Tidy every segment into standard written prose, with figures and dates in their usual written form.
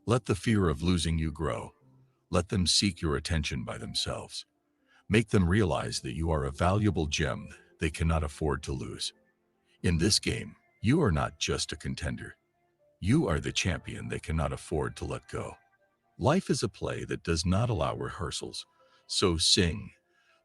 Let the fear of losing you grow. Let them seek your attention by themselves. Make them realize that you are a valuable gem they cannot afford to lose. In this game, you are not just a contender. You are the champion they cannot afford to let go. Life is a play that does not allow rehearsals. So sing,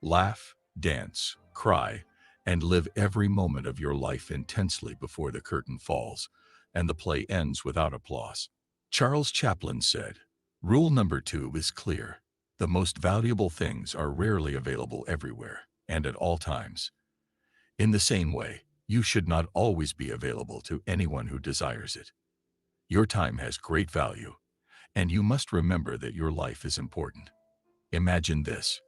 laugh, dance, cry, and live every moment of your life intensely before the curtain falls and the play ends without applause. Charles Chaplin said, "Rule number 2 is clear. The most valuable things are rarely available everywhere and at all times." In the same way, you should not always be available to anyone who desires it. Your time has great value, and you must remember that your life is important. Imagine this.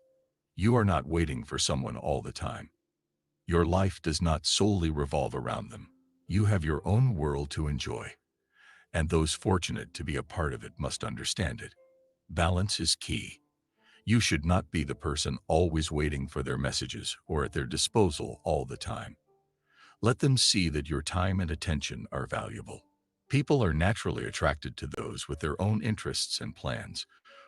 You are not waiting for someone all the time. Your life does not solely revolve around them. You have your own world to enjoy, and those fortunate to be a part of it must understand it. Balance is key. You should not be the person always waiting for their messages or at their disposal all the time. Let them see that your time and attention are valuable. People are naturally attracted to those with their own interests and plans.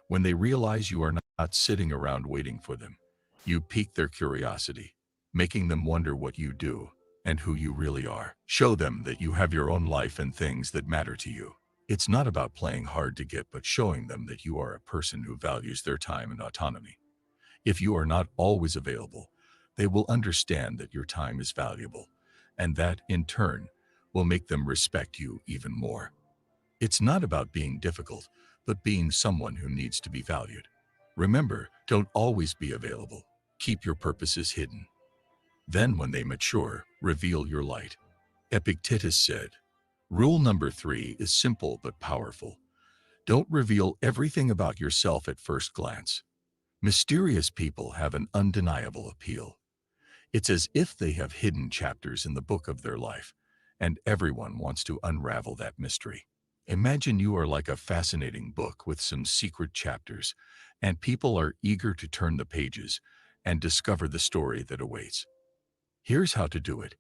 When they realize you are not sitting around waiting for them, you pique their curiosity, making them wonder what you do and who you really are. Show them that you have your own life and things that matter to you. It's not about playing hard to get, but showing them that you are a person who values their time and autonomy. If you are not always available, they will understand that your time is valuable, and that, in turn, will make them respect you even more. It's not about being difficult, but being someone who needs to be valued. Remember, don't always be available. Keep your purposes hidden. Then, when they mature, reveal your light. Epictetus said, "Rule number 3 is simple but powerful. Don't reveal everything about yourself at first glance." Mysterious people have an undeniable appeal. It's as if they have hidden chapters in the book of their life, and everyone wants to unravel that mystery. Imagine you are like a fascinating book with some secret chapters, and people are eager to turn the pages and discover the story that awaits. Here's how to do it.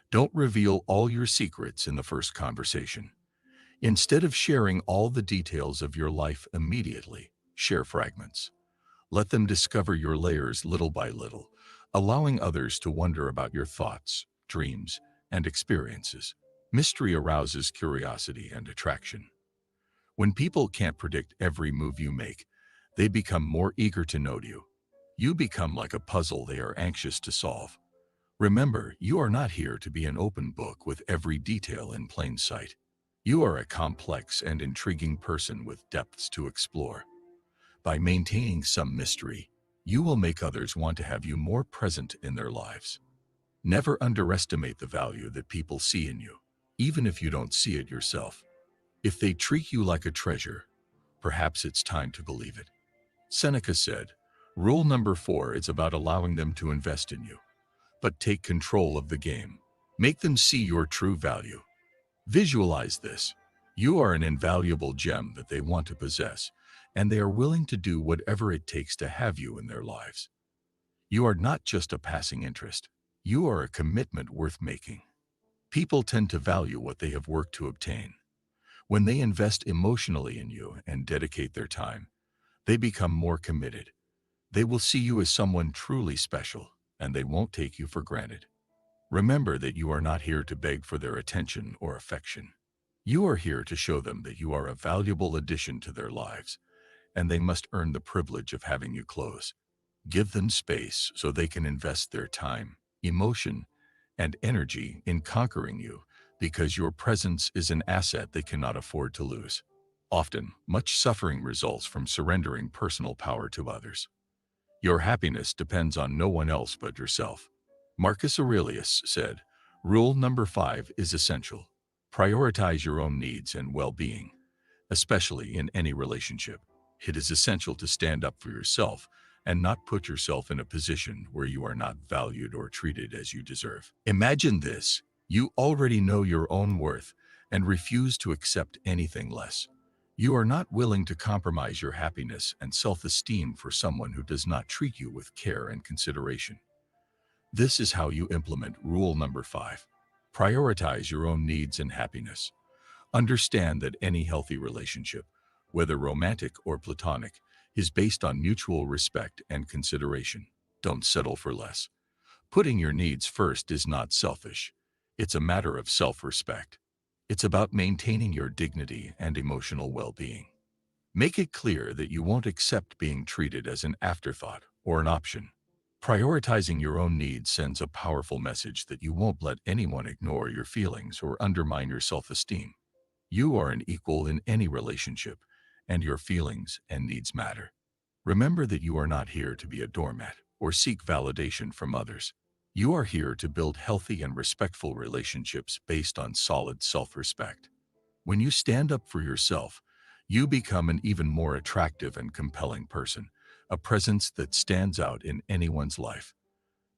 Don't reveal all your secrets in the first conversation. Instead of sharing all the details of your life immediately, share fragments. Let them discover your layers little by little, allowing others to wonder about your thoughts, dreams, and experiences. Mystery arouses curiosity and attraction. When people can't predict every move you make, they become more eager to know you. You become like a puzzle they are anxious to solve. Remember, you are not here to be an open book with every detail in plain sight. You are a complex and intriguing person with depths to explore. By maintaining some mystery, you will make others want to have you more present in their lives. Never underestimate the value that people see in you, even if you don't see it yourself. If they treat you like a treasure, perhaps it's time to believe it. Seneca said, "Rule number 4 is about allowing them to invest in you. But take control of the game. Make them see your true value. Visualize this. You are an invaluable gem that they want to possess, and they are willing to do whatever it takes to have you in their lives. You are not just a passing interest. You are a commitment worth making." People tend to value what they have worked to obtain. When they invest emotionally in you and dedicate their time, they become more committed. They will see you as someone truly special, and they won't take you for granted. Remember that you are not here to beg for their attention or affection. You are here to show them that you are a valuable addition to their lives, and they must earn the privilege of having you close. Give them space so they can invest their time, emotion, and energy in conquering you, because your presence is an asset they cannot afford to lose. Often, much suffering results from surrendering personal power to others. Your happiness depends on no one else but yourself. Marcus Aurelius said, "Rule number 5 is essential. Prioritize your own needs and well-being, especially in any relationship. It is essential to stand up for yourself and not put yourself in a position where you are not valued or treated as you deserve." Imagine this. You already know your own worth and refuse to accept anything less. You are not willing to compromise your happiness and self-esteem for someone who does not treat you with care and consideration. This is how you implement rule number 5. Prioritize your own needs and happiness. Understand that any healthy relationship, whether romantic or platonic, is based on mutual respect and consideration. Don't settle for less. Putting your needs first is not selfish. It's a matter of self-respect. It's about maintaining your dignity and emotional well-being. Make it clear that you won't accept being treated as an afterthought or an option. Prioritizing your own needs sends a powerful message that you won't let anyone ignore your feelings or undermine your self-esteem. You are an equal in any relationship, and your feelings and needs matter. Remember that you are not here to be a doormat or seek validation from others. You are here to build healthy and respectful relationships based on solid self-respect. When you stand up for yourself, you become an even more attractive and compelling person, a presence that stands out in anyone's life.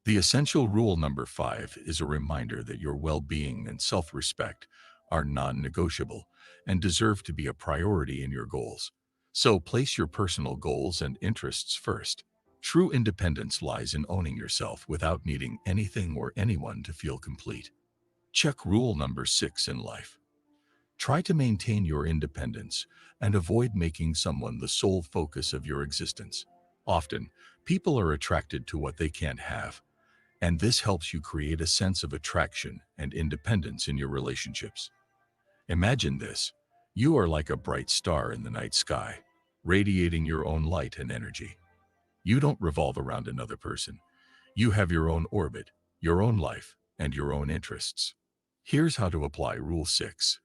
The essential rule number 5 is a reminder that your well-being and self-respect are non-negotiable and deserve to be a priority in your goals. So place your personal goals and interests first. True independence lies in owning yourself without needing anything or anyone to feel complete. Check rule number 6 in life. Try to maintain your independence and avoid making someone the sole focus of your existence. Often, people are attracted to what they can't have, and this helps you create a sense of attraction and independence in your relationships. Imagine this. You are like a bright star in the night sky, radiating your own light and energy. You don't revolve around another person. You have your own orbit, your own life, and your own interests. Here's how to apply Rule 6.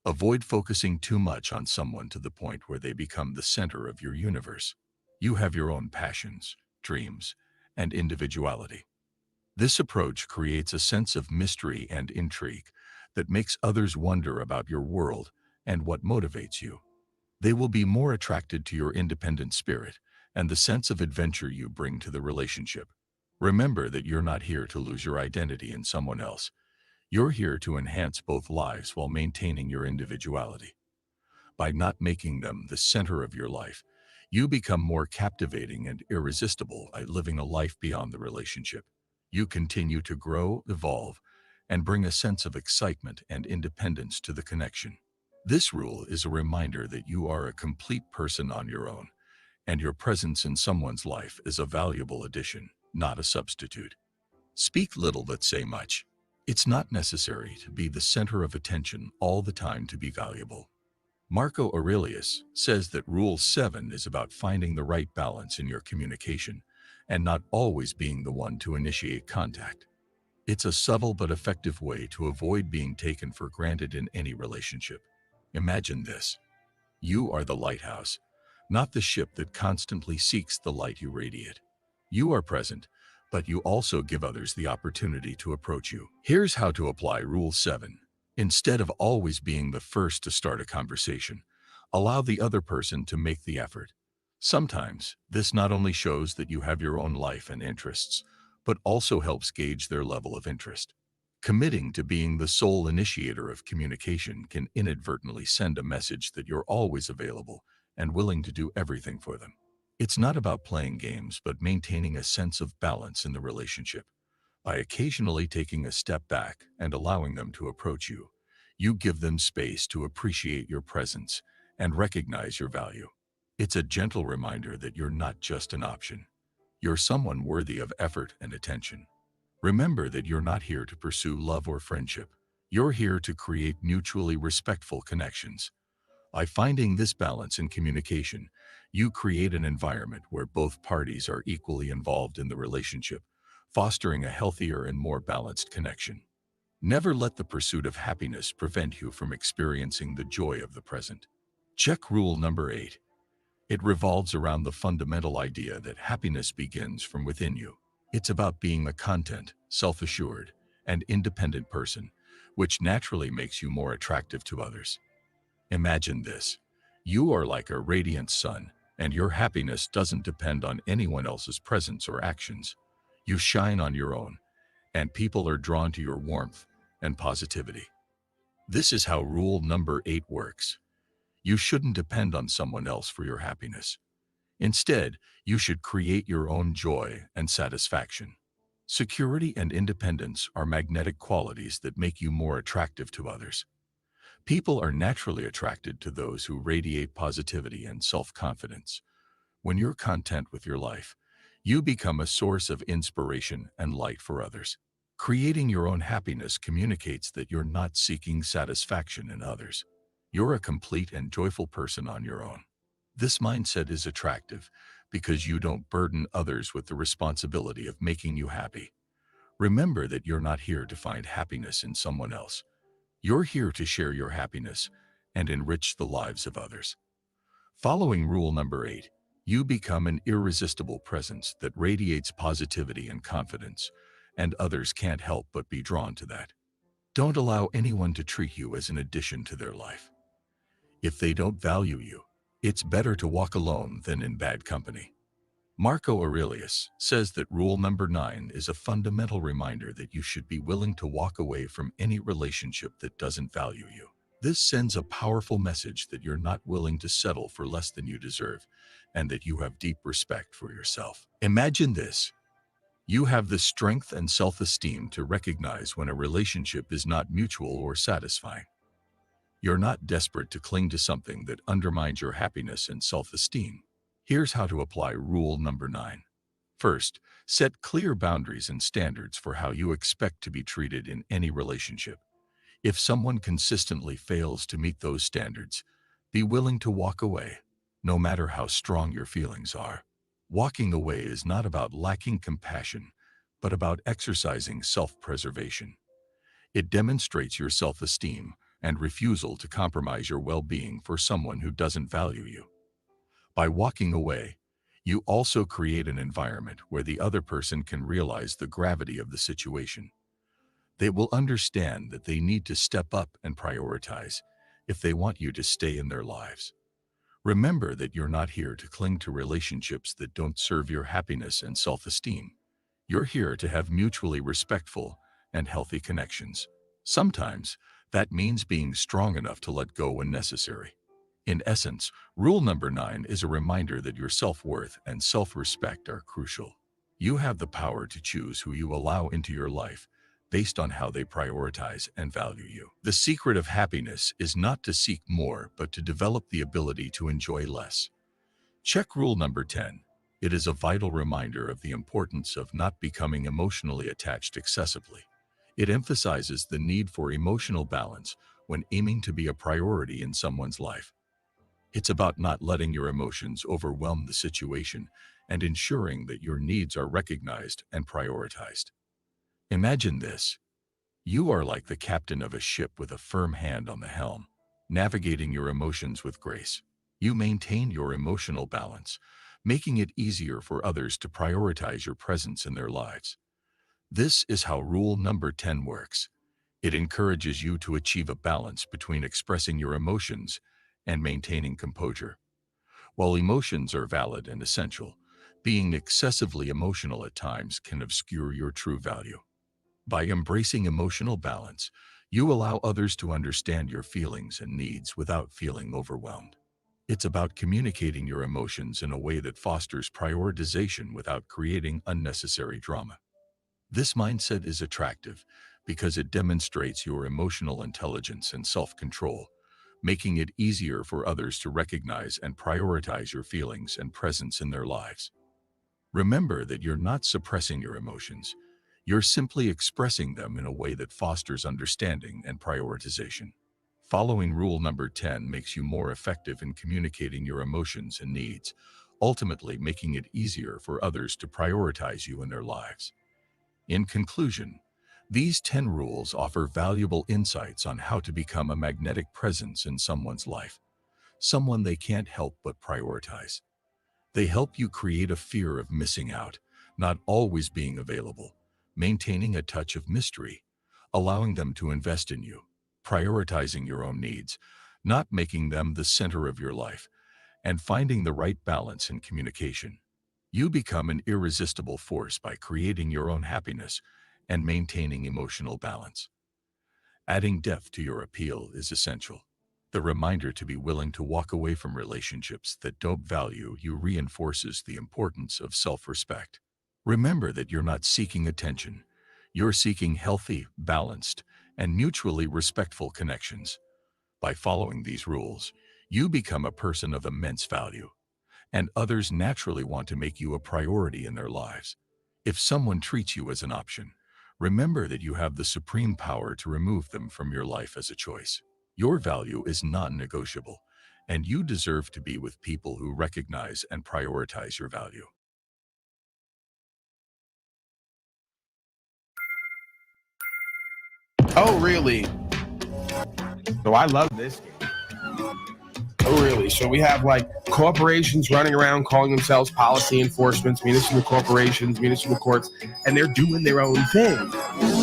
Avoid focusing too much on someone to the point where they become the center of your universe. You have your own passions, dreams, and individuality. This approach creates a sense of mystery and intrigue that makes others wonder about your world and what motivates you. They will be more attracted to your independent spirit and the sense of adventure you bring to the relationship. Remember that you're not here to lose your identity in someone else. You're here to enhance both lives while maintaining your individuality. By not making them the center of your life, you become more captivating and irresistible by living a life beyond the relationship. You continue to grow, evolve, and bring a sense of excitement and independence to the connection. This rule is a reminder that you are a complete person on your own, and your presence in someone's life is a valuable addition, not a substitute. Speak little but say much. It's not necessary to be the center of attention all the time to be valuable. Marco Aurelius says that Rule 7 is about finding the right balance in your communication and not always being the one to initiate contact. It's a subtle but effective way to avoid being taken for granted in any relationship. Imagine this. You are the lighthouse, not the ship that constantly seeks the light you radiate. You are present, but you also give others the opportunity to approach you. Here's how to apply Rule 7. Instead of always being the first to start a conversation, allow the other person to make the effort. Sometimes, this not only shows that you have your own life and interests, but also helps gauge their level of interest. Committing to being the sole initiator of communication can inadvertently send a message that you're always available and willing to do everything for them. It's not about playing games, but maintaining a sense of balance in the relationship. By occasionally taking a step back and allowing them to approach you, you give them space to appreciate your presence and recognize your value. It's a gentle reminder that you're not just an option. You're someone worthy of effort and attention. Remember that you're not here to pursue love or friendship. You're here to create mutually respectful connections. By finding this balance in communication, you create an environment where both parties are equally involved in the relationship, fostering a healthier and more balanced connection. Never let the pursuit of happiness prevent you from experiencing the joy of the present. Check rule number 8. It revolves around the fundamental idea that happiness begins from within you. It's about being a content, self-assured, and independent person, which naturally makes you more attractive to others. Imagine this. You are like a radiant sun, and your happiness doesn't depend on anyone else's presence or actions. You shine on your own, and people are drawn to your warmth and positivity. This is how rule number 8 works. You shouldn't depend on someone else for your happiness. Instead, you should create your own joy and satisfaction. Security and independence are magnetic qualities that make you more attractive to others. People are naturally attracted to those who radiate positivity and self-confidence. When you're content with your life, you become a source of inspiration and light for others. Creating your own happiness communicates that you're not seeking satisfaction in others. You're a complete and joyful person on your own. This mindset is attractive because you don't burden others with the responsibility of making you happy. Remember that you're not here to find happiness in someone else. You're here to share your happiness and enrich the lives of others. Following rule number 8, you become an irresistible presence that radiates positivity and confidence, and others can't help but be drawn to that. Don't allow anyone to treat you as an addition to their life. If they don't value you, it's better to walk alone than in bad company. Marco Aurelius says that rule number 9 is a fundamental reminder that you should be willing to walk away from any relationship that doesn't value you. This sends a powerful message that you're not willing to settle for less than you deserve, and that you have deep respect for yourself. Imagine this. You have the strength and self-esteem to recognize when a relationship is not mutual or satisfying. You're not desperate to cling to something that undermines your happiness and self-esteem. Here's how to apply rule number 9. First, set clear boundaries and standards for how you expect to be treated in any relationship. If someone consistently fails to meet those standards, be willing to walk away, no matter how strong your feelings are. Walking away is not about lacking compassion, but about exercising self-preservation. It demonstrates your self-esteem and refusal to compromise your well-being for someone who doesn't value you. By walking away, you also create an environment where the other person can realize the gravity of the situation. They will understand that they need to step up and prioritize if they want you to stay in their lives. Remember that you're not here to cling to relationships that don't serve your happiness and self-esteem. You're here to have mutually respectful and healthy connections. Sometimes, that means being strong enough to let go when necessary. In essence, rule number 9 is a reminder that your self-worth and self-respect are crucial. You have the power to choose who you allow into your life based on how they prioritize and value you. The secret of happiness is not to seek more, but to develop the ability to enjoy less. Check rule number 10. It is a vital reminder of the importance of not becoming emotionally attached excessively. It emphasizes the need for emotional balance when aiming to be a priority in someone's life. It's about not letting your emotions overwhelm the situation and ensuring that your needs are recognized and prioritized. Imagine this. You are like the captain of a ship with a firm hand on the helm, navigating your emotions with grace. You maintain your emotional balance, making it easier for others to prioritize your presence in their lives. This is how rule number 10 works. It encourages you to achieve a balance between expressing your emotions and maintaining composure. While emotions are valid and essential, being excessively emotional at times can obscure your true value. By embracing emotional balance, you allow others to understand your feelings and needs without feeling overwhelmed. It's about communicating your emotions in a way that fosters prioritization without creating unnecessary drama. This mindset is attractive because it demonstrates your emotional intelligence and self-control, making it easier for others to recognize and prioritize your feelings and presence in their lives. Remember that you're not suppressing your emotions. You're simply expressing them in a way that fosters understanding and prioritization. Following rule number 10 makes you more effective in communicating your emotions and needs, ultimately making it easier for others to prioritize you in their lives. In conclusion, these 10 rules offer valuable insights on how to become a magnetic presence in someone's life, someone they can't help but prioritize. They help you create a fear of missing out, not always being available, maintaining a touch of mystery, allowing them to invest in you, prioritizing your own needs, not making them the center of your life, and finding the right balance in communication. You become an irresistible force by creating your own happiness and maintaining emotional balance. Adding depth to your appeal is essential. The reminder to be willing to walk away from relationships that don't value you reinforces the importance of self-respect. Remember that you're not seeking attention. You're seeking healthy, balanced, and mutually respectful connections. By following these rules, you become a person of immense value, and others naturally want to make you a priority in their lives. If someone treats you as an option, remember that you have the supreme power to remove them from your life as a choice. Your value is non-negotiable, and you deserve to be with people who recognize and prioritize your value. Oh, really? So I love this game. Oh, really? So we have like corporations running around calling themselves policy enforcements, municipal corporations, municipal courts, and they're doing their own thing.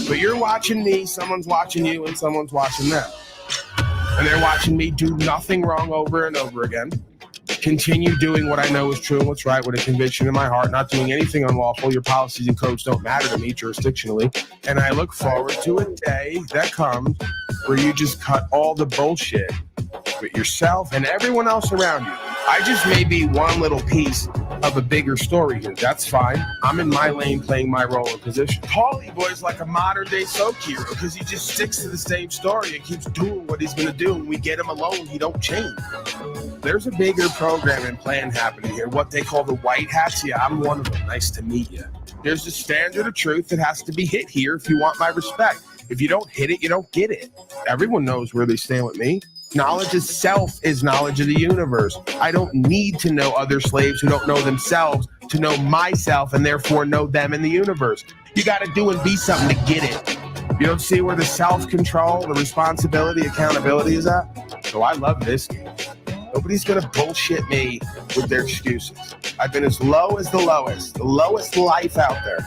But you're watching me, someone's watching you, and someone's watching them. And they're watching me do nothing wrong over and over again. Continue doing what I know is true and what's right with a conviction in my heart, not doing anything unlawful. Your policies and codes don't matter to me jurisdictionally. And I look forward to a day that comes where you just cut all the bullshit with yourself and everyone else around you. I just may be one little piece of a bigger story here. That's fine. I'm in my lane playing my role and position. Paulie Boy's like a modern day soap hero because he just sticks to the same story and keeps doing what he's going to do. When we get him alone, he don't change. There's a bigger program and plan happening here. What they call the white hats. Yeah, I'm one of them. Nice to meet you. There's a standard of truth that has to be hit here if you want my respect. If you don't hit it, you don't get it. Everyone knows where they stand with me. Knowledge of self is knowledge of the universe. I don't need to know other slaves who don't know themselves to know myself and therefore know them in the universe. You got to do and be something to get it. You don't see where the self-control, the responsibility, accountability is at? So I love this game. Nobody's going to bullshit me with their excuses. I've been as low as the lowest life out there.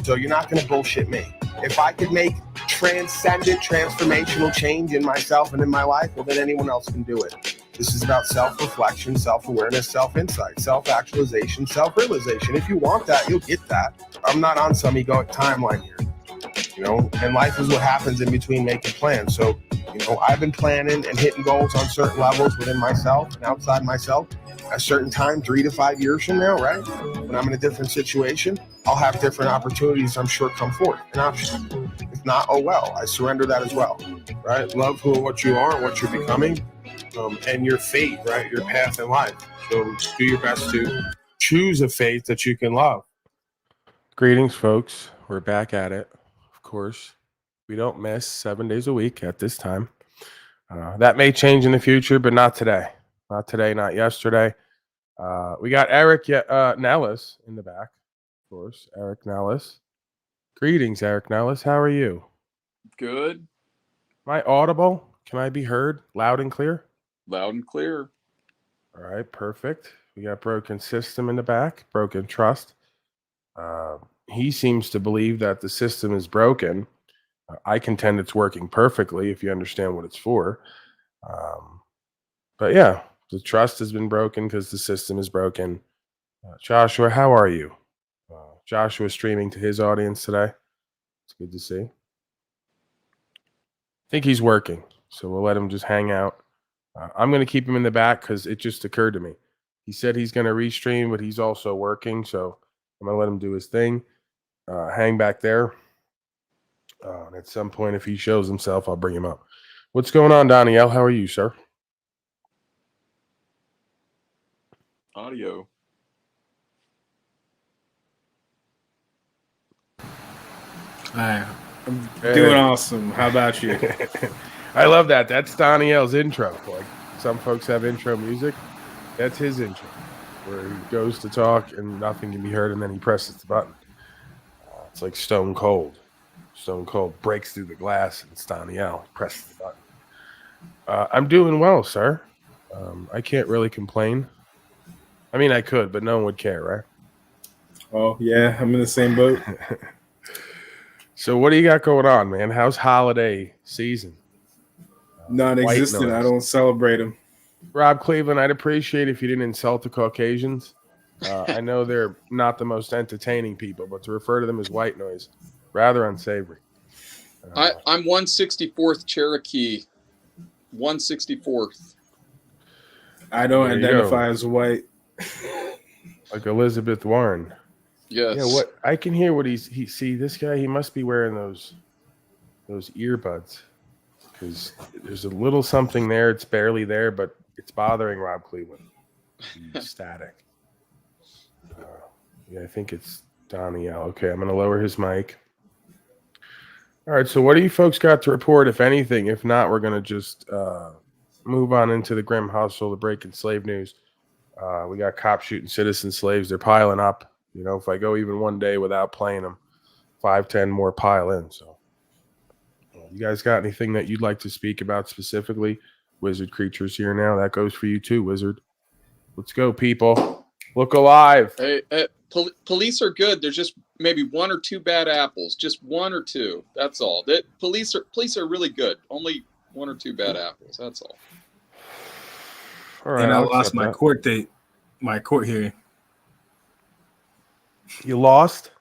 So you're not going to bullshit me. If I could make transcendent, transformational change in myself and in my life, well, then anyone else can do it. This is about self-reflection, self-awareness, self-insight, self-actualization, self-realization. If you want that, you'll get that. I'm not on some egoic timeline here. You know, and life is what happens in between making plans. So, you know, I've been planning and hitting goals on certain levels within myself and outside myself. At a certain time, 3 to 5 years from now, right? When I'm in a different situation, I'll have different opportunities, I'm sure, come forth. An option. If not, oh well, I surrender that as well, right? Love who and what you are and what you're becoming, and your fate, right? Your path in life. So do your best to choose a fate that you can love. Greetings, folks. We're back at it. Of course, we don't miss 7 days a week at this time. That may change in the future, but not today. Not today, not yesterday. We got Eric Nellis in the back, of course. Eric Nellis. Greetings, Eric Nellis. How are you? Good. Am I audible? Can I be heard loud and clear? Loud and clear. All right, perfect. We got Broken System in the back, Broken Trust. He seems to believe that the system is broken. I contend it's working perfectly if you understand what it's for. But yeah, the trust has been broken because the system is broken. Joshua, how are you? Joshua streaming to his audience today. It's good to see. I think he's working, so we'll let him just hang out. I'm going to keep him in the back because it just occurred to me. He said he's going to restream, but he's also working, so I'm going to let him do his thing. Hang back there. And at some point, if he shows himself, I'll bring him up. What's going on, Danielle? How are you, sir? Audio. Hi, I'm doing awesome. How about you? I love that. That's Danielle's intro. Like some folks have intro music. That's his intro, where he goes to talk and nothing can be heard, and then he presses the button. It's like Stone Cold. Stone Cold breaks through the glass, and it's Danielle presses the button. I'm doing well, sir. I can't really complain. I mean, I could, but no one would care, right? Oh, yeah, I'm in the same boat. So what do you got going on, man? How's holiday season? Non-existent. I don't celebrate them. Rob Cleveland, I'd appreciate if you didn't insult the Caucasians. I know they're not the most entertaining people, but to refer to them as white noise, rather unsavory. I'm 164th Cherokee. 164th. I don't identify as white. Like Elizabeth Warren. Yes. Yeah, what I can hear what he see this guy, he must be wearing those earbuds. because there's a little something there. It's barely there, but it's bothering Rob Cleveland. He's static. Yeah, I think it's Donnie L. Okay, I'm going to lower his mic. All right, so what do you folks got to report, if anything? If not, we're going to just move on into the Grim Hustle, the breaking slave news. We got cops shooting citizen slaves. They're piling up. You know, if I go even one day without playing them, 5, 10 more pile in. So you guys got anything that you'd like to speak about specifically? Wizard Creatures here now. That goes for you too, Wizard. Let's go, people. Look alive. Hey, police are good. There's just maybe 1 or 2 bad apples. Just 1 or 2. That's all. Police are really good. Only 1 or 2 bad apples. That's all. All right. And I I'll lost accept my that. court date, my court hearing. You lost?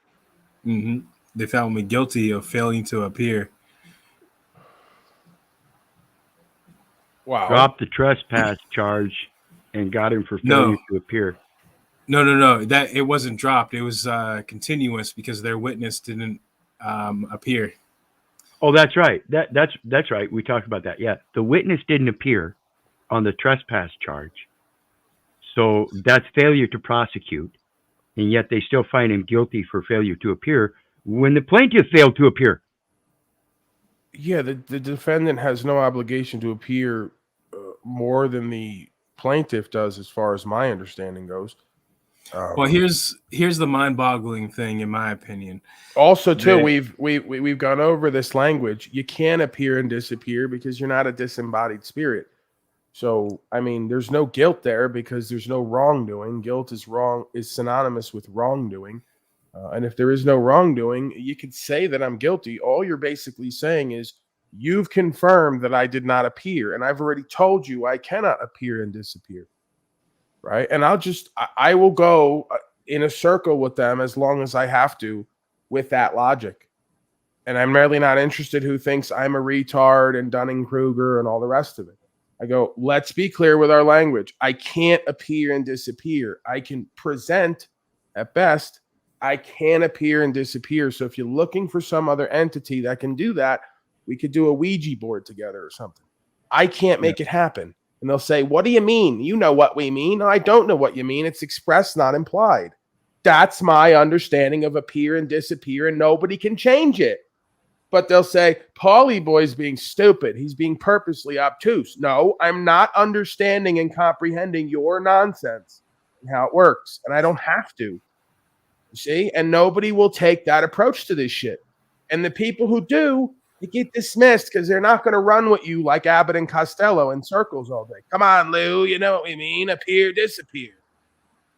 Mm-hmm. They found me guilty of failing to appear. Wow. Dropped the trespass charge and got him for failure to appear. No. That it wasn't dropped. It was continuous because their witness didn't appear. Oh, that's right. That's right. We talked about that. Yeah, the witness didn't appear on the trespass charge, so that's failure to prosecute, and yet they still find him guilty for failure to appear when the plaintiff failed to appear. Yeah, the defendant has no obligation to appear more than the plaintiff does, as far as my understanding goes. Well, here's the mind-boggling thing, in my opinion. Also, too, we've gone over this language. You can't appear and disappear because you're not a disembodied spirit. So, I mean, there's no guilt there because there's no wrongdoing. Guilt is synonymous with wrongdoing. And if there is no wrongdoing, you could say that I'm guilty. All you're basically saying is you've confirmed that I did not appear, and I've already told you I cannot appear and disappear. Right. And I will go in a circle with them as long as I have to with that logic. And I'm really not interested who thinks I'm a retard and Dunning-Kruger and all the rest of it. I go, let's be clear with our language. I can't appear and disappear. I can present at best. I can appear and disappear. So if you're looking for some other entity that can do that, we could do a Ouija board together or something. I can't make it happen. And they'll say, what do you mean? You know what we mean. No, I don't know what you mean. It's expressed, not implied. That's my understanding of appear and disappear, and nobody can change it. But they'll say, Paulie Boy's being stupid. He's being purposely obtuse. No, I'm not understanding and comprehending your nonsense and how it works. And I don't have to. You see? And nobody will take that approach to this shit. And the people who do, they get dismissed because they're not going to run with you like Abbott and Costello in circles all day. Come on, Lou. You know what we mean. Appear, disappear.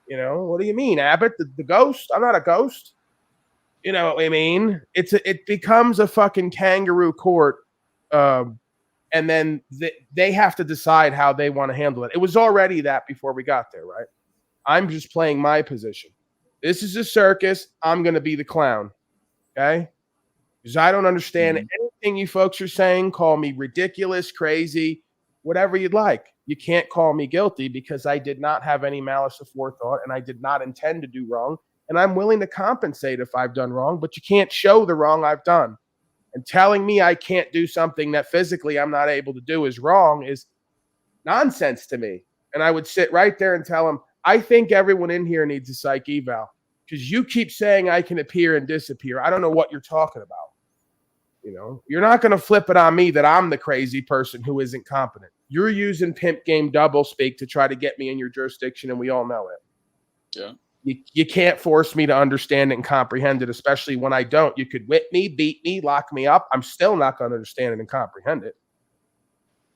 You know, what do you mean, Abbott? The ghost? I'm not a ghost. You know what we mean? It becomes a fucking kangaroo court. And then they have to decide how they want to handle it. It was already that before we got there, right? I'm just playing my position. This is a circus. I'm going to be the clown. Okay? Because I don't understand anything you folks are saying. Call me ridiculous, crazy, whatever you'd like. You can't call me guilty because I did not have any malice aforethought and I did not intend to do wrong. And I'm willing to compensate if I've done wrong, but you can't show the wrong I've done. And telling me I can't do something that physically I'm not able to do is wrong is nonsense to me. And I would sit right there and tell them, I think everyone in here needs a psych eval because you keep saying I can appear and disappear. I don't know what you're talking about. You know, you're not going to flip it on me that I'm the crazy person who isn't competent. You're using pimp game double speak to try to get me in your jurisdiction, and we all know it. Yeah. You can't force me to understand it and comprehend it, especially when I don't. You could whip me, beat me, lock me up. I'm still not going to understand it and comprehend it.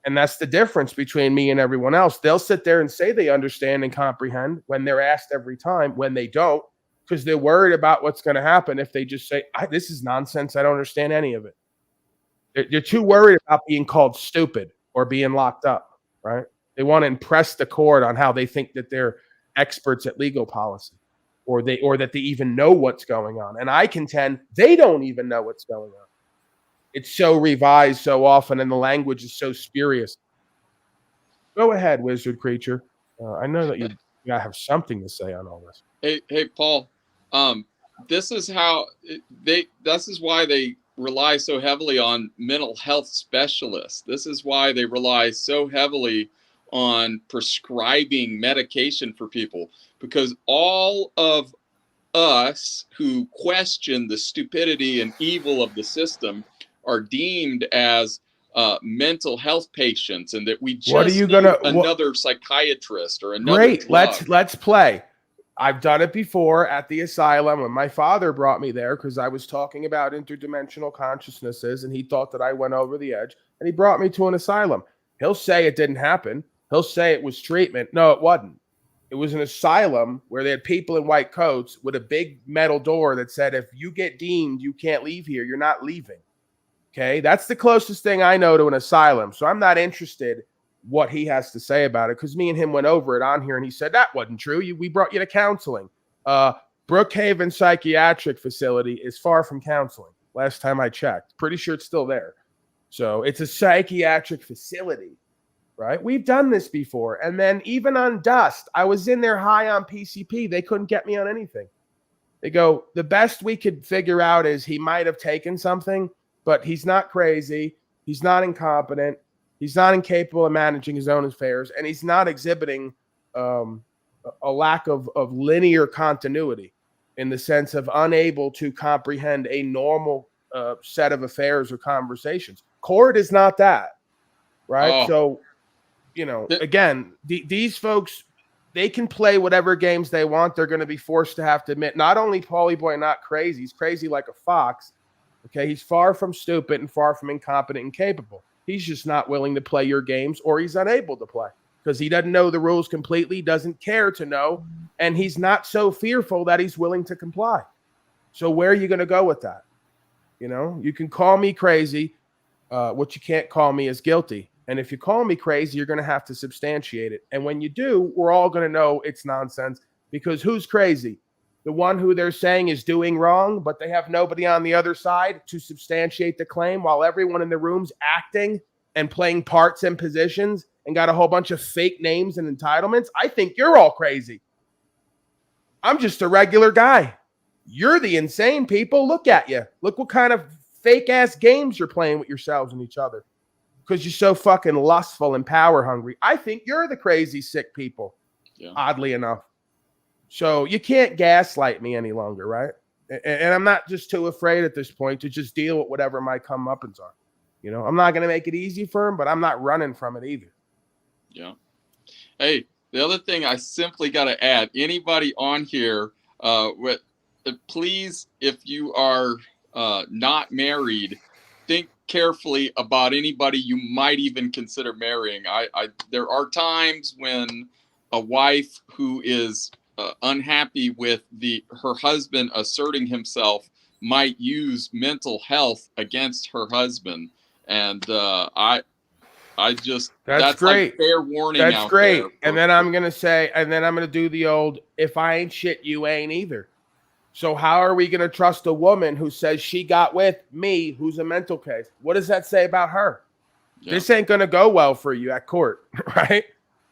And that's the difference between me and everyone else. They'll sit there and say they understand and comprehend when they're asked every time, when they don't, because they're worried about what's going to happen if they just say, this is nonsense. I don't understand any of it. They're too worried about being called stupid or being locked up, right? They want to impress the court on how they think that they're experts at legal policy or that they even know what's going on. And I contend they don't even know what's going on. It's so revised so often and the language is so spurious. Go ahead, wizard creature. I know that you gotta have something to say on all this. Hey, Paul. This is why they rely so heavily on mental health specialists. This is why they rely so heavily on prescribing medication for people, because all of us who question the stupidity and evil of the system are deemed as mental health patients, and that we What are just you need gonna? another psychiatrist or another Great. drug. Let's play. I've done it before at the asylum when my father brought me there because I was talking about interdimensional consciousnesses and he thought that I went over the edge and he brought me to an asylum. He'll say it didn't happen. He'll say it was treatment. No, it wasn't. It was an asylum where they had people in white coats with a big metal door that said, if you get deemed you can't leave here, you're not leaving. Okay. That's the closest thing I know to an asylum. So I'm not interested what he has to say about it, because me and him went over it on here and he said that wasn't true. We brought you to counseling. Brookhaven Psychiatric Facility is far from counseling. Last time I checked, pretty sure it's still there. So it's a psychiatric facility, right? We've done this before. And then even on Dust, I was in there high on PCP. They couldn't get me on anything. They go, the best we could figure out is he might have taken something, but he's not crazy. He's not incompetent. He's not incapable of managing his own affairs, and he's not exhibiting a lack of linear continuity in the sense of unable to comprehend a normal set of affairs or conversations. Cord is not that, right? Oh. So, again, these folks, they can play whatever games they want. They're going to be forced to have to admit, not only Paulie Boy not crazy, he's crazy like a fox. Okay, he's far from stupid and far from incompetent and capable. He's just not willing to play your games, or he's unable to play because he doesn't know the rules completely, doesn't care to know, and he's not so fearful that he's willing to comply. So where are you going to go with that? You can call me crazy. What you can't call me is guilty. And if you call me crazy, you're going to have to substantiate it. And when you do, we're all going to know it's nonsense, because who's crazy? The one who they're saying is doing wrong, but they have nobody on the other side to substantiate the claim, while everyone in the room's acting and playing parts and positions and got a whole bunch of fake names and entitlements. I think you're all crazy. I'm just a regular guy. You're the insane people. Look at you. Look what kind of fake ass games you're playing with yourselves and each other because you're so fucking lustful and power hungry. I think you're the crazy, sick people, oddly enough. So you can't gaslight me any longer, right? And I'm not just too afraid at this point to just deal with whatever my comeuppance are. I'm not going to make it easy for him, but I'm not running from it either. Yeah. Hey, the other thing I simply got to add, anybody on here, please, if you are not married, think carefully about anybody you might even consider marrying. There are times when a wife who is unhappy with her husband asserting himself might use mental health against her husband, and that's great. Like fair warning. That's great. And then I'm gonna do the old, if I ain't shit, you ain't either. So how are we gonna trust a woman who says she got with me, who's a mental case? What does that say about her? Yeah. This ain't gonna go well for you at court, right?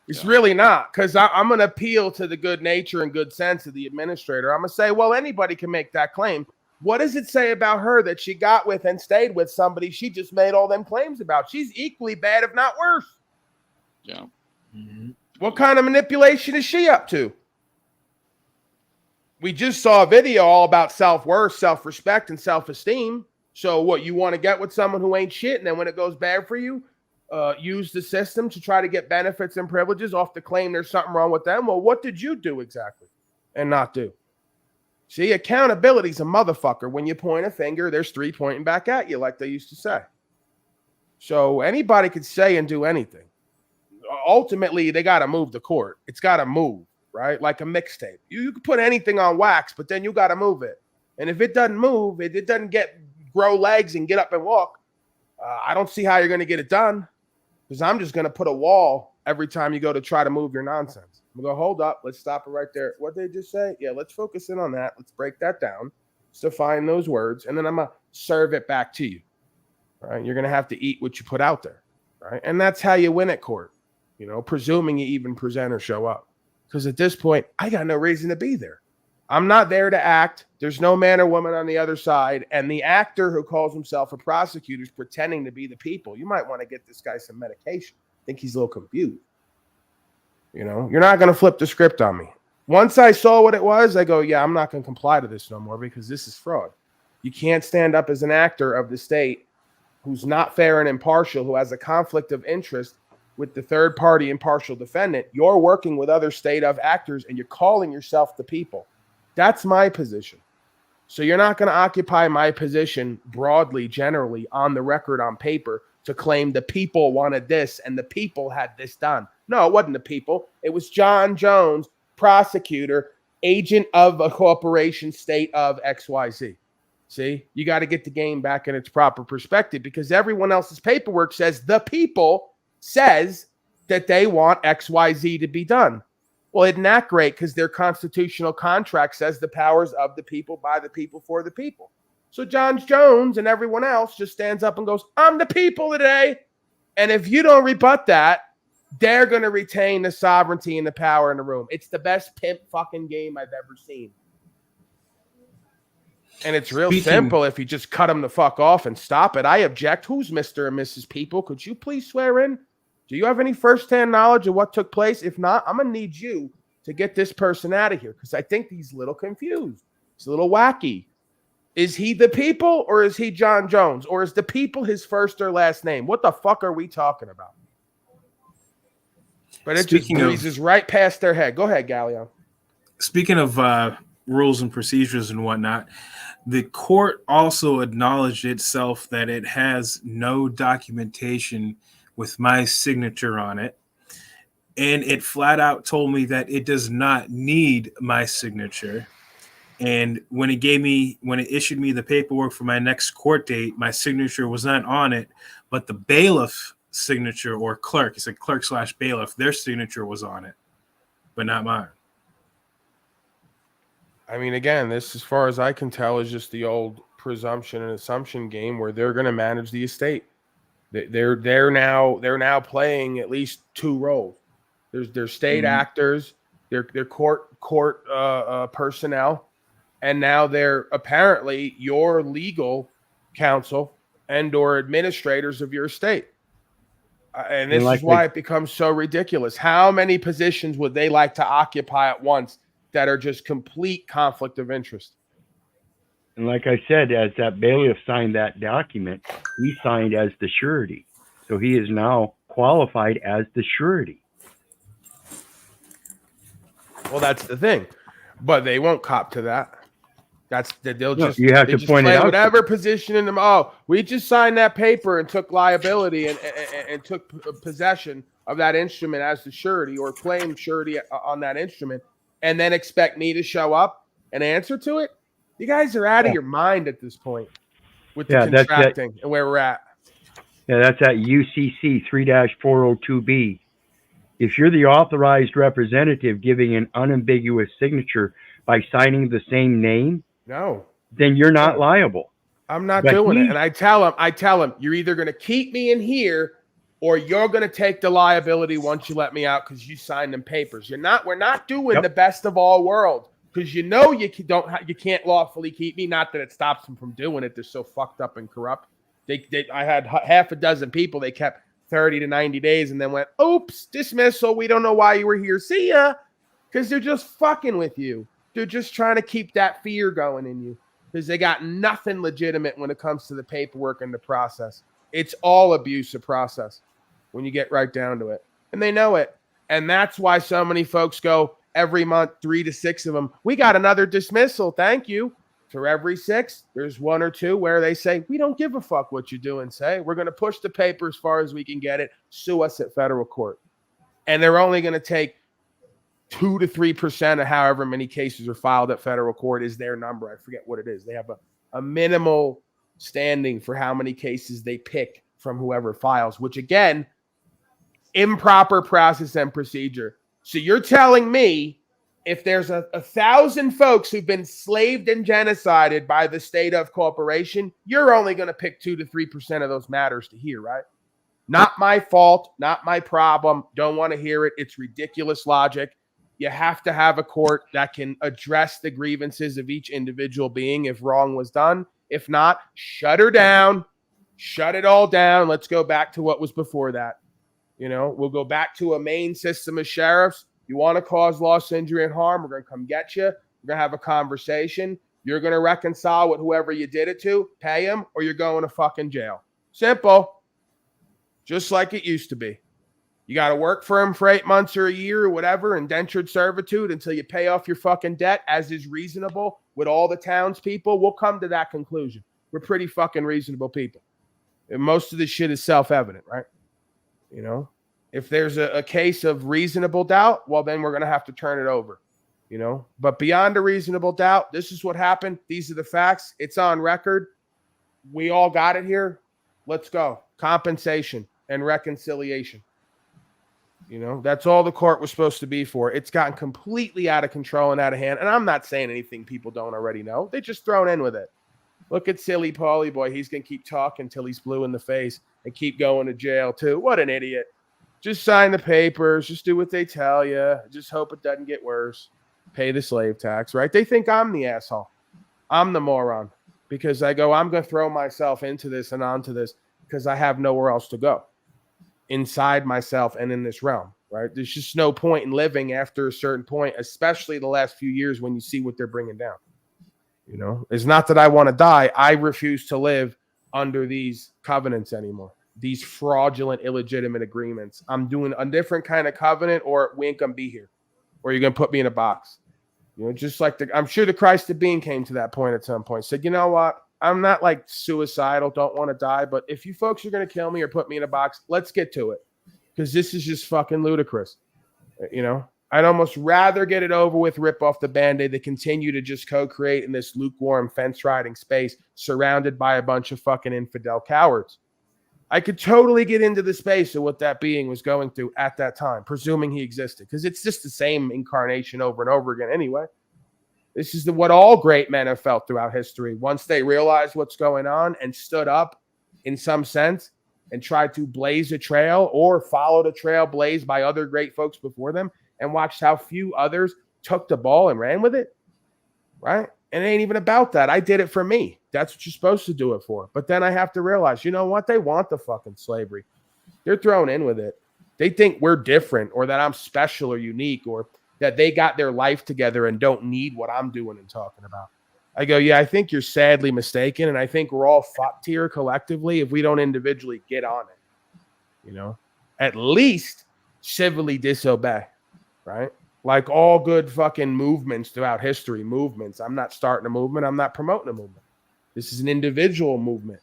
It's really not, because I'm going to appeal to the good nature and good sense of the administrator. I'm going to say, well, anybody can make that claim. What does it say about her that she got with and stayed with somebody she just made all them claims about? She's equally bad, if not worse. Yeah. Mm-hmm. What kind of manipulation is she up to? We just saw a video all about self-worth, self-respect, and self-esteem. So what, you want to get with someone who ain't shit, and then when it goes bad for you, use the system to try to get benefits and privileges off the claim there's something wrong with them? Well, what did you do exactly and not do? See, accountability's a motherfucker. When you point a finger, there's three pointing back at you, like they used to say. So anybody could say and do anything. Ultimately, they got to move the court. It's got to move, right? Like a mixtape. You can put anything on wax, but then you got to move it. And if it doesn't move, it doesn't grow legs and get up and walk, I don't see how you're going to get it done. Because I'm just going to put a wall every time you go to try to move your nonsense. I'm going to go, hold up. Let's stop it right there. What did they just say? Yeah, let's focus in on that. Let's break that down. Let's define those words. And then I'm going to serve it back to you. Right? You're going to have to eat what you put out there. Right? And that's how you win at court. Presuming you even present or show up. Because at this point, I got no reason to be there. I'm not there to act. There's no man or woman on the other side. And the actor who calls himself a prosecutor is pretending to be the people. You might want to get this guy some medication. I think he's a little confused. You know, you're not going to flip the script on me. Once I saw what it was, I go, yeah, I'm not going to comply to this no more because this is fraud. You can't stand up as an actor of the state who's not fair and impartial, who has a conflict of interest with the third party impartial defendant. You're working with other state of actors and you're calling yourself the people. That's my position. So you're not going to occupy my position broadly, generally, on the record, on paper, to claim the people wanted this and the people had this done. No, it wasn't the people. It was John Jones, prosecutor, agent of a corporation, state of XYZ. See, you got to get the game back in its proper perspective because everyone else's paperwork says the people says that they want XYZ to be done. Well, isn't that great? Because their constitutional contract says the powers of the people, by the people, for the people. So John Jones and everyone else just stands up and goes, I'm the people today. And if you don't rebut that, they're going to retain the sovereignty and the power in the room. It's the best pimp fucking game I've ever seen. And it's real simple if you just cut them the fuck off and stop it. I object. Who's Mr. and Mrs. People? Could you please swear in? Do you have any firsthand knowledge of what took place? If not, I'm going to need you to get this person out of here because I think he's a little confused. He's a little wacky. Is he the people or is he John Jones? Or is the people his first or last name? What the fuck are we talking about? But it just breezes right past their head. Go ahead, Gallion. Speaking of rules and procedures and whatnot, the court also acknowledged itself that it has no documentation with my signature on it. And it flat out told me that it does not need my signature. And when it issued me the paperwork for my next court date, my signature was not on it, but the bailiff signature or clerk, it's a clerk/bailiff, their signature was on it, but not mine. I mean, again, this, as far as I can tell, is just the old presumption and assumption game where they're going to manage the estate. They're now playing at least two roles. There's state actors, they're court personnel, and now they're apparently your legal counsel and or administrators of your estate. And this is why it becomes so ridiculous. How many positions would they like to occupy at once that are just complete conflict of interest? And like I said, as that bailiff signed that document, he signed as the surety. So he is now qualified as the surety. Well, that's the thing. But they won't cop to that. You have to point it out. Whatever position in them. Oh, we just signed that paper and took liability and took possession of that instrument as the surety or claimed surety on that instrument, and then expect me to show up and answer to it. You guys are out of your mind at this point with the contracting and where we're at. Yeah, that's at UCC 3-402B. If you're the authorized representative giving an unambiguous signature by signing the same name, then you're not liable. I'm not doing it. And I tell him, you're either going to keep me in here or you're going to take the liability once you let me out because you signed them papers. We're not doing the best of all worlds because you can't lawfully keep me. Not that it stops them from doing it. They're so fucked up and corrupt. I had half a dozen people. They kept 30 to 90 days and then went, oops, dismissal. We don't know why you were here. See ya. Because they're just fucking with you. They're just trying to keep that fear going in you because they got nothing legitimate when it comes to the paperwork and the process. It's all abuse of process when you get right down to it. And they know it. And that's why so many folks go every month, 3 to 6 of them. We got another dismissal. Thank you. For every 6, there's 1 or 2 where they say, we don't give a fuck what you do and say. We're going to push the paper as far as we can get it. Sue us at federal court. And they're only going to take 2 to 3% of however many cases are filed at federal court is their number. I forget what it is. They have a minimal standing for how many cases they pick from whoever files, which again, improper process and procedure. So you're telling me if there's 1,000 folks who've been slaved and genocided by the state of corporation, you're only going to pick 2 to 3% of those matters to hear, right? Not my fault, not my problem. Don't want to hear it. It's ridiculous logic. You have to have a court that can address the grievances of each individual being if wrong was done. If not, shut her down. Shut it all down. Let's go back to what was before that. You know, we'll go back to a main system of sheriffs. You want to cause loss, injury, and harm, we're going to come get you. We're going to have a conversation. You're going to reconcile with whoever you did it to, pay him, or you're going to fucking jail. Simple. Just like it used to be. You got to work for him for 8 months or a year or whatever, indentured servitude until you pay off your fucking debt, as is reasonable with all the townspeople. We'll come to that conclusion. We're pretty fucking reasonable people. And most of this shit is self-evident, right? You know, if there's a case of reasonable doubt, well, then we're going to have to turn it over, you know. But beyond a reasonable doubt, this is what happened. These are the facts. It's on record. We all got it here. Let's go. Compensation and reconciliation. You know, that's all the court was supposed to be for. It's gotten completely out of control and out of hand. And I'm not saying anything people don't already know. They just thrown in with it. Look at silly Paulie boy. He's going to keep talking until he's blue in the face and keep going to jail too. What an idiot. Just sign the papers. Just do what they tell you. Just hope it doesn't get worse. Pay the slave tax, right? They think I'm the asshole. I'm the moron because I go, I'm going to throw myself into this and onto this because I have nowhere else to go inside myself and in this realm, right? There's just no point in living after a certain point, especially the last few years when you see what they're bringing down. You know, it's not that I want to die. I refuse to live under these covenants anymore. These fraudulent, illegitimate agreements. I'm doing a different kind of covenant, or we ain't gonna be here, or you're gonna put me in a box. You know, just like I'm sure the Christ of being came to that point at some point. Said, you know what? I'm not like suicidal, don't want to die, but if you folks are gonna kill me or put me in a box, let's get to it, because this is just fucking ludicrous. You know. I'd almost rather get it over with, rip off the Band-Aid, than continue to just co-create in this lukewarm fence-riding space surrounded by a bunch of fucking infidel cowards. I could totally get into the space of what that being was going through at that time, presuming he existed, because it's just the same incarnation over and over again anyway. This is what all great men have felt throughout history. Once they realized what's going on and stood up in some sense and tried to blaze a trail or follow the trail blazed by other great folks before them, and watched how few others took the ball and ran with it, right? And it ain't even about that. I did it for me. That's what you're supposed to do it for. But then I have to realize, you know what? They want the fucking slavery. They're thrown in with it. They think we're different, or that I'm special or unique, or that they got their life together and don't need what I'm doing and talking about. I go, yeah, I think you're sadly mistaken, and I think we're all fucked here collectively if we don't individually get on it. You know? At least civilly disobey. Right? Like all good fucking movements throughout history, I'm not starting a movement. I'm not promoting a movement. This is an individual movement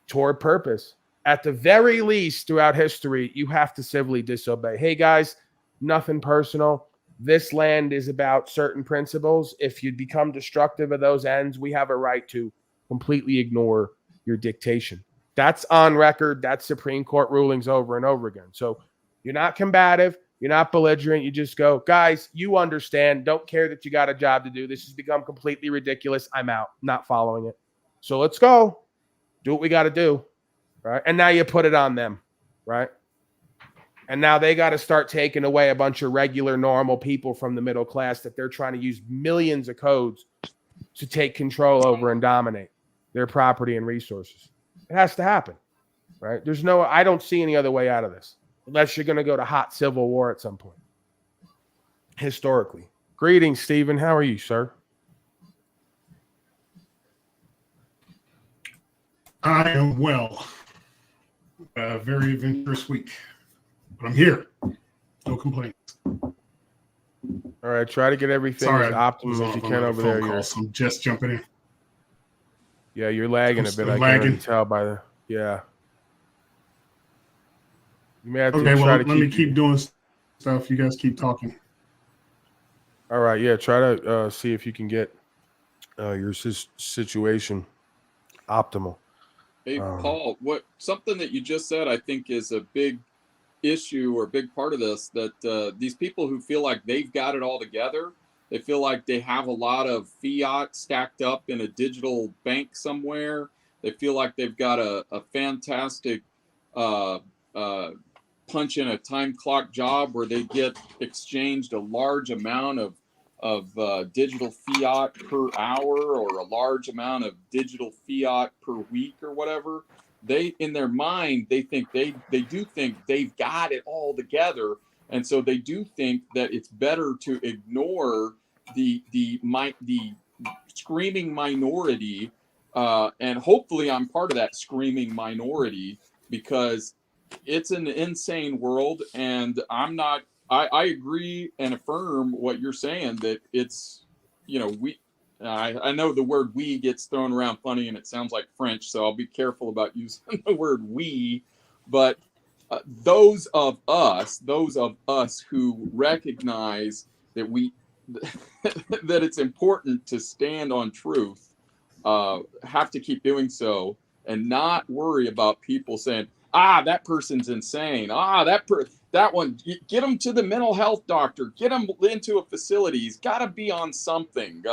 toward purpose. At the very least, throughout history, you have to civilly disobey. Hey, guys, nothing personal. This land is about certain principles. If you become destructive of those ends, we have a right to completely ignore your dictation. That's on record. That's Supreme Court rulings over and over again. So you're not combative. You're not belligerent. You just go, guys, you understand. Don't care that you got a job to do. This has become completely ridiculous. I'm out. Not following it. So let's go. Do what we got to do. Right. And now you put it on them. Right. And now they got to start taking away a bunch of regular, normal people from the middle class that they're trying to use millions of codes to take control over and dominate their property and resources. It has to happen. Right. I don't see any other way out of this. Unless you're going to go to hot civil war at some point. Historically. Greetings, Stephen. How are you, sir? I am well. A very adventurous week. But I'm here. No complaints. All right. Try to get everything as optimal as you can over there. So I'm just jumping in. Yeah, you're lagging a bit. I can really tell by the... Yeah. You may have to let me keep doing stuff. You guys keep talking. All right, yeah. Try to see if you can get your situation optimal. Hey, Paul, something that you just said, I think, is a big issue or a big part of this. That these people who feel like they've got it all together, they feel like they have a lot of fiat stacked up in a digital bank somewhere. They feel like they've got a fantastic punch in a time clock job where they get exchanged a large amount of digital fiat per hour or a large amount of digital fiat per week or whatever. They, in their mind, they do think they've got it all together, and so they do think that it's better to ignore the screaming minority, and hopefully I'm part of that screaming minority, because it's an insane world, and I'm not. I agree and affirm what you're saying, that it's, I know the word "we" gets thrown around funny and it sounds like French, so I'll be careful about using the word "we." But those of us who recognize that that it's important to stand on truth, have to keep doing so, and not worry about people saying, that person's insane. That one, get them to the mental health doctor, get them into a facility. He's got to be on something.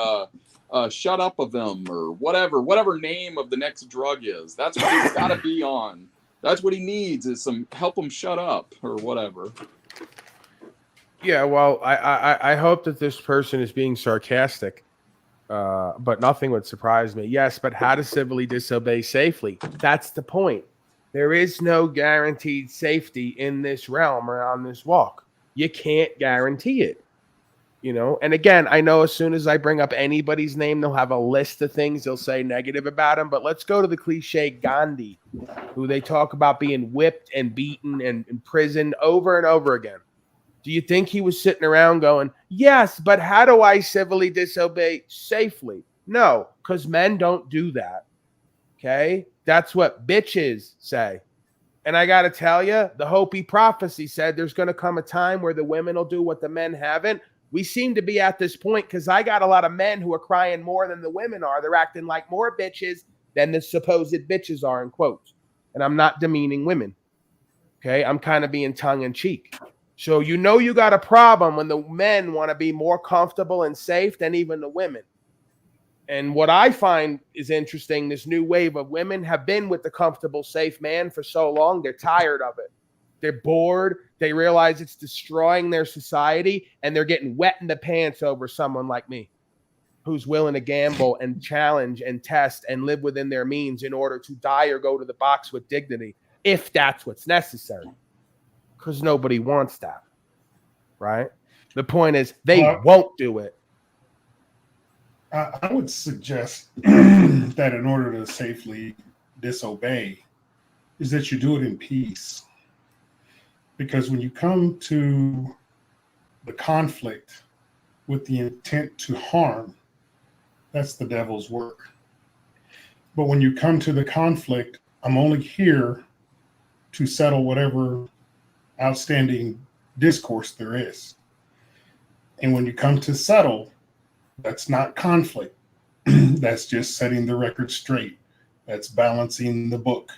Shut up of them, or whatever name of the next drug is. That's what he's got to be on. That's what he needs, is some help him shut up or whatever. Yeah, well, I hope that this person is being sarcastic, but nothing would surprise me. Yes, but how to civilly disobey safely? That's the point. There is no guaranteed safety in this realm or on this walk. You can't guarantee it. And again, I know as soon as I bring up anybody's name, they'll have a list of things they'll say negative about him. But let's go to the cliche Gandhi, who they talk about being whipped and beaten and imprisoned over and over again. Do you think he was sitting around going, yes, but how do I civilly disobey safely? No, because men don't do that. Okay? That's what bitches say. And I got to tell you, the Hopi prophecy said there's going to come a time where the women will do what the men haven't. We seem to be at this point, because I got a lot of men who are crying more than the women are. They're acting like more bitches than the supposed bitches are, in quotes. And I'm not demeaning women. Okay? I'm kind of being tongue in cheek. So you got a problem when the men want to be more comfortable and safe than even the women. And what I find is interesting, this new wave of women have been with the comfortable, safe man for so long, they're tired of it. They're bored. They realize it's destroying their society, and they're getting wet in the pants over someone like me, who's willing to gamble and challenge and test and live within their means in order to die or go to the box with dignity, if that's what's necessary. Because nobody wants that, right? The point is, they won't do it. I would suggest that in order to safely disobey, is that you do it in peace. Because when you come to the conflict with the intent to harm, that's the devil's work. But when you come to the conflict, I'm only here to settle whatever outstanding discourse there is. And when you come to settle, that's not conflict. That's just setting the record straight. That's balancing the book.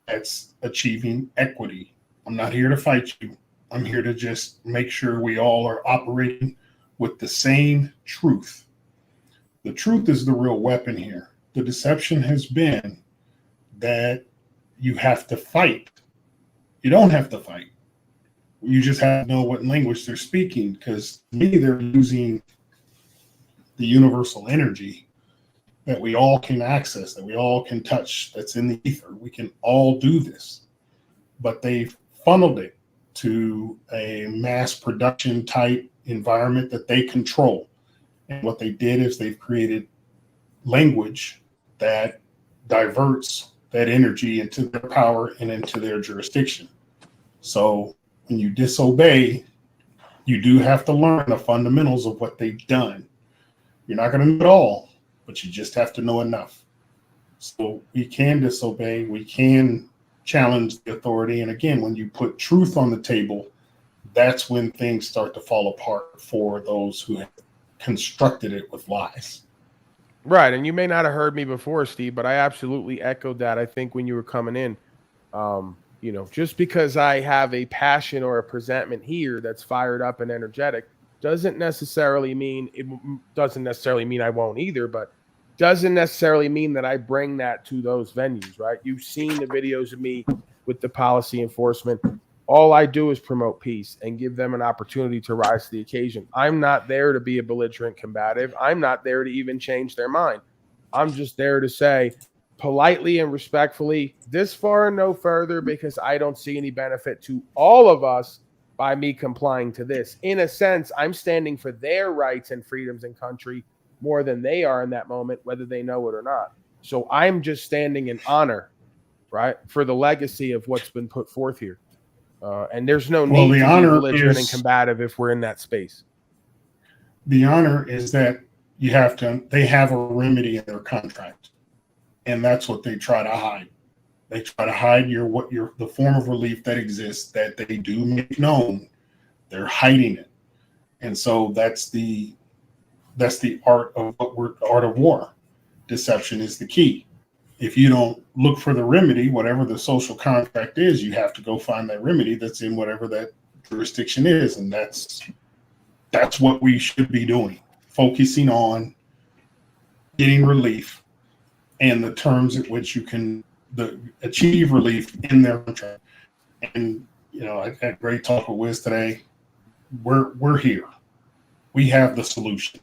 That's achieving equity. I'm not here to fight you. I'm here to just make sure we all are operating with the same truth. The truth is the real weapon here. The deception has been that you have to fight. You don't have to fight. You just have to know what language they're speaking, because maybe they're using the universal energy that we all can access, that we all can touch, that's in the ether. We can all do this. But they've funneled it to a mass production type environment that they control. And what they did is they've created language that diverts that energy into their power and into their jurisdiction. So when you disobey, you do have to learn the fundamentals of what they've done. You're not going to know it all, but you just have to know enough. So we can disobey, we can challenge the authority. And again, when you put truth on the table, that's when things start to fall apart for those who have constructed it with lies. Right. And you may not have heard me before, Steve, but I absolutely echoed that. I think when you were coming in, just because I have a passion or a presentment here that's fired up and energetic doesn't necessarily mean I won't either, but doesn't necessarily mean that I bring that to those venues, right? You've seen the videos of me with the policy enforcement All I do is promote peace and give them an opportunity to rise to the occasion. I'm not there to be a belligerent combative. I'm not there to even change their mind. I'm just there to say politely and respectfully, this far and no further, because I don't see any benefit to all of us by me complying to this. In a sense, I'm standing for their rights and freedoms in country more than they are in that moment, whether they know it or not. So I'm just standing in honor, right, for the legacy of what's been put forth here. And there's no need to be belligerent and combative if we're in that space. The honor is that they have a remedy in their contract. And that's what they try to hide. They try to hide the form of relief that exists that they do make known. They're hiding it. And so that's the art of art of war. Deception is the key. If you don't look for the remedy, whatever the social contract is, you have to go find that remedy that's in whatever that jurisdiction is. And that's what we should be doing. Focusing on getting relief and the terms at which you can achieve relief in their contract. And I had a great talk with Wiz today. We're here. We have the solution.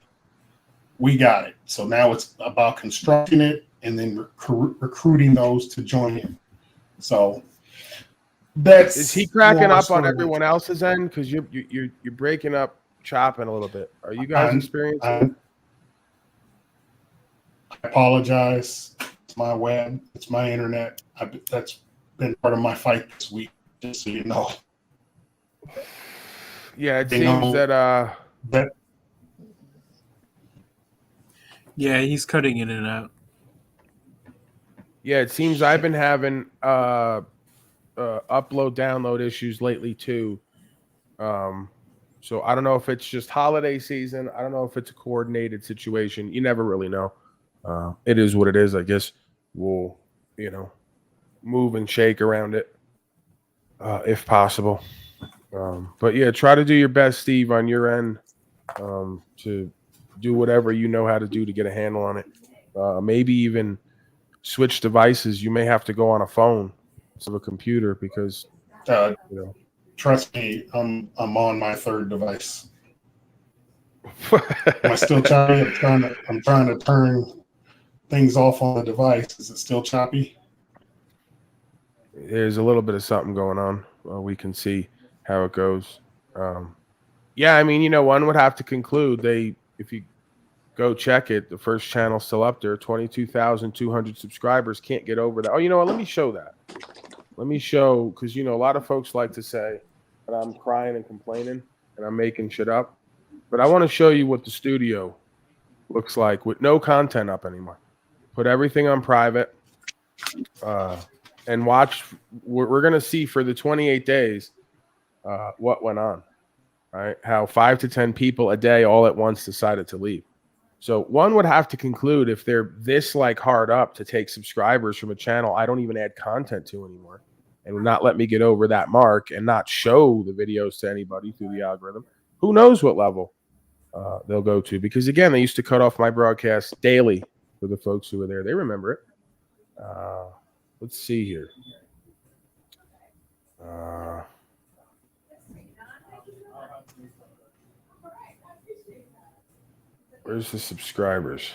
We got it. So now it's about constructing it and then recruiting those to join in. So is he cracking up on everyone else's end? Because you're breaking up, chopping a little bit. Are you guys experiencing? I apologize. It's my web. It's my internet. That's been part of my fight this week, just so you know. Yeah, it seems that yeah, he's cutting in and out. Yeah, it seems I've been having upload download issues lately too. So I don't know if it's just holiday season. I don't know if it's a coordinated situation. You never really know. It is what it is. I guess we'll move and shake around it if possible. But yeah, try to do your best, Steve, on your end to do whatever you know how to do to get a handle on it. Maybe even switch devices. You may have to go on a phone instead of a computer because trust me, I'm on my third device. Am I still choppy? I'm trying to turn things off on the device. Is it still choppy? There's a little bit of something going on. We can see how it goes. Yeah, I mean, one would have to conclude if you go check it, the first channel's still up there, 22,200 subscribers, can't get over that. Oh, you know what? Let me show that. Let me show, because, a lot of folks like to say that I'm crying and complaining and I'm making shit up. But I want to show you what the studio looks like with no content up anymore. Put everything on private and watch. We're going to see for the 28 days what went on, right? How 5 to 10 people a day all at once decided to leave. So one would have to conclude if they're this hard up to take subscribers from a channel I don't even add content to anymore and would not let me get over that mark and not show the videos to anybody through the algorithm, who knows what level they'll go to. Because again, they used to cut off my broadcast daily for the folks who were there. They remember it. Let's see here. Where's the subscribers?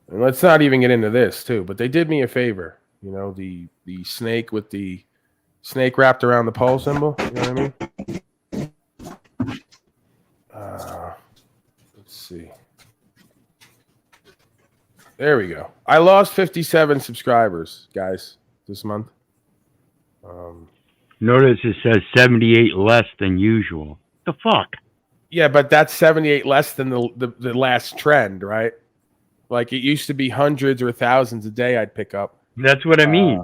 And let's not even get into this too, but they did me a favor. The snake with the snake wrapped around the pole symbol. You know what I mean? Let's see. There we go. I lost 57 subscribers, guys, this month. Notice it says 78 less than usual. The fuck? Yeah, but that's 78 less than the last trend, right? It used to be hundreds or thousands a day I'd pick up. That's what I mean.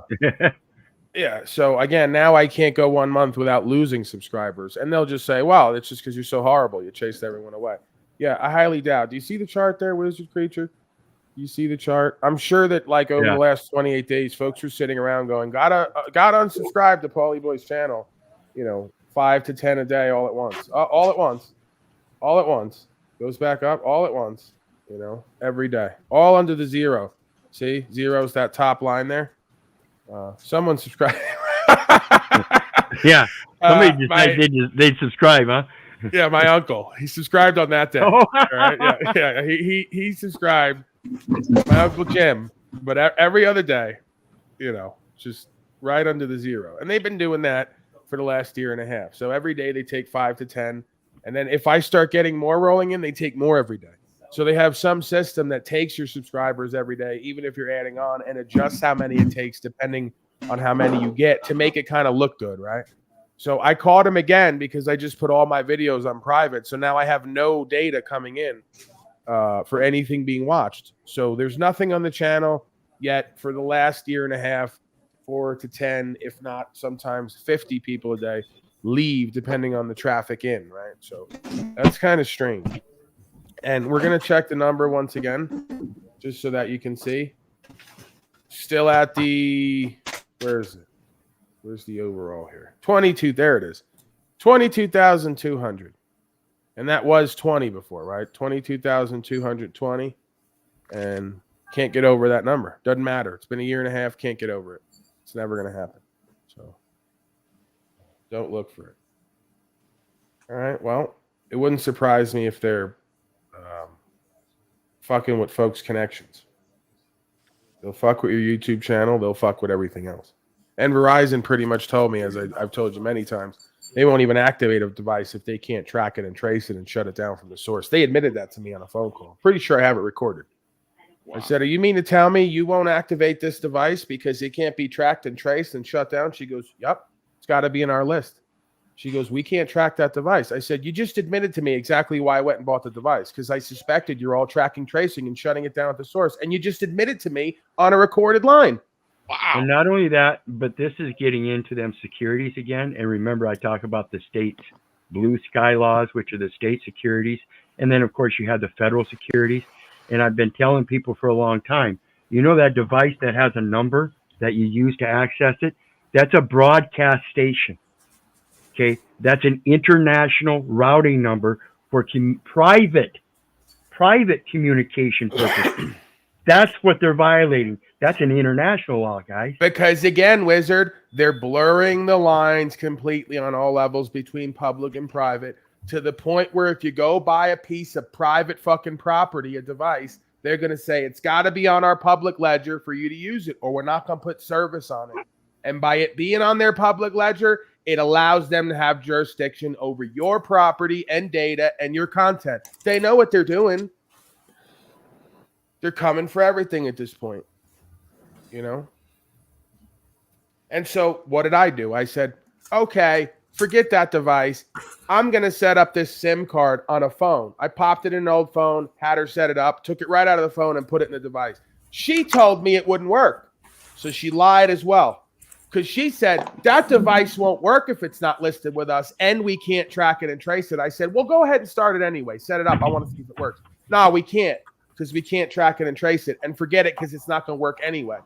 Yeah. So again, now I can't go 1 month without losing subscribers. And they'll just say, wow, it's just because you're so horrible. You chased everyone away. Yeah, I highly doubt. Do you see the chart there, Wizard Creature? You see the chart? I'm sure that over the last 28 days, folks were sitting around going, gotta unsubscribe to Paulie Boy's channel. 5 to 10 a day all at once. All at once. Goes back up all at once, every day. All under the zero. See? Zero's that top line there. Someone subscribe. Yeah. Somebody decided they'd subscribe, huh? Yeah, my uncle. He subscribed on that day. Oh. All right. Yeah. He subscribed. My Uncle Jim. But every other day, just right under the zero. And they've been doing that for the last year and a half. So every day they take 5 to 10. And then if I start getting more rolling in, they take more every day. So they have some system that takes your subscribers every day, even if you're adding on, and adjusts how many it takes depending on how many you get to make it kind of look good, right? So I called him again because I just put all my videos on private. So now I have no data coming in for anything being watched. So there's nothing on the channel yet for the last year and a half. 4 to 10, if not sometimes 50 people a day leave depending on the traffic in, right? So that's kind of strange. And we're going to check the number once again, just so that you can see. Still at the, where is it? Where's the overall here? 22, there it is. 22,200. And that was 20 before, right? 22,220. And can't get over that number. Doesn't matter. It's been a year and a half. Can't get over it. It's never going to happen. So don't look for it. All right. Well, it wouldn't surprise me if they're fucking with folks' connections. They'll fuck with your YouTube channel. They'll fuck with everything else. And Verizon pretty much told me, as I've told you many times, they won't even activate a device if they can't track it and trace it and shut it down from the source. They admitted that to me on a phone call. Pretty sure I have it recorded. Wow. I said, you mean to tell me you won't activate this device because it can't be tracked and traced and shut down? She goes, yep, it's got to be in our list. She goes, we can't track that device. I said, you just admitted to me exactly why I went and bought the device, because I suspected you're all tracking, tracing, and shutting it down at the source. And you just admitted to me on a recorded line. Wow. And not only that, but this is getting into them securities again. And remember, I talk about the state's blue sky laws, which are the state securities. And then, of course, you have the federal securities. And I've been telling people for a long time, that device that has a number that you use to access it, that's a broadcast station. Okay, that's an international routing number for private communication purposes. That's what they're violating. That's an international law, guys. Because again, Wizard, they're blurring the lines completely on all levels between public and private, to the point where if you go buy a piece of private fucking property, a device, they're going to say it's got to be on our public ledger for you to use it, or we're not going to put service on it. And by it being on their public ledger, it allows them to have jurisdiction over your property and data and your content. They know what they're doing. They're coming for everything at this point, And so what did I do? I said, okay, forget that device. I'm going to set up this SIM card on a phone. I popped it in an old phone, had her set it up, took it right out of the phone and put it in the device. She told me it wouldn't work. So she lied as well. Because she said, that device won't work if it's not listed with us, and we can't track it and trace it. I said, well, go ahead and start it anyway. Set it up. I want to see if it works. No, we can't, because we can't track it and trace it. And forget it, because it's not going to work anyway.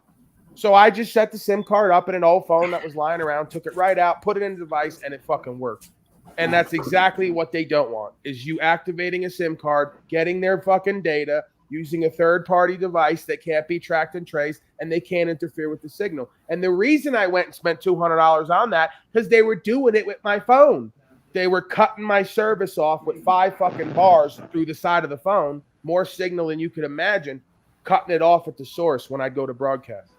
So I just set the SIM card up in an old phone that was lying around, took it right out, put it in the device, and it fucking worked. And that's exactly what they don't want, is you activating a SIM card, getting their fucking data, using a third-party device that can't be tracked and traced, and they can't interfere with the signal. And the reason I went and spent $200 on that, because they were doing it with my phone. They were cutting my service off with 5 fucking bars through the side of the phone, more signal than you could imagine, cutting it off at the source when I go to broadcast.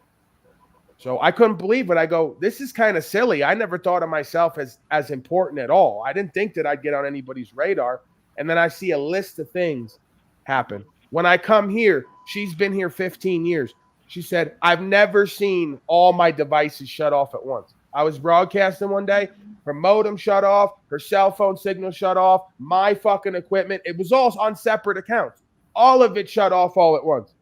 So I couldn't believe it. I go, this is kind of silly. I never thought of myself as important at all. I didn't think that I'd get on anybody's radar. And then I see a list of things happen. When I come here, she's been here 15 years. She said, I've never seen all my devices shut off at once. I was broadcasting one day. Her modem shut off. Her cell phone signal shut off. My fucking equipment. It was all on separate accounts. All of it shut off all at once.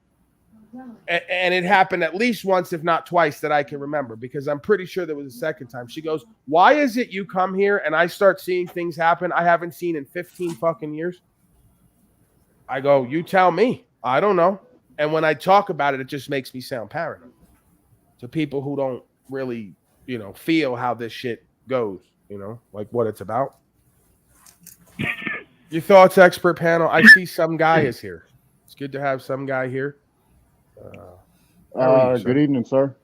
And it happened at least once, if not twice, that I can remember, because I'm pretty sure there was a second time. She goes, why is it you come here and I start seeing things happen I haven't seen in 15 fucking years? I go, you tell me. I don't know. And when I talk about it, it just makes me sound paranoid to people who don't really, feel how this shit goes, like what it's about. Your thoughts, expert panel? I see some guy is here. It's good to have some guy here. Good evening, sir.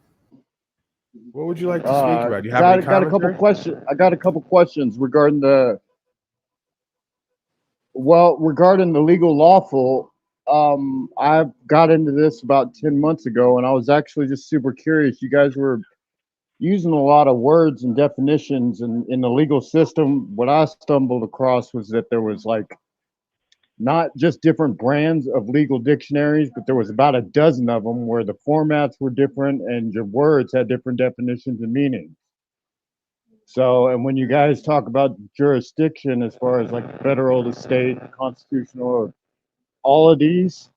What would you like to speak about? Do you have got any got a couple commentary? questions. I got a couple questions regarding regarding the legal lawful. I got into this about 10 months ago, and I was actually just super curious. You guys were using a lot of words and definitions, and in the legal system, what I stumbled across was that there was like not just different brands of legal dictionaries, but there was about a dozen of them where the formats were different and your words had different definitions and meanings. So, and when you guys talk about jurisdiction as far as like federal, the state, constitutional, all of these,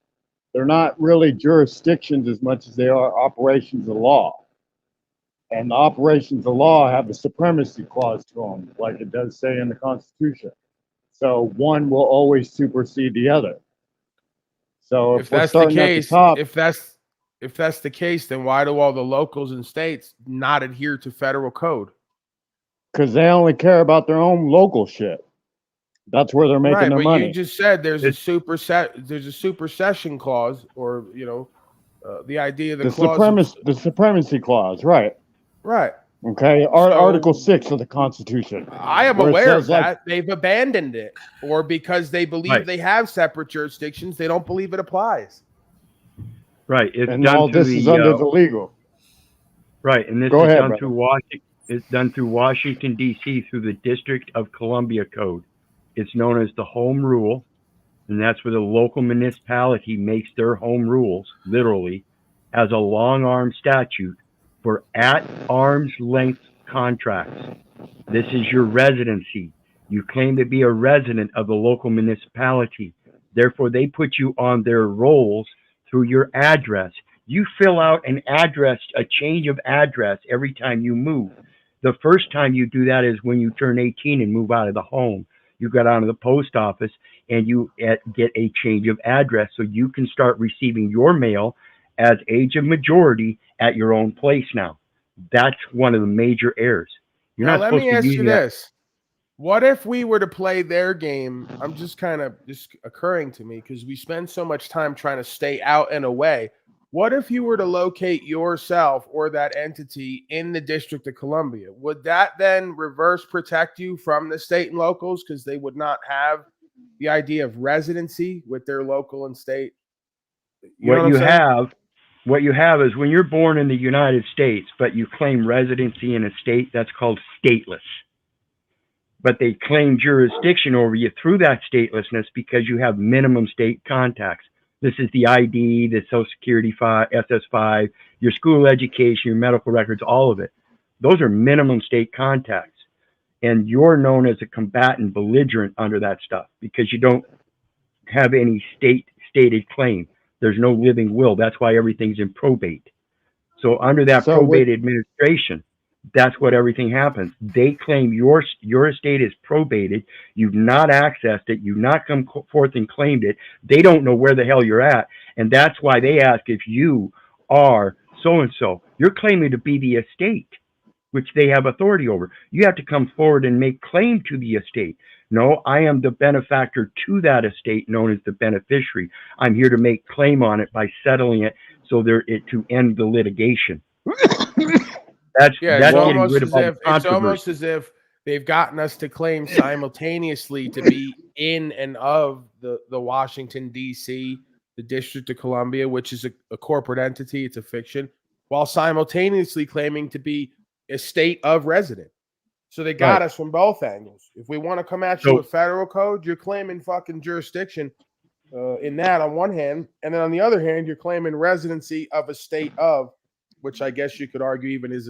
they're not really jurisdictions as much as they are operations of law. And the operations of law have a supremacy clause to them, like it does say in the Constitution. So one will always supersede the other. So If if we're that's the starting at the case, top, if that's the case, then why do all the locals and states not adhere to federal code? because they only care about their own local shit. That's where they're making Right, their but money. you just said there's a It's- there's a supersession clause, or the idea of the clause. The supremacy clause, right? Right. Okay, So- Article 6 of the Constitution. I am where it aware of says, like- that. They've abandoned it, or because they believe Right. they have separate jurisdictions, they don't believe it applies. Right. It's And done all through this is the under the legal. right, and this Go is ahead, done brother. through Washington. It's done through Washington D.C. through the District of Columbia Code. It's known as the Home Rule, and that's where the local municipality makes their home rules. Literally, as a long-arm statute for at arm's length contracts. This is your residency. You claim to be a resident of the local municipality. Therefore, they put you on their rolls through your address. You fill out a change of address every time you move. The first time you do that is when you turn 18 and move out of the home. You go down to the post office and you get a change of address so you can start receiving your mail as age of majority at your own place now. That's one of the major errors. You're Now, not let supposed me to ask use you that. this. What if we were to play their game? I'm just kind of just occurring to me because we spend so much time trying to stay out and away. What if you were to locate yourself or that entity in the District of Columbia? Would that then reverse protect you from the state and locals because they would not have the idea of residency with their local and state? You know What what you I'm saying? what you have is when you're born in the United States, but you claim residency in a state, that's called stateless. But they claim jurisdiction over you through that statelessness because you have minimum state contacts. This is the ID, the Social Security file, SS5, your school education, your medical records, all of it. Those are minimum state contacts. And you're known as a combatant belligerent under that stuff because you don't have any stated claim. There's no living will. That's why everything's in probate. So under that So probate administration, that's what everything happens. They claim your estate is probated. You've not accessed it. You've not come forth and claimed it. They don't know where the hell you're at. And that's why they ask if you are so-and-so. You're claiming to be the estate, which they have authority over. You have to come forward and make claim to the estate. No, I am the benefactor to that estate, known as the beneficiary. I'm here to make claim on it by settling it so to end the litigation. That's It's getting almost rid of as all if the it's almost controversy. as if they've gotten us to claim simultaneously to be in and of the Washington D.C., the District of Columbia, which is a corporate entity. It's a fiction, while simultaneously claiming to be a state of resident. So they got Right. us from both angles. If we want to come at you with federal code, you're claiming fucking jurisdiction in that on one hand, and then on the other hand, you're claiming residency of a state of, which I guess you could argue even is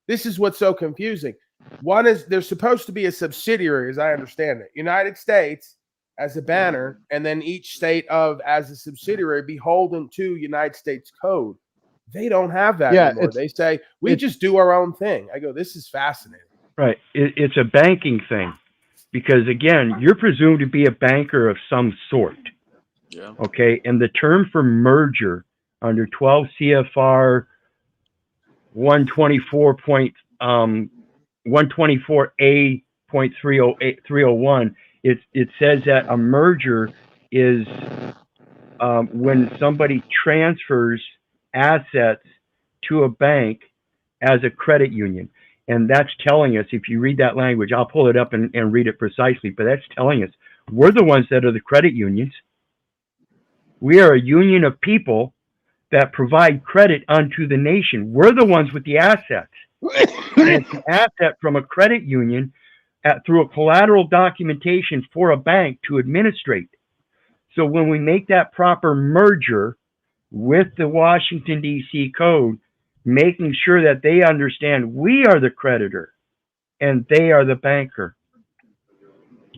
this is what's so confusing. One is there's supposed to be a subsidiary, as I understand it, United States as a banner, and then each state of as a subsidiary beholden to United States code. They don't have that anymore. They say we just do our own thing. I go, this is fascinating. Right. It's a banking thing because, again, you're presumed to be a banker of some sort. Yeah. Okay. And the term for merger under 12 CFR 124A.301, it says that a merger is when somebody transfers assets to a bank as a credit union. And that's telling us, if you read that language, I'll pull it up and read it precisely, but that's telling us we're the ones that are the credit unions. We are a union of people that provide credit unto the nation. We're the ones with the assets. And it's an asset from a credit union through a collateral documentation for a bank to administrate. So when we make that proper merger with the Washington, D.C. code, making sure that they understand we are the creditor and they are the banker.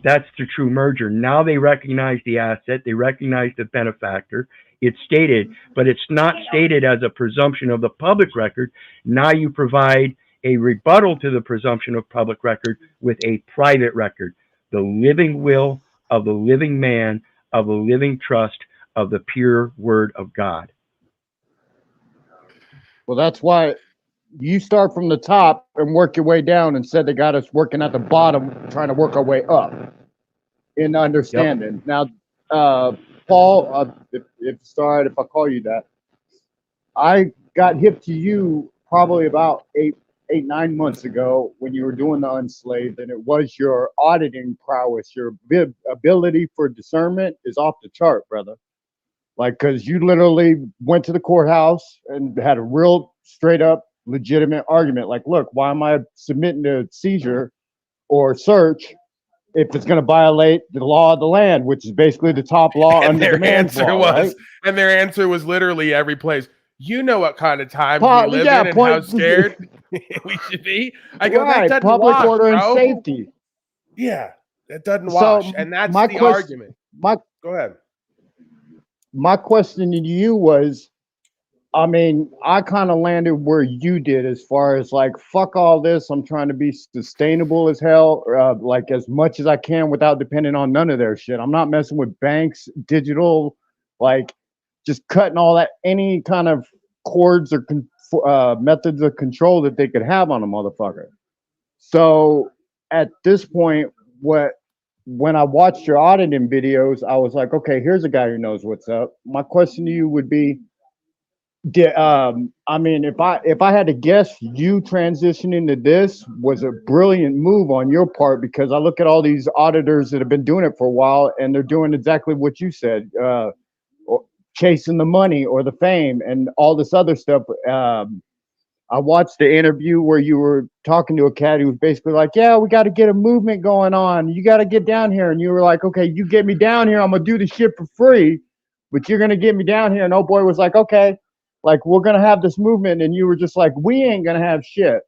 That's the true merger. Now they recognize the asset, they recognize the benefactor. It's stated, but it's not stated as a presumption of the public record. Now you provide a rebuttal to the presumption of public record with a private record, the living will of the living man, of the living trust of the pure word of God. Well, that's why you start from the top and work your way down. Instead, they got us working at the bottom, trying to work our way up in understanding. Now, Paul, if sorry if I call you that, I got hip to you probably about 9 months ago when you were doing the Unslaved, and it was your auditing prowess, your ability for discernment is off the chart, brother. Like, because you literally went to the courthouse and had a real straight up legitimate argument. Like, look, why am I submitting to seizure or search if it's going to violate the law of the land, which is basically the top law And under their the man's answer law, was, right? and their answer was literally every place. You know what kind of times Paul, we live yeah, in and point- how scared we should be. I go, Right, that doesn't public wash, order and bro. safety. Yeah, that doesn't So wash, and that's my the question- argument. My Go ahead. my question to you was, I mean, I kind of landed where you did as far as like, fuck all this. I'm trying to be sustainable as hell, like as much as I can without depending on none of their shit. I'm not messing with banks, digital, like just cutting all that, any kind of cords or methods of control that they could have on a motherfucker. So at this point, when I watched your auditing videos, I was like, okay, here's a guy who knows what's up. My question to you would be, I mean, if I had to guess, you transitioning to this was a brilliant move on your part, because I look at all these auditors that have been doing it for a while and they're doing exactly what you said, chasing the money or the fame and all this other stuff. I watched the interview where you were talking to a cat who was basically like, yeah, we got to get a movement going on. You got to get down here. And you were like, okay, you get me down here, I'm going to do the shit for free, but you're going to get me down here. And old boy was like, okay, like, we're going to have this movement. And you were just like, we ain't going to have shit.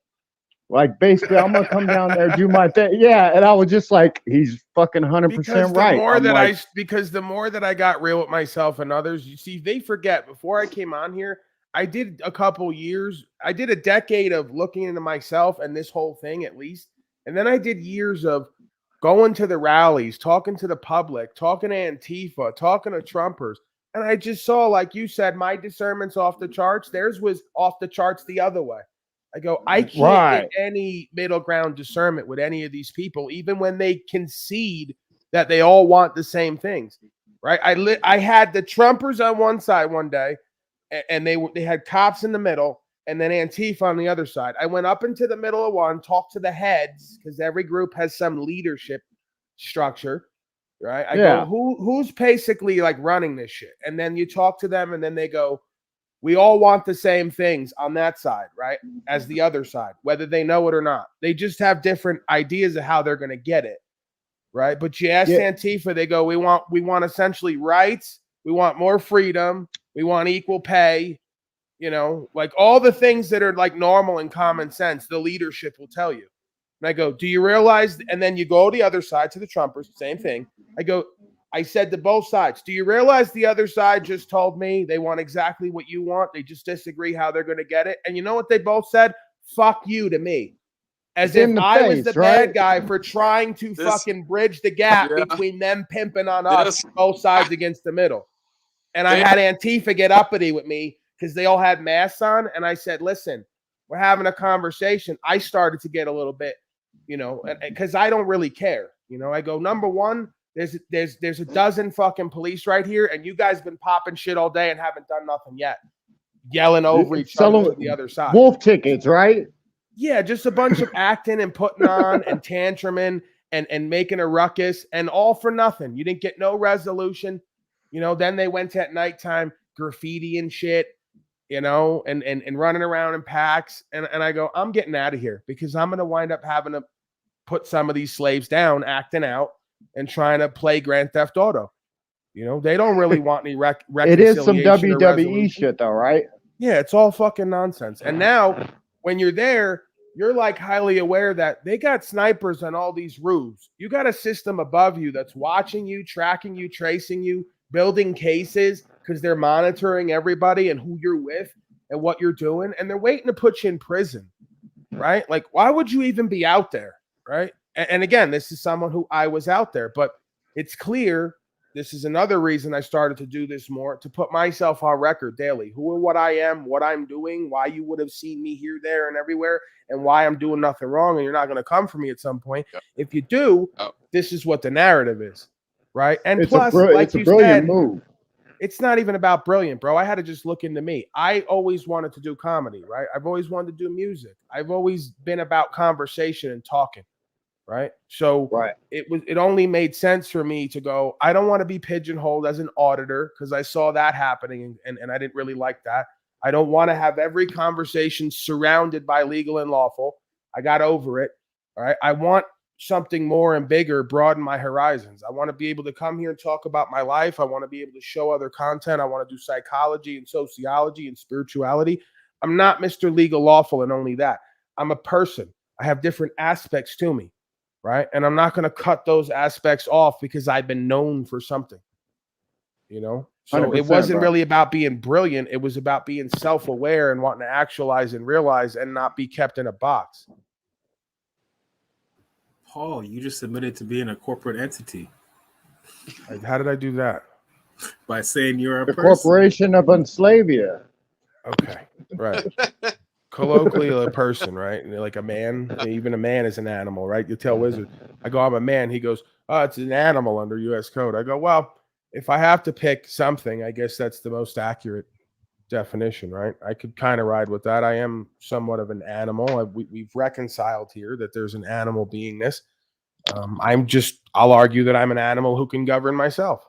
Like, basically, I'm going to come down there, do my thing. Yeah. And I was just like, he's fucking 100% right. Because the more that I got real with myself and others, you see, they forget, before I came on here, I did a couple years, I did a decade of looking into myself and this whole thing at least. And then I did years of going to the rallies, talking to the public, talking to Antifa, talking to Trumpers. And I just saw, like you said, my discernment's off the charts. Theirs was off the charts the other way. I go, I can't get any middle ground discernment with any of these people, even when they concede that they all want the same things, right? I had the Trumpers on one side one day, and they had cops in the middle, and then Antifa on the other side. I went up into the middle of one, talked to the heads, because every group has some leadership structure, right? I go, who's basically like running this shit? And then you talk to them, and then they go, we all want the same things on that side, right? As the other side, whether they know it or not. They just have different ideas of how they're going to get it, right? But you ask Antifa, they go, we want essentially rights. We want more freedom. We want equal pay, you know, like all the things that are like normal and common sense, the leadership will tell you. And I go, do you realize? And then you go to the other side, to the Trumpers, same thing. I said to both sides, do you realize the other side just told me they want exactly what you want? They just disagree how they're going to get it. And you know what they both said? Fuck you to me. As if I was the bad guy for trying to fucking bridge the gap between them pimping on us, both sides against the middle. And I had Antifa get uppity with me because they all had masks on. And I said, listen, we're having a conversation. I started to get a little bit, you know, because I don't really care. You know, I go, number one, there's a dozen fucking police right here. And you guys been popping shit all day and haven't done nothing yet. yelling over each Selling other to the other side. wolf tickets, right? Yeah, just a bunch of acting and putting on and tantruming and making a ruckus, and all for nothing. You didn't get no resolution. Then they went at nighttime graffiti and shit, and running around in packs. And I go, I'm getting out of here, because I'm going to wind up having to put some of these slaves down, acting out and trying to play Grand Theft Auto. They don't really want any It is some reconciliation or WWE resolution. shit, though, right? Yeah, it's all fucking nonsense. And now, when you're there, you're like highly aware that they got snipers on all these roofs. You got a system above you that's watching you, tracking you, tracing you, building cases, because they're monitoring everybody and who you're with and what you're doing. And they're waiting to put you in prison, right? Like, why would you even be out there, right? And again, this is someone who I was out there, but it's clear. This is another reason I started to do this more, to put myself on record daily. Who and what I am, what I'm doing, why you would have seen me here, there, and everywhere, and why I'm doing nothing wrong, and you're not going to come for me at some point. Yep. If you do, this is what the narrative is, right? And plus, it's a brilliant move. It's not even about brilliant, bro. I had to just look into me. I always wanted to do comedy, right? I've always wanted to do music. I've always been about conversation and talking. Right. So it only made sense for me to go, I don't want to be pigeonholed as an auditor, because I saw that happening and I didn't really like that. I don't want to have every conversation surrounded by legal and lawful. I got over it. All right. I want something more and bigger, broaden my horizons. I want to be able to come here and talk about my life. I want to be able to show other content. I want to do psychology and sociology and spirituality. I'm not Mr. Legal Lawful and only that. I'm a person. I have different aspects to me. Right. And I'm not going to cut those aspects off because I've been known for something, So it wasn't really about being brilliant. It was about being self-aware and wanting to actualize and realize and not be kept in a box. Paul, you just admitted to being a corporate entity. How did I do that? By saying you're a the person. Corporation of Unslavia. Okay. Right. Colloquially, a person, right? Like a man, even a man is an animal, right? You tell Wizard, I go, I'm a man. He goes, oh, it's an animal under U.S. code. I go, well, if I have to pick something, I guess that's the most accurate definition, right? I could kind of ride with that. I am somewhat of an animal. We've reconciled here that there's an animal beingness. I'll argue that I'm an animal who can govern myself.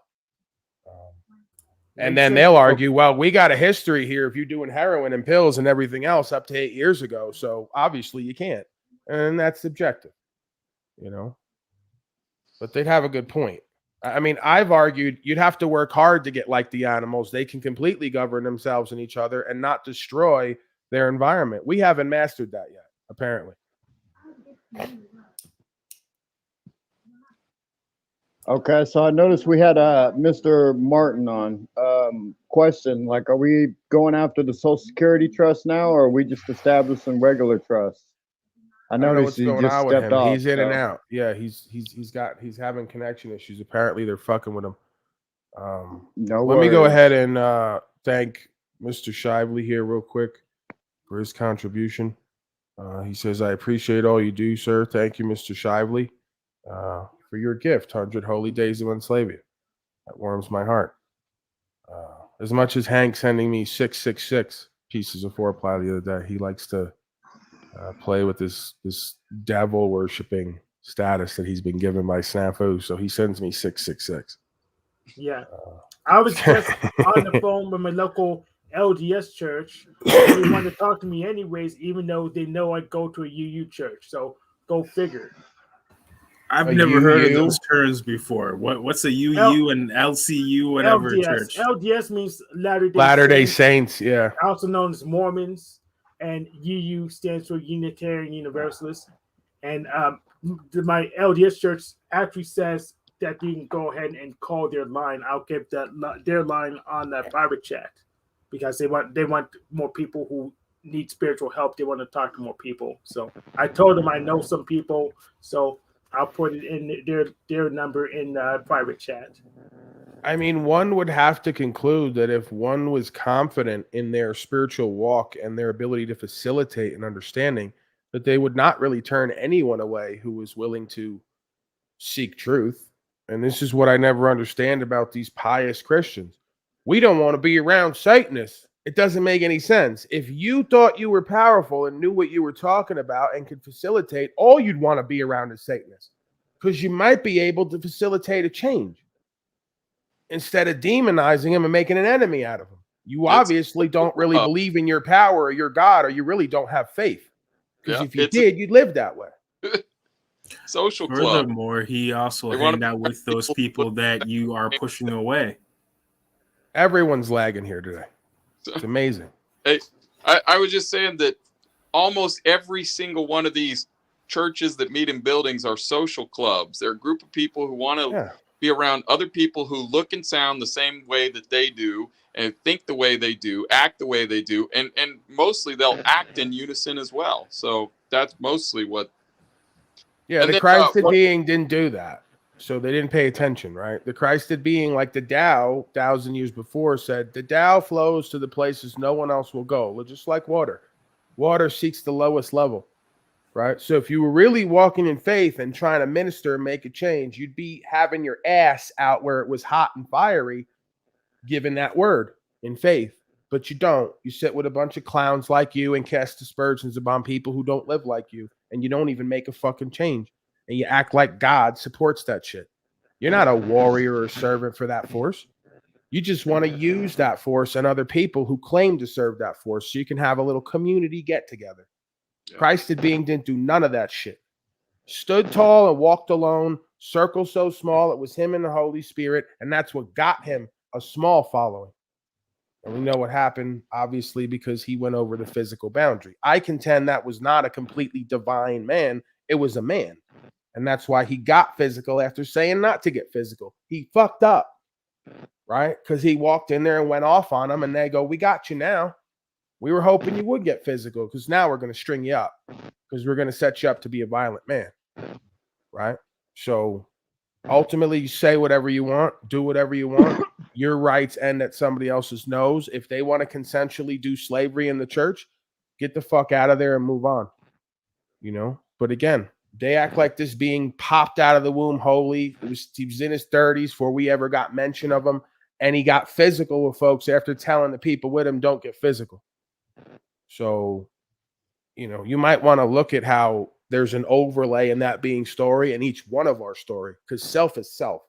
And then they'll argue, well, we got a history here of you doing heroin and pills and everything else up to 8 years ago. So obviously you can't. And that's subjective, But they'd have a good point. I mean, I've argued you'd have to work hard to get like the animals. They can completely govern themselves and each other and not destroy their environment. We haven't mastered that yet, apparently. Okay, so I noticed we had Mr. Martin on. Question, like, are we going after the Social Security trust now, or are we just establishing regular trusts? I noticed he just stepped off. He's in and out. Yeah, he's having connection issues. Apparently, they're fucking with him. Let me go ahead and thank Mr. Shively here real quick for his contribution. He says, I appreciate all you do, sir. Thank you, Mr. Shively, for your gift, 100 Holy Days of Enslavia. That warms my heart. As much as Hank sending me 666 pieces of foreplay the other day, he likes to play with this devil worshipping status that he's been given by Snafu. So he sends me 666. Yeah. I was just on the phone with my local LDS church. They wanted to talk to me anyways, even though they know I go to a UU church. So go figure. I've never heard of those terms before. What's a UU and LCU, whatever LDS. church? LDS means Latter-day Saints, yeah. Also known as Mormons. And UU stands for Unitarian Universalist. And my LDS church actually says that you can go ahead and call their line. I'll give their line on the private chat because they want more people who need spiritual help. They want to talk to more people. So I told them I know some people. So I'll put it in their number in private chat. I mean, one would have to conclude that if one was confident in their spiritual walk and their ability to facilitate an understanding, that they would not really turn anyone away who was willing to seek truth. And this is what I never understand about these pious Christians. We don't want to be around Satanists. It doesn't make any sense. If you thought you were powerful and knew what you were talking about and could facilitate, all you'd want to be around is Satanists, because you might be able to facilitate a change instead of demonizing him and making an enemy out of him. You obviously don't really believe in your power or your God, or you really don't have faith. Because if you did, you'd live that way. Social club. Furthermore, he also hanged out with those people that you are pushing away. Everyone's lagging here today. It's amazing. Hey, I was just saying that almost every single one of these churches that meet in buildings are social clubs. They're a group of people who want to be around other people who look and sound the same way that they do, and think the way they do, act the way they do, and mostly they'll act in unison as well. So that's mostly what. Yeah, the Christed being didn't do that. So they didn't pay attention, right? The Christed being, like the Tao, 1,000 years before, said, the Tao flows to the places no one else will go. Just like water. Water seeks the lowest level, right? So if you were really walking in faith and trying to minister and make a change, you'd be having your ass out where it was hot and fiery, giving that word in faith. But you don't. You sit with a bunch of clowns like you and cast aspersions upon people who don't live like you, and you don't even make a fucking change. And you act like God supports that shit. You're not a warrior or servant for that force. You just want to use that force and other people who claim to serve that force so you can have a little community get together. Yeah. Christed being didn't do none of that shit. Stood tall and walked alone, circle so small it was him and the Holy Spirit, and that's what got him a small following. And we know what happened, obviously, because he went over the physical boundary. I contend that was not a completely divine man. It was a man. And that's why he got physical after saying not to get physical. He fucked up, right? Because he walked in there and went off on them, and they go, we got you now. We were hoping you would get physical, because now we're going to string you up, because we're going to set you up to be a violent man, right? So ultimately, you say whatever you want, do whatever you want. Your rights end at somebody else's nose. If they want to consensually do slavery in the church, get the fuck out of there and move on, you know? But again, they act like this being popped out of the womb holy. He was in his 30s before we ever got mention of him. And he got physical with folks after telling the people with him, don't get physical. So, you know, you might want to look at how there's an overlay in that being story in each one of our story, because self is self.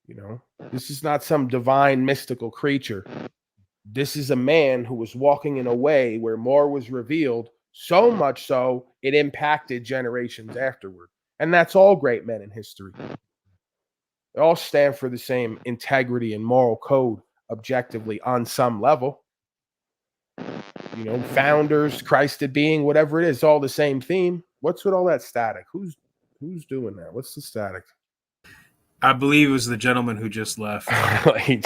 You know, this is not some divine mystical creature. This is a man who was walking in a way where more was revealed, so much so it impacted generations afterward. And that's all great men in history. They all stand for the same integrity and moral code objectively on some level. You know, founders, Christed being, whatever it is, all the same theme. What's with all that static? Who's doing that? What's the static? I believe it was the gentleman who just left. he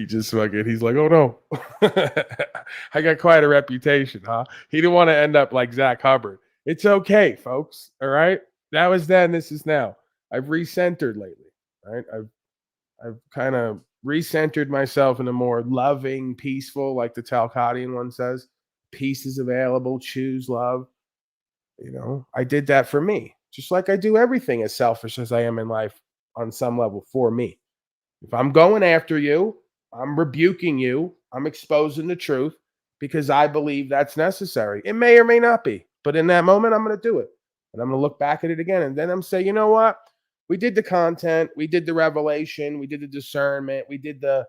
just fucking, he's like, oh no. I got quite a reputation, huh? He didn't want to end up like Zach Hubbard. It's okay, folks. All right. That was then, this is now. I've recentered lately, right? I've kind of recentered myself in a more loving, peaceful, like the Talcottian one says, peace is available, choose love. You know, I did that for me. Just like I do everything as selfish as I am in life on some level for me. If I'm going after you, I'm rebuking you, I'm exposing the truth because I believe that's necessary. It may or may not be, but in that moment, I'm going to do it. And I'm going to look back at it again. And then I'm saying, you know what? We did the content, we did the revelation, we did the discernment, we did the,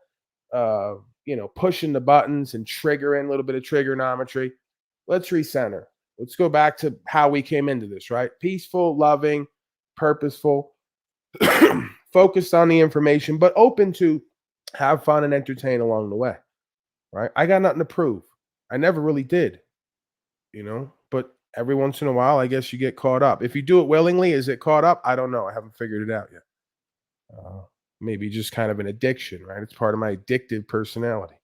pushing the buttons and triggering a little bit of trigonometry. Let's recenter. Let's go back to how we came into this, right? Peaceful, loving, purposeful, focused on the information, but open to have fun and entertain along the way, right? I got nothing to prove. I never really did, you know, but every once in a while, I guess you get caught up. If you do it willingly, is it caught up? I don't know. I haven't figured it out yet. Maybe just kind of an addiction, right? It's part of my addictive personality.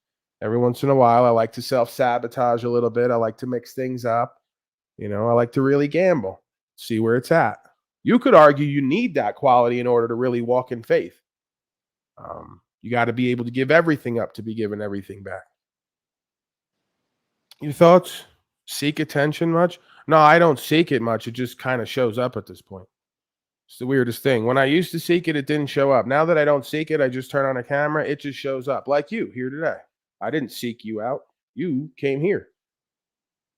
Every once in a while, I like to self-sabotage a little bit. I like to mix things up. You know, I like to really gamble, see where it's at. You could argue you need that quality in order to really walk in faith. You got to be able to give everything up to be given everything back. Your thoughts? Seek attention much? No, I don't seek it much. It just kind of shows up at this point. It's the weirdest thing. When I used to seek it, it didn't show up. Now that I don't seek it, I just turn on a camera. It just shows up like you here today. I didn't seek you out. You came here.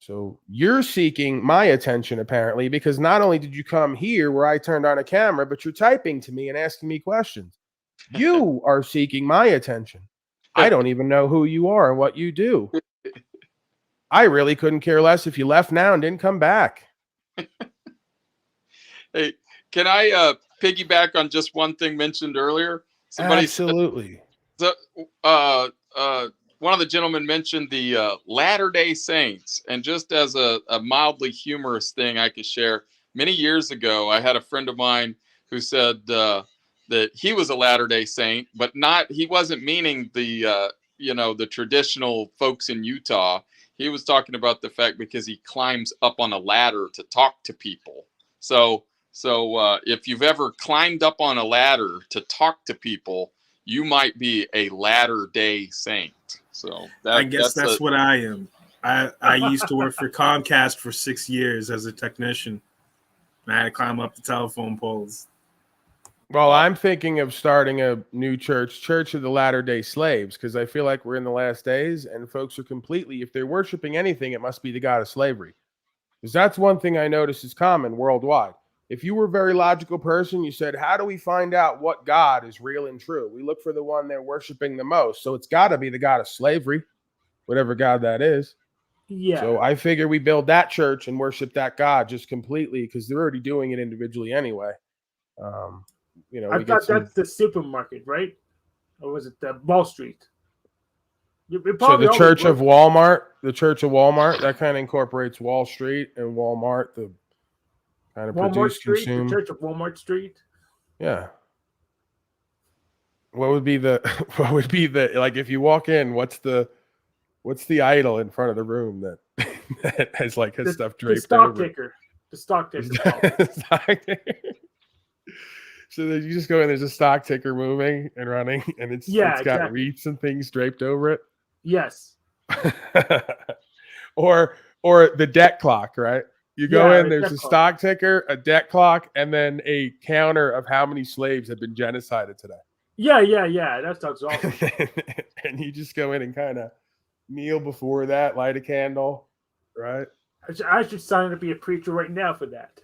So you're seeking my attention, apparently, because not only did you come here where I turned on a camera, but you're typing to me and asking me questions. You are seeking my attention. I don't even know who you are and what you do. I really couldn't care less if you left now and didn't come back. Hey, can I piggyback on just one thing mentioned earlier? Somebody Absolutely. said, one of the gentlemen mentioned the Latter-day Saints, and just as a mildly humorous thing I could share, many years ago, I had a friend of mine who said that he was a Latter-day Saint, but he wasn't meaning the the traditional folks in Utah. He was talking about the fact because he climbs up on a ladder to talk to people. So if you've ever climbed up on a ladder to talk to people, you might be a Latter-day Saint. So I guess that's what I am. I used to work for Comcast for 6 years as a technician. I had to climb up the telephone poles. Well, I'm thinking of starting a new church, Church of the Latter-day Slaves, because I feel like we're in the last days and folks are completely, if they're worshiping anything, it must be the god of slavery. Because that's one thing I notice is common worldwide. If you were a very logical person, you said, how do we find out what God is real and true? We look for the one they're worshiping the most. So it's got to be the god of slavery, whatever God that is. Yeah. So I figure we build that church and worship that God just completely because they're already doing it individually anyway. I thought that's the supermarket, right? Or was it the Wall Street? So the Church of Walmart, that kind of incorporates Wall Street and Walmart, the kind of Walmart produce, Street, consume. the Church of Walmart Street. Yeah. What would be the like if you walk in, what's the idol in front of the room that has like his stuff draped over? The stock ticker. So you just go in, there's a stock ticker moving and running, and it's got wreaths and things draped over it. Yes. or the debt clock, right? You go in, there's a stock ticker, a debt clock, and then a counter of how many slaves have been genocided today. Yeah. That sounds awesome. And you just go in and kind of kneel before that, light a candle, right? I should sign up to be a preacher right now for that.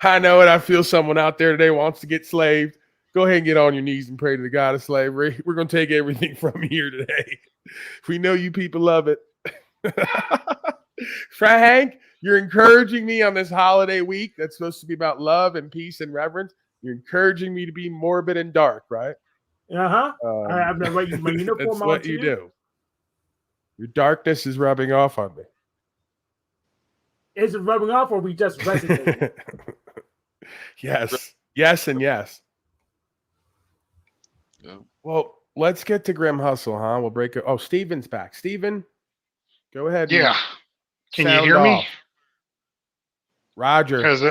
I know it. I feel someone out there today wants to get slaved. Go ahead and get on your knees and pray to the God of slavery. We're going to take everything from here today. We know you people love it. Frank, you're encouraging me on this holiday week that's supposed to be about love and peace and reverence. You're encouraging me to be morbid and dark, right? I have my uniform that's on. what you do. Your darkness is rubbing off on me. Is it rubbing off, or are we just resonating? Yes, and yes. Yeah. Well, let's get to Grim Hustle, huh? We'll break it. Oh, Steven's back. Steven, go ahead. Yeah. Can you hear me? Roger. Because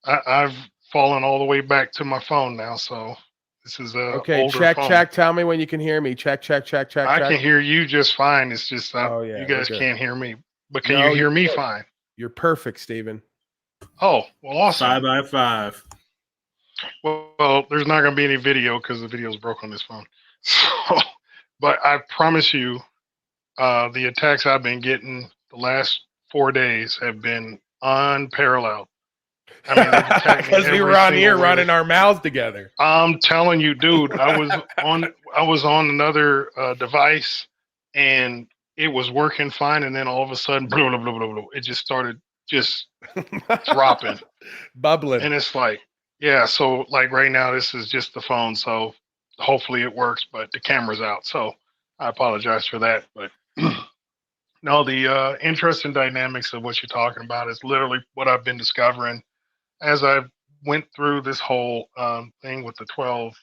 I've fallen all the way back to my phone now, so this is okay. Older check. phone. Tell me when you can hear me. Check. I can hear you just fine. It's just you guys can't hear me. But can you hear me fine? You're perfect, Steven. Oh, well, awesome. 5x5. Well, there's not going to be any video because the video's broke on this phone. So, but I promise you, the attacks I've been getting the last 4 days have been unparalleled. I mean, because we were on here running our mouths together. I'm telling you, dude, I was on another device and it was working fine, and then all of a sudden, blah, blah, blah, blah, blah, it just started dropping, bubbling, and it's like, yeah. So like right now, this is just the phone, so hopefully it works, but the camera's out, so I apologize for that. But no, the interesting dynamics of what you're talking about is literally what I've been discovering as I went through this whole thing with the 12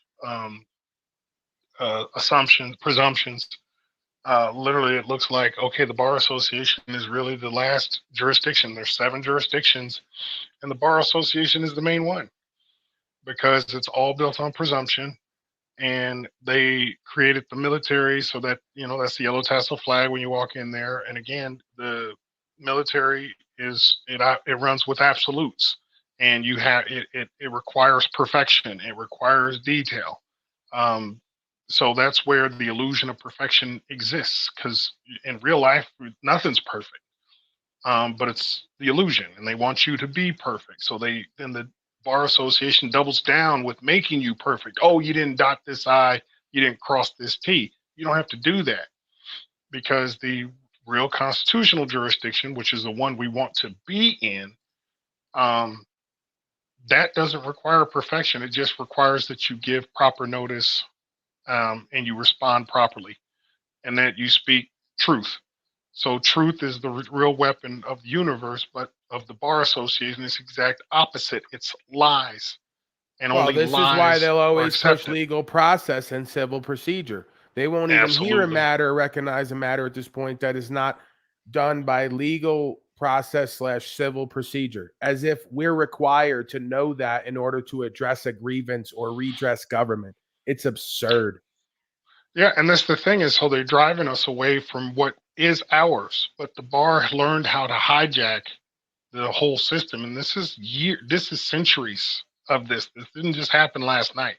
presumptions. Literally, it looks like, okay, the Bar Association is really the last jurisdiction. There's 7 jurisdictions, and the Bar Association is the main one because it's all built on presumption. And they created the military so that, that's the yellow tassel flag when you walk in there. And again, the military it runs with absolutes, and you have it requires perfection. It requires detail. So that's where the illusion of perfection exists, because in real life, nothing's perfect. But it's the illusion, and they want you to be perfect. So then the bar association doubles down with making you perfect. Oh, you didn't dot this I, you didn't cross this T. You don't have to do that, because the real constitutional jurisdiction, which is the one we want to be in, that doesn't require perfection. It just requires that you give proper notice, and you respond properly, and that you speak truth. So truth is the real weapon of the universe, but of the bar association, it's exact opposite. It's lies, and Well, only this is why lies they'll are always push accepted. legal process and civil procedure. They won't even hear a Absolutely. matter, recognize a matter at this point that is not done by legal process / civil procedure, as if we're required to know that in order to address a grievance or redress government. It's absurd. Yeah, and that's the thing, is so they're driving us away from what is ours. But the bar learned how to hijack the whole system, and this is centuries of this. This didn't just happen last night.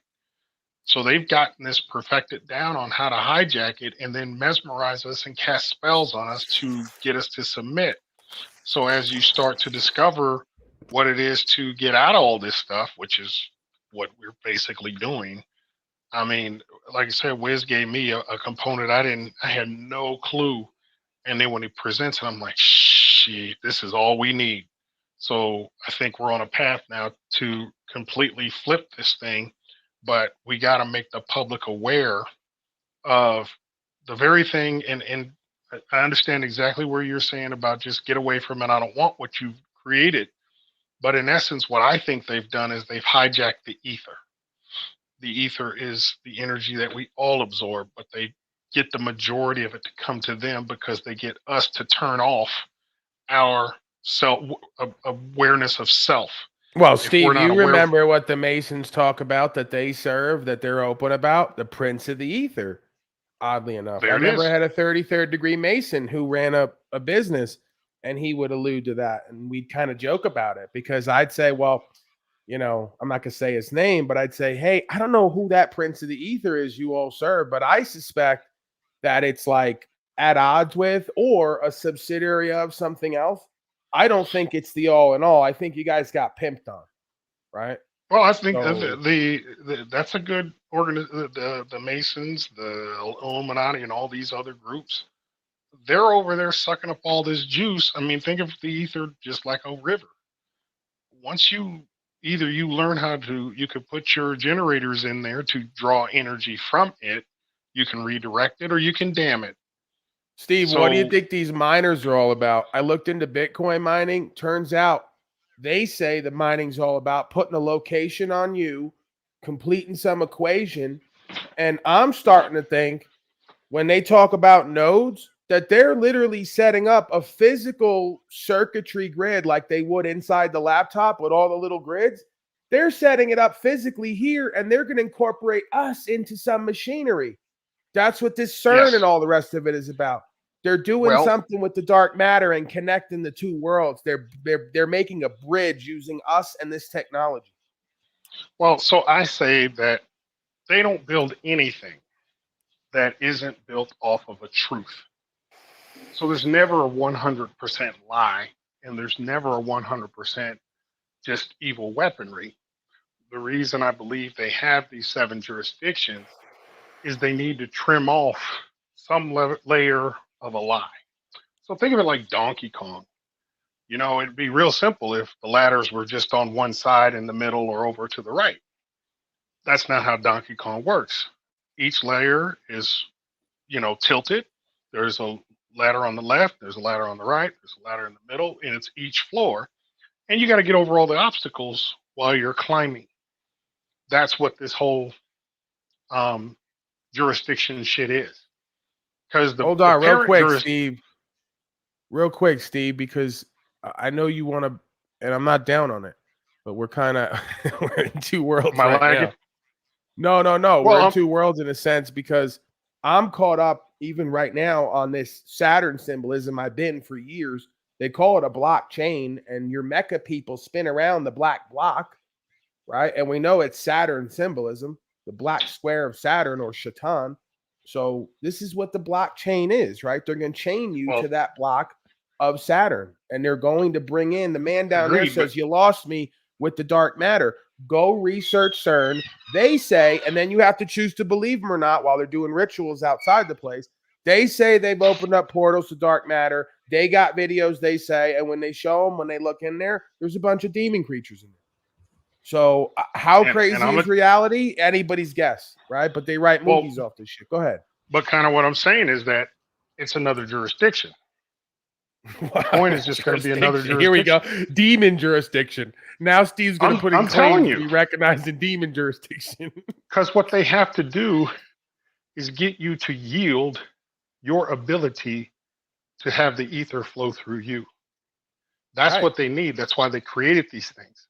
So they've gotten this perfected down on how to hijack it and then mesmerize us and cast spells on us to get us to submit. So as you start to discover what it is to get out of all this stuff, which is what we're basically doing. I mean, like I said, Wiz gave me a component I had no clue. And then when he presents it, I'm like, shit, this is all we need. So I think we're on a path now to completely flip this thing, but we got to make the public aware of the very thing. And I understand exactly where you're saying about just get away from it. I don't want what you've created. But in essence, what I think they've done is they've hijacked the ether. The ether is the energy that we all absorb, but they get the majority of it to come to them because they get us to turn off our self awareness of self. Well, If we're Steve, not you aware of, remember what the Masons talk about, that they serve, that they're open about? The Prince of the Ether, oddly enough. I there it remember I is. had a 33rd degree Mason who ran a business, and he would allude to that. And we'd kind of joke about it, because I'd say, well, I'm not going to say his name, but I'd say, hey, I don't know who that Prince of the Ether is you all serve, but I suspect that it's like at odds with or a subsidiary of something else. I don't think it's the all in all. I think you guys got pimped on, right? Well, I think So that's a good the Masons, the Illuminati, and all these other groups. They're over there sucking up all this juice. I mean, think of the ether just like a river. Once you learn you could put your generators in there to draw energy from it. You can redirect it or you can dam it. Steve, what do you So think these miners are all about? I looked into Bitcoin mining. Turns out they say the mining's all about putting a location on you, completing some equation. And I'm starting to think, when they talk about nodes, that they're literally setting up a physical circuitry grid like they would inside the laptop with all the little grids. They're setting it up physically here, and they're going to incorporate us into some machinery. That's what this CERN and yes, all the rest of it is about. They're doing well, something with the dark matter and connecting the two worlds. They're making a bridge using us and this technology. so I say that they don't build anything that isn't built off of a truth. So there's never a 100% lie, and there's never a 100% just evil weaponry. The reason I believe they have these 7 jurisdictions is they need to trim off some layer of a lie. So think of it like Donkey Kong. It'd be real simple if the ladders were just on one side, in the middle, or over to the right. That's not how Donkey Kong works. Each layer is, tilted. There's a ladder on the left, there's a ladder on the right, there's a ladder in the middle, and it's each floor. And you got to get over all the obstacles while you're climbing. That's what this whole jurisdiction shit is. Because Hold the on, parent real quick, Steve, because I know you want to, and I'm not down on it, but we're kind of we're in two worlds my right lagging. now. No, Well, we're in two worlds in a sense, because I'm caught up even right now on this Saturn symbolism. I've been for years. They call it a blockchain, and your Mecca people spin around the black block, right? And we know it's Saturn symbolism. the black square of Saturn or Shaitan. So this is what the blockchain is, right? They're going to chain you to that block of Saturn, and they're going to bring in the man down there says, you lost me with the dark matter. Go research CERN. They say, and then you have to choose to believe them or not while they're doing rituals outside the place. They say they've opened up portals to dark matter. They got videos, they say, and when they show them, when they look in there, there's a bunch of demon creatures in there. So how crazy is reality? Anybody's guess, right? But they write movies off this shit. Go ahead. But kind of what I'm saying is that it's another jurisdiction. The point is just going to be another jurisdiction. Here we go. Demon jurisdiction. Now Steve's going to put in claims to be recognized in demon jurisdiction. Because what they have to do is get you to yield your ability to have the ether flow through you. That's what they need. That's why they created these things.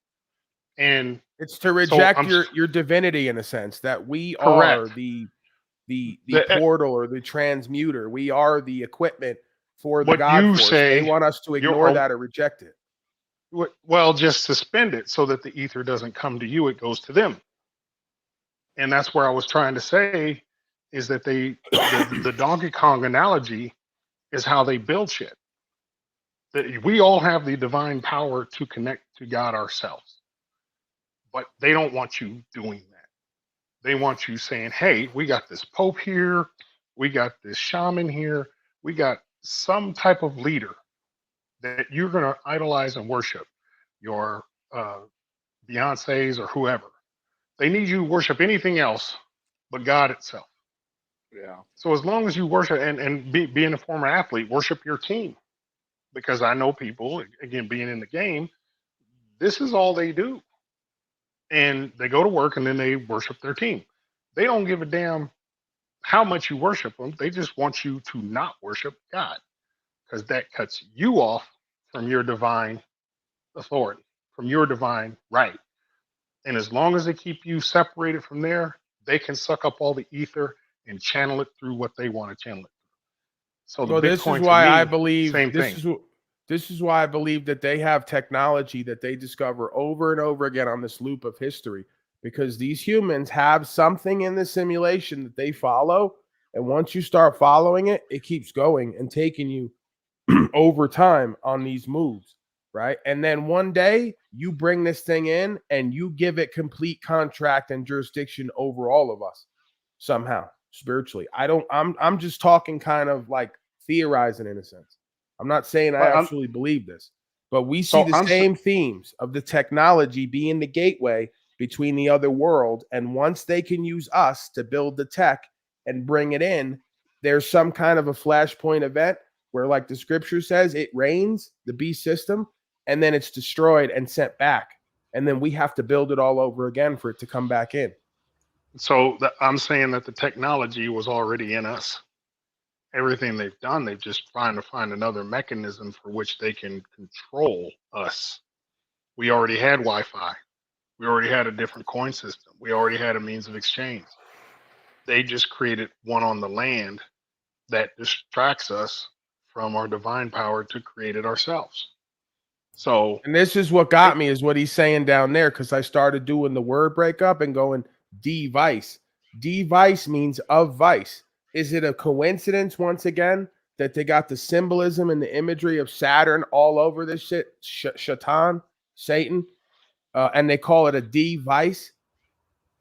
And it's to reject your divinity in a sense, that we are the portal or the transmuter. We are the equipment for the God force. They want us to ignore that or reject it. Well, just suspend it so that the ether doesn't come to you, it goes to them. And that's where I was trying to say is that the Donkey Kong analogy is how they build shit. That we all have the divine power to connect to God ourselves. But they don't want you doing that. They want you saying, hey, we got this Pope here. We got this shaman here. We got some type of leader that you're going to idolize and worship. Your Beyonce's or whoever. They need you to worship anything else but God itself. Yeah. So as long as you worship and being a former athlete, worship your team. Because I know people, again, being in the game, this is all they do. And they go to work and then they worship their team. They don't give a damn how much you worship them. They just want you to not worship God, because that cuts you off from your divine authority, from your divine right. And as long as they keep you separated from there, they can suck up all the ether and channel it through what they want to channel it through. So this is why I believe this is why I believe that they have technology that they discover over and over again on this loop of history, because these humans have something in the simulation that they follow. And once you start following it, it keeps going and taking you over time on these moves, right? And then one day you bring this thing in and you give it complete contract and jurisdiction over all of us somehow spiritually. I'm just talking kind of like theorizing in a sense. I'm not saying I absolutely believe this, but we see the same themes of the technology being the gateway between the other world. And once they can use us to build the tech and bring it in, there's some kind of a flashpoint event where, like the scripture says, it rains, the beast system, and then it's destroyed and sent back. And then we have to build it all over again for it to come back in. So I'm saying that the technology was already in us. Everything they've done, they've just trying to find another mechanism for which they can control us. We already had Wi-Fi. We already had a different coin system. We already had a means of exchange. They just created one on the land that distracts us from our divine power to create it ourselves. So, and this is what got me, is what he's saying down there, because I started doing the word breakup and going device. Device means of vice. Is it a coincidence, once again, that they got the symbolism and the imagery of Saturn all over this shit, Shaitan, Satan, and they call it a device,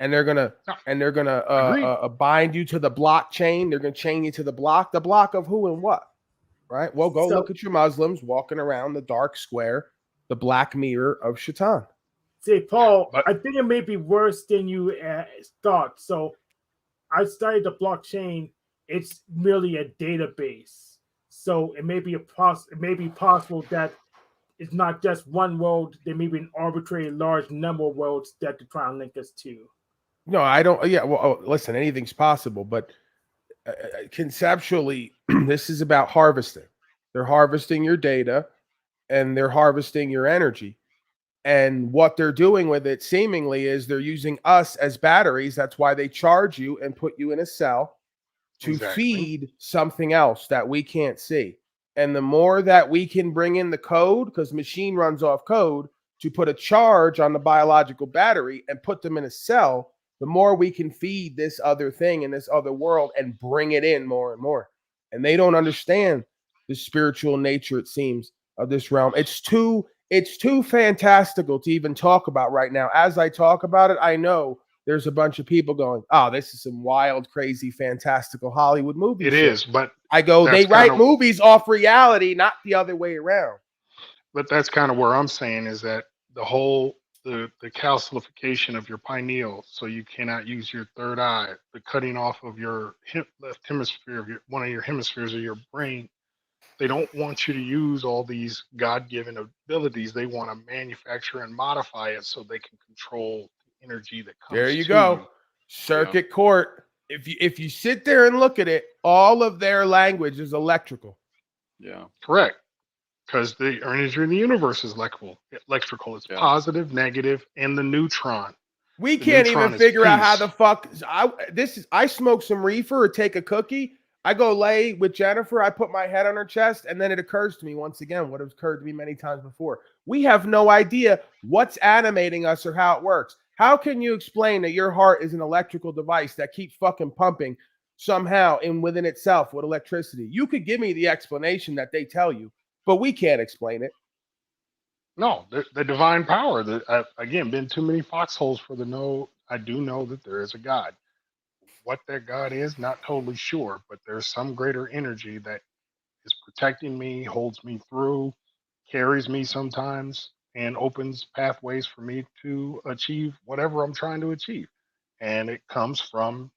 and they're gonna bind you to the blockchain. They're gonna chain you to the block of who and what, right? Well, go look at your Muslims walking around the dark square, the black mirror of Shaitan. Say, Paul, I think it may be worse than you thought. So I studied the blockchain. It's merely a database. So it may be possible that it's not just one world. There may be an arbitrary large number of worlds that they're trying to link us to. No, I don't. Yeah, well, listen, anything's possible, but conceptually, this is about harvesting. They're harvesting your data and they're harvesting your energy. And what they're doing with it seemingly is they're using us as batteries. That's why they charge you and put you in a cell to feed something else that we can't see. And the more that we can bring in the code, because machine runs off code, to put a charge on the biological battery and put them in a cell, the more we can feed this other thing in this other world and bring it in more and more. And they don't understand the spiritual nature, it seems, of this realm. It's too fantastical to even talk about right now. As I talk about it, I know there's a bunch of people going, "Oh, this is some wild, crazy, fantastical Hollywood movie It shit." is, but I go, they that's write kinda movies off reality, not the other way around. but that's kind of where I'm saying is that the whole the calcification of your pineal, so you cannot use your third eye, the cutting off of your left hemisphere of one of your hemispheres of your brain. They don't want you to use all these God-given abilities. They want to manufacture and modify it so they can control the energy that There comes you to go. you. Circuit court. If you sit there and look at it, all of their language is electrical. Yeah. Correct. Because the energy in the universe is electrical. It's Yeah. positive, negative, and the neutron. We The can't even neutron is figure out how the peace. fuck I smoke some reefer or take a cookie. I go lay with Jennifer. I put my head on her chest, and then it occurs to me once again what has occurred to me many times before. We have no idea what's animating us or how it works. How can you explain that your heart is an electrical device that keeps fucking pumping somehow in within itself with electricity? You could give me the explanation that they tell you, but we can't explain it. No, the divine power. I've, again, been too many foxholes for the know. I do know that there is a God. What that God is, not totally sure, but there's some greater energy that is protecting me, holds me through, carries me sometimes, and opens pathways for me to achieve whatever I'm trying to achieve. And it comes from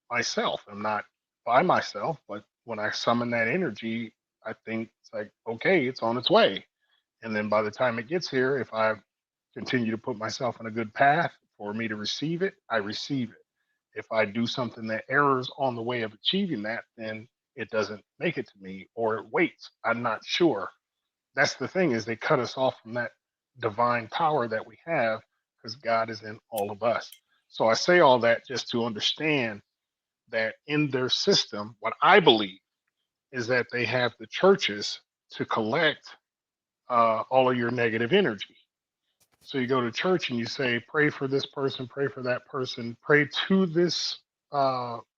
myself. I'm not by myself, but when I summon that energy, I think it's like, okay, it's on its way. And then by the time it gets here, if I continue to put myself on a good path for me to receive it, I receive it. If I do something that errors on the way of achieving that, then it doesn't make it to me or it waits. I'm not sure. That's the thing is they cut us off from that divine power that we have because God is in all of us. So I say all that just to understand that in their system, what I believe is that they have the churches to collect all of your negative energy. So you go to church and you say, pray for this person, pray for that person, pray to this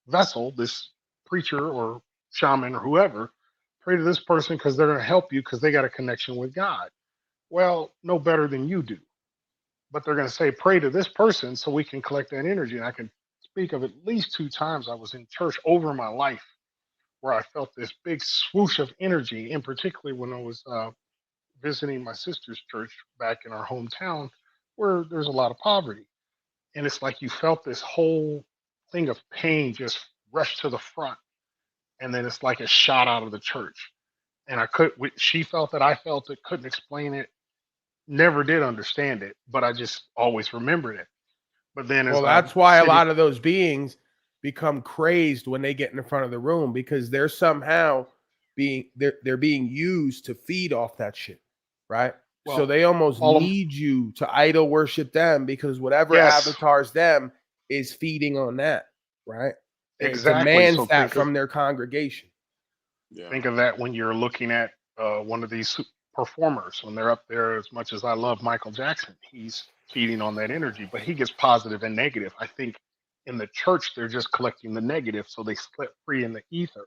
vessel, this preacher or shaman or whoever, pray to this person because they're going to help you because they got a connection with God. Well, no better than you do. But they're going to say, pray to this person so we can collect that energy. And I can speak of at least 2 times I was in church over my life where I felt this big swoosh of energy, in particularly when I was visiting my sister's church back in our hometown where there's a lot of poverty. And it's like you felt this whole thing of pain just rush to the front. And then it's like a shot out of the church. And she felt it, I felt it, couldn't explain it, never did understand it, but I just always remembered it. But then as Well, I'm that's why a sitting, lot of those beings become crazed when they get in the front of the room because they're somehow they're being used to feed off that shit, right? So well, they almost all of, need you to idol worship them because whatever yes, avatars them is feeding on that, right? It exactly. So demands that from their congregation. Yeah. think of that when you're looking at one of these performers when they're up there. As much as I love Michael Jackson, he's feeding on that energy, but he gets positive and negative. I think in the church they're just collecting the negative, so they split free in the ether,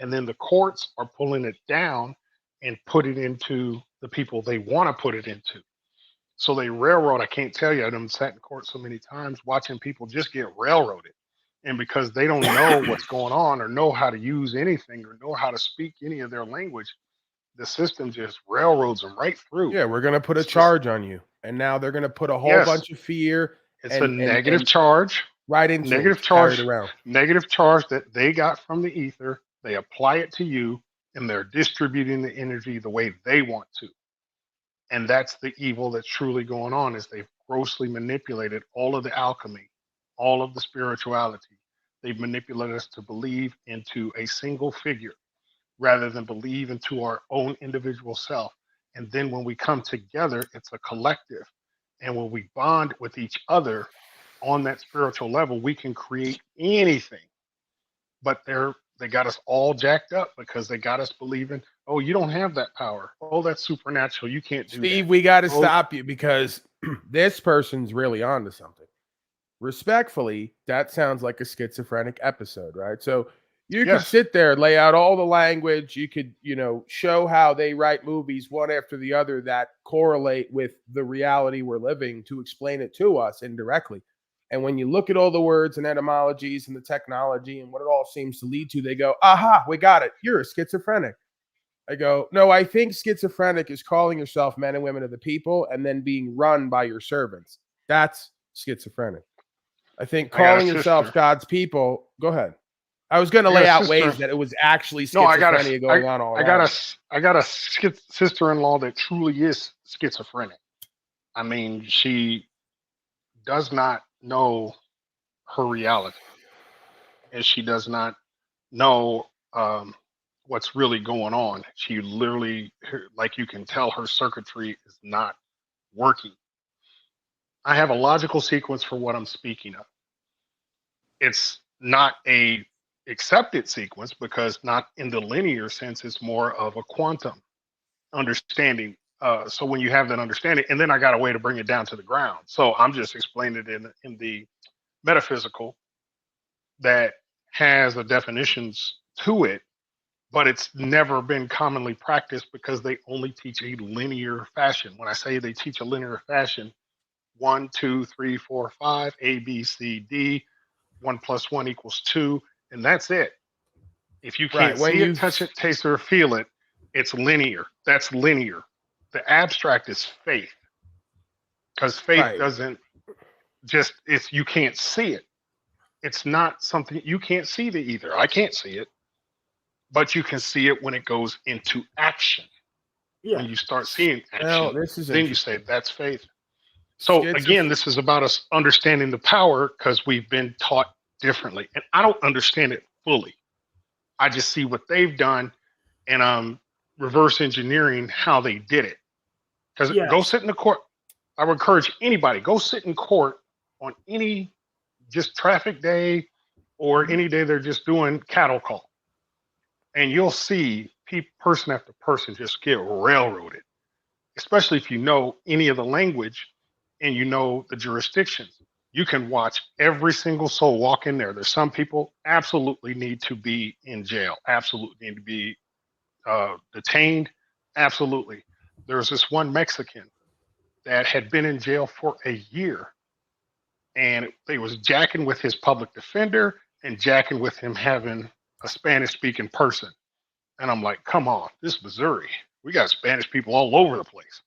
and then the courts are pulling it down and put it into the people they want to put it into. So they railroad. I can't tell you. I've sat in court so many times watching people just get railroaded. And because they don't know what's going on or know how to use anything or know how to speak any of their language, the system just railroads them right through. Yeah, we're gonna put a It's just, charge on you, and now they're gonna put a whole yes, bunch of fear it's a and negative charge, right into them negative to carry it charge, around. negative charge that they got from the ether. They apply it to you and they're distributing the energy the way they want to. And that's the evil that's truly going on is they've grossly manipulated all of the alchemy, all of the spirituality. They've manipulated us to believe into a single figure rather than believe into our own individual self. And then when we come together, it's a collective. And when we bond with each other on that spiritual level, we can create anything. But they got us all jacked up because they got us believing, oh, you don't have that power. Oh, that's supernatural. You can't do that. Steve, we got to Oh, stop you because this person's really onto something. respectfully, that sounds like a schizophrenic episode, right? So you could Yes. sit there, lay out all the language. You could, show how they write movies one after the other that correlate with the reality we're living to explain it to us indirectly. And when you look at all the words and etymologies and the technology and what it all seems to lead to, they go, aha, we got it. You're a schizophrenic. I go, no, I think schizophrenic is calling yourself men and women of the people and then being run by your servants. That's schizophrenic. I think I got a calling yourselves sister. God's people. Go ahead. I was going to I got lay a out sister. ways that it was actually No, I got schizophrenia going on all around. I got a sister-in-law that truly is schizophrenic. I mean, she does not know her reality, and she does not know what's really going on. She literally, like you can tell, her circuitry is not working. I have a logical sequence for what I'm speaking of. It's not a accepted sequence because not in the linear sense, it's more of a quantum understanding. So when you have that understanding, and then I got a way to bring it down to the ground. So I'm just explaining it in the metaphysical that has a definitions to it, but it's never been commonly practiced because they only teach a linear fashion. When I say they teach a linear fashion, 1, 2, 3, 4, 5, A, B, C, D, 1 + 1 = 2, and that's it. If you Right. can't When see it, you touch it, taste it, or feel it, it's linear. That's linear. The abstract is faith, because faith right. doesn't just, it's, you can't see it. It's not something you can't see the either. I can't see it, but you can see it when it goes into action. Yeah. When you start seeing Well, action, this is then you say interesting. that's faith. So again, Schizoph- this is about us understanding the power because we've been taught differently, and I don't understand it fully. I just see what they've done, and I'm reverse engineering how they did it. Because go Yes. sit in the court. I would encourage anybody go sit in court on any just traffic day or any day they're just doing cattle call, and you'll see person after person just get railroaded, especially if you know any of the language and you know the jurisdictions. You can watch every single soul walk in there. There's some people absolutely need to be in jail, absolutely need to be detained, absolutely. There was this one Mexican that had been in jail for a year, and they was jacking with his public defender and jacking with him having a Spanish speaking person. And I'm like, come on, this is Missouri. We got Spanish people all over the place.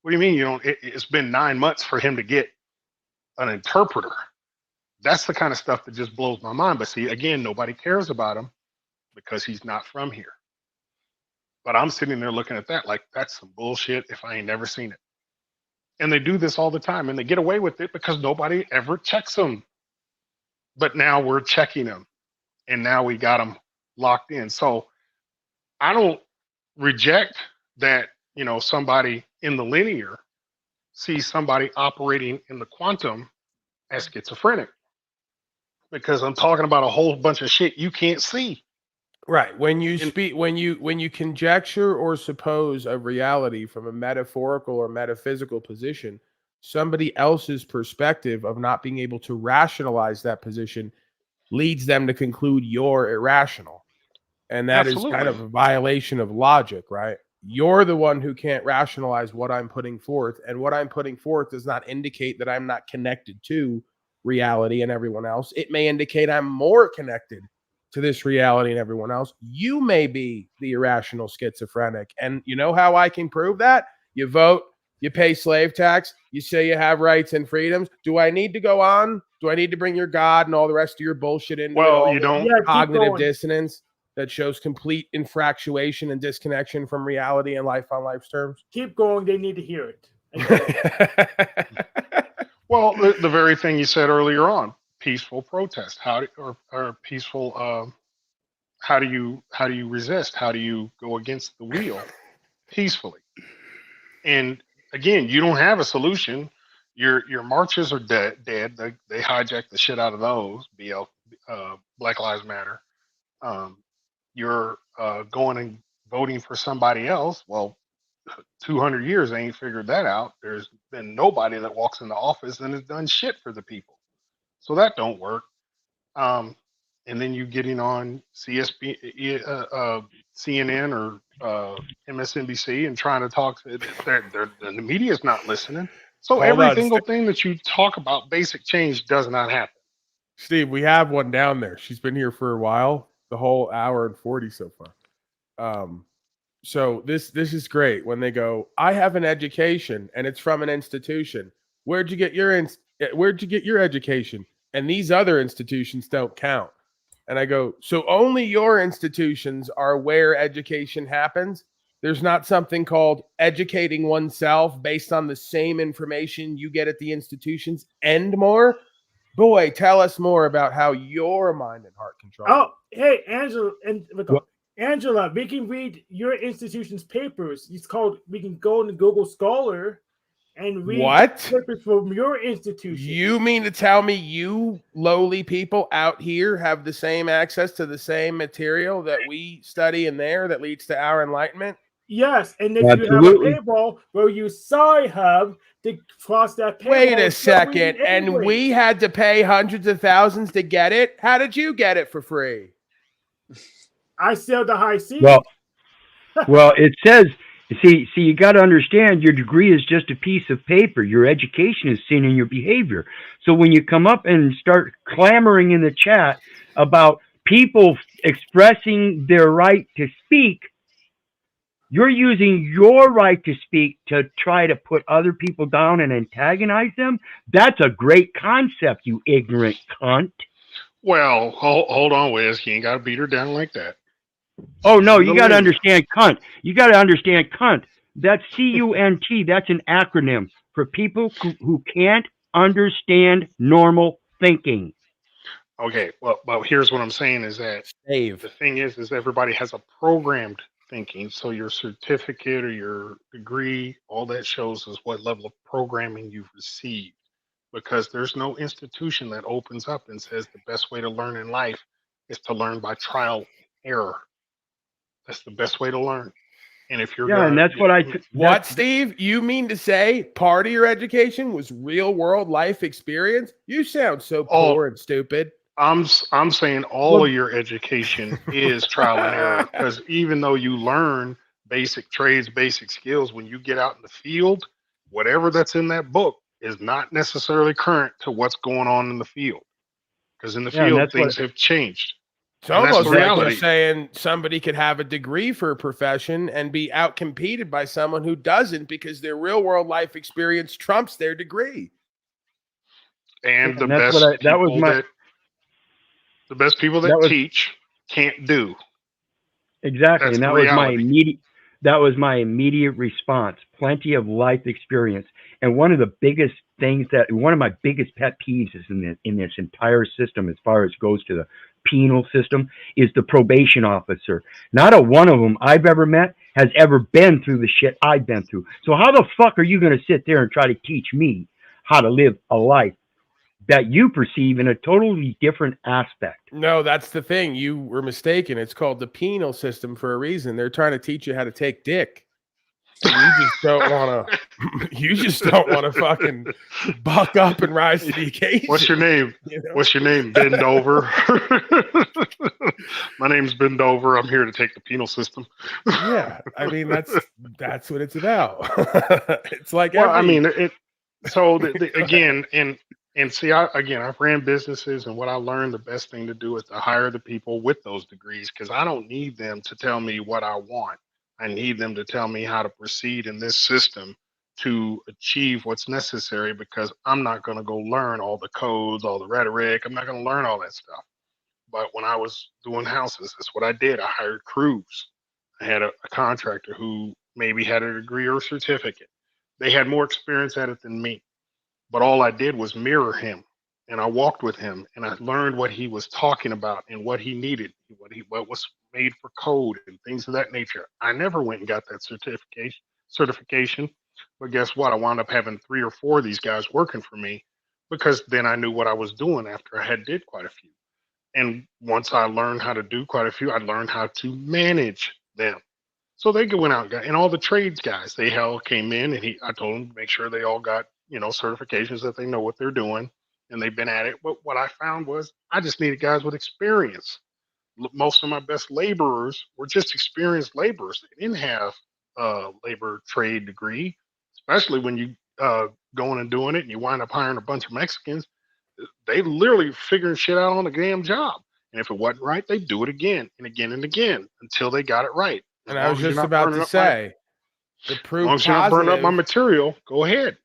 What do you mean you don't? It's been 9 months for him to get an interpreter. That's the kind of stuff that just blows my mind. But see, again, nobody cares about him because he's not from here. But I'm sitting there looking at that like that's some bullshit if I ain't never seen it. And they do this all the time, and they get away with it because nobody ever checks them. But now we're checking them, and now we got them locked in. So I don't reject that, somebody in the linear sees somebody operating in the quantum as schizophrenic because I'm talking about a whole bunch of shit you can't see. Right. When you And speak, when you conjecture or suppose a reality from a metaphorical or metaphysical position, somebody else's perspective of not being able to rationalize that position leads them to conclude you're irrational. And that is kind absolutely, of a violation of logic, right? You're the one who can't rationalize what I'm putting forth, and what I'm putting forth does not indicate that I'm not connected to reality and everyone else. It may indicate I'm more connected to this reality and everyone else. You may be the irrational schizophrenic. And you know how I can prove that? You vote, you pay slave tax, you say you have rights and freedoms. Do I need to go on? Do I need to bring your God and all the rest of your bullshit into it? well, All you the don't. Yeah, keep cognitive going. dissonance that shows complete infractuation and disconnection from reality and life on life's terms? Keep going. They need to hear it. Again. Well, the very thing you said earlier on, peaceful protest. How do, or peaceful? How do you resist? How do you go against the wheel peacefully? And again, you don't have a solution. Your marches are dead. They hijacked the shit out of those. Black Lives Matter. Um, you're going and voting for somebody else. Well, 200 years they ain't figured that out. There's been nobody that walks into office and has done shit for the people. So that don't work. And then you getting on CNN or MSNBC and trying to talk to the media's not listening. So Hold every on, single thing that you talk about, basic change does not happen. Steve. We have one down there. She's been here for a while, the whole hour and 40 so far. So this is great when they go, I have an education and it's from an institution. Where'd you get your education? And these other institutions don't count. And I go, so only your institutions are where education happens. There's not something called educating oneself based on the same information you get at the institutions and more. Boy, tell us more about how your mind and heart control. Oh, hey, Angela, and What? Angela, we can read your institution's papers. It's called. We can go into Google Scholar and read What? papers from your institution. You mean to tell me you lowly people out here have the same access to the same material that we study in there that leads to our enlightenment? Yes, and if Absolutely. you have a paywall where you Sci-Hub to cross that paywall. Wait a it's still second. reading And anyway. we had to pay hundreds of thousands to get it? How did you get it for free? I sailed the high seas. Well, it says, see, you got to understand your degree is just a piece of paper. Your education is seen in your behavior. So when you come up and start clamoring in the chat about people expressing their right to speak, you're using your right to speak to try to put other people down and antagonize them. That's a great concept, you ignorant cunt. Well, hold on, Wes. You ain't got to beat her down like that. Oh, no, you got to understand cunt. You got to understand cunt. That's C-U-N-T. That's an acronym for people who can't understand normal thinking. Okay, well, here's what I'm saying is that Dave. the thing is everybody has a programmed thinking. So your certificate or your degree, all that shows is what level of programming you've received. Because there's no institution that opens up and says the best way to learn in life is to learn by trial and error. That's the best way to learn. And if you're and that's what What, Steve? You mean to say part of your education was real world life experience? You sound so poor and stupid. I'm saying all of your education is trial and error, because even though you learn basic trades, basic skills, when you get out in the field, whatever that's in that book is not necessarily current to what's going on in the field, because in the field things have changed. It's almost like you're saying somebody could have a degree for a profession and be outcompeted by someone who doesn't because their real world life experience trumps their degree. And the best people that teach can't do. Exactly. That's and that was my immediate response. Plenty of life experience. And one of my biggest pet peeves is in this entire system, as far as goes to the penal system, is the probation officer. Not a one of them I've ever met has ever been through the shit I've been through. So how the fuck are you going to sit there and try to teach me how to live a life that you perceive in a totally different aspect? No, that's the thing. You were mistaken. It's called the penal system for a reason. They're trying to teach you how to take dick. You just don't want to. You just don't want to fucking buck up and rise to the occasion. What's your name? You know? What's your name? Bend over. My name's Bend Over. I'm here to take the penal system. Yeah, I mean that's what it's about. It's like So again, and see, I've ran businesses, and what I learned, the best thing to do is to hire the people with those degrees, because I don't need them to tell me what I want. I need them to tell me how to proceed in this system to achieve what's necessary, because I'm not going to go learn all the codes, all the rhetoric. I'm not going to learn all that stuff. But when I was doing houses, that's what I did. I hired crews. I had a contractor who maybe had a degree or a certificate. They had more experience at it than me. But all I did was mirror him, and I walked with him, and I learned what he was talking about and what he needed, what was made for code and things of that nature. I never went and got that certification, but guess what? I wound up having 3 or 4 of these guys working for me, because then I knew what I was doing after I had did quite a few. And once I learned how to do quite a few, I learned how to manage them. So they went out, and all the trades guys, they came in, and I told them to make sure they all got certifications, that they know what they're doing. and they've been at it. But what I found was I just needed guys with experience. Most of my best laborers were just experienced laborers. They didn't have a labor trade degree, especially when you going and doing it and you wind up hiring a bunch of Mexicans. They literally figuring shit out on the damn job. And if it wasn't right, they do it again and again and again until they got it right. And I was just about to say, the as proof long as you're not burning up my positive, material, go ahead.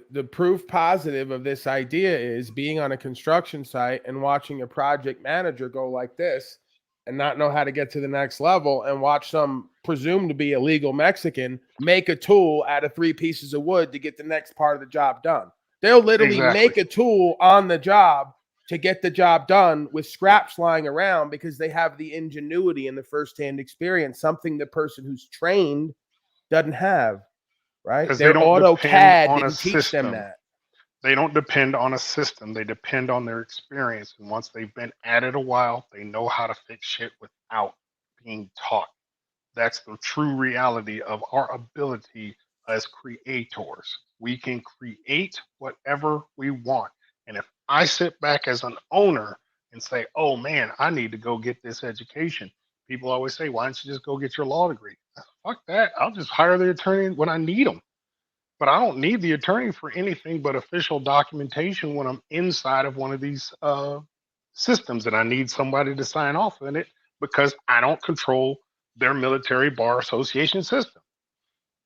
the proof positive of this idea is being on a construction site and watching a project manager go like this and not know how to get to the next level, and watch some presumed to be illegal Mexican make a tool out of 3 pieces of wood to get the next part of the job done. They'll literally Exactly. make a tool on the job to get the job done with scraps lying around because they have the ingenuity and the firsthand experience, something the person who's trained doesn't have, right? 'Cause Their they don't AutoCAD depend on a didn't teach them system. that. They don't depend on a system. They depend on their experience. And once they've been at it a while, they know how to fix shit without being taught. That's the true reality of our ability as creators. We can create whatever we want. And if I sit back as an owner and say, oh man, I need to go get this education, people always say, why don't you just go get your law degree? Fuck that. I'll just hire the attorney when I need them. But I don't need the attorney for anything but official documentation when I'm inside of one of these systems and I need somebody to sign off on it because I don't control their military bar association system.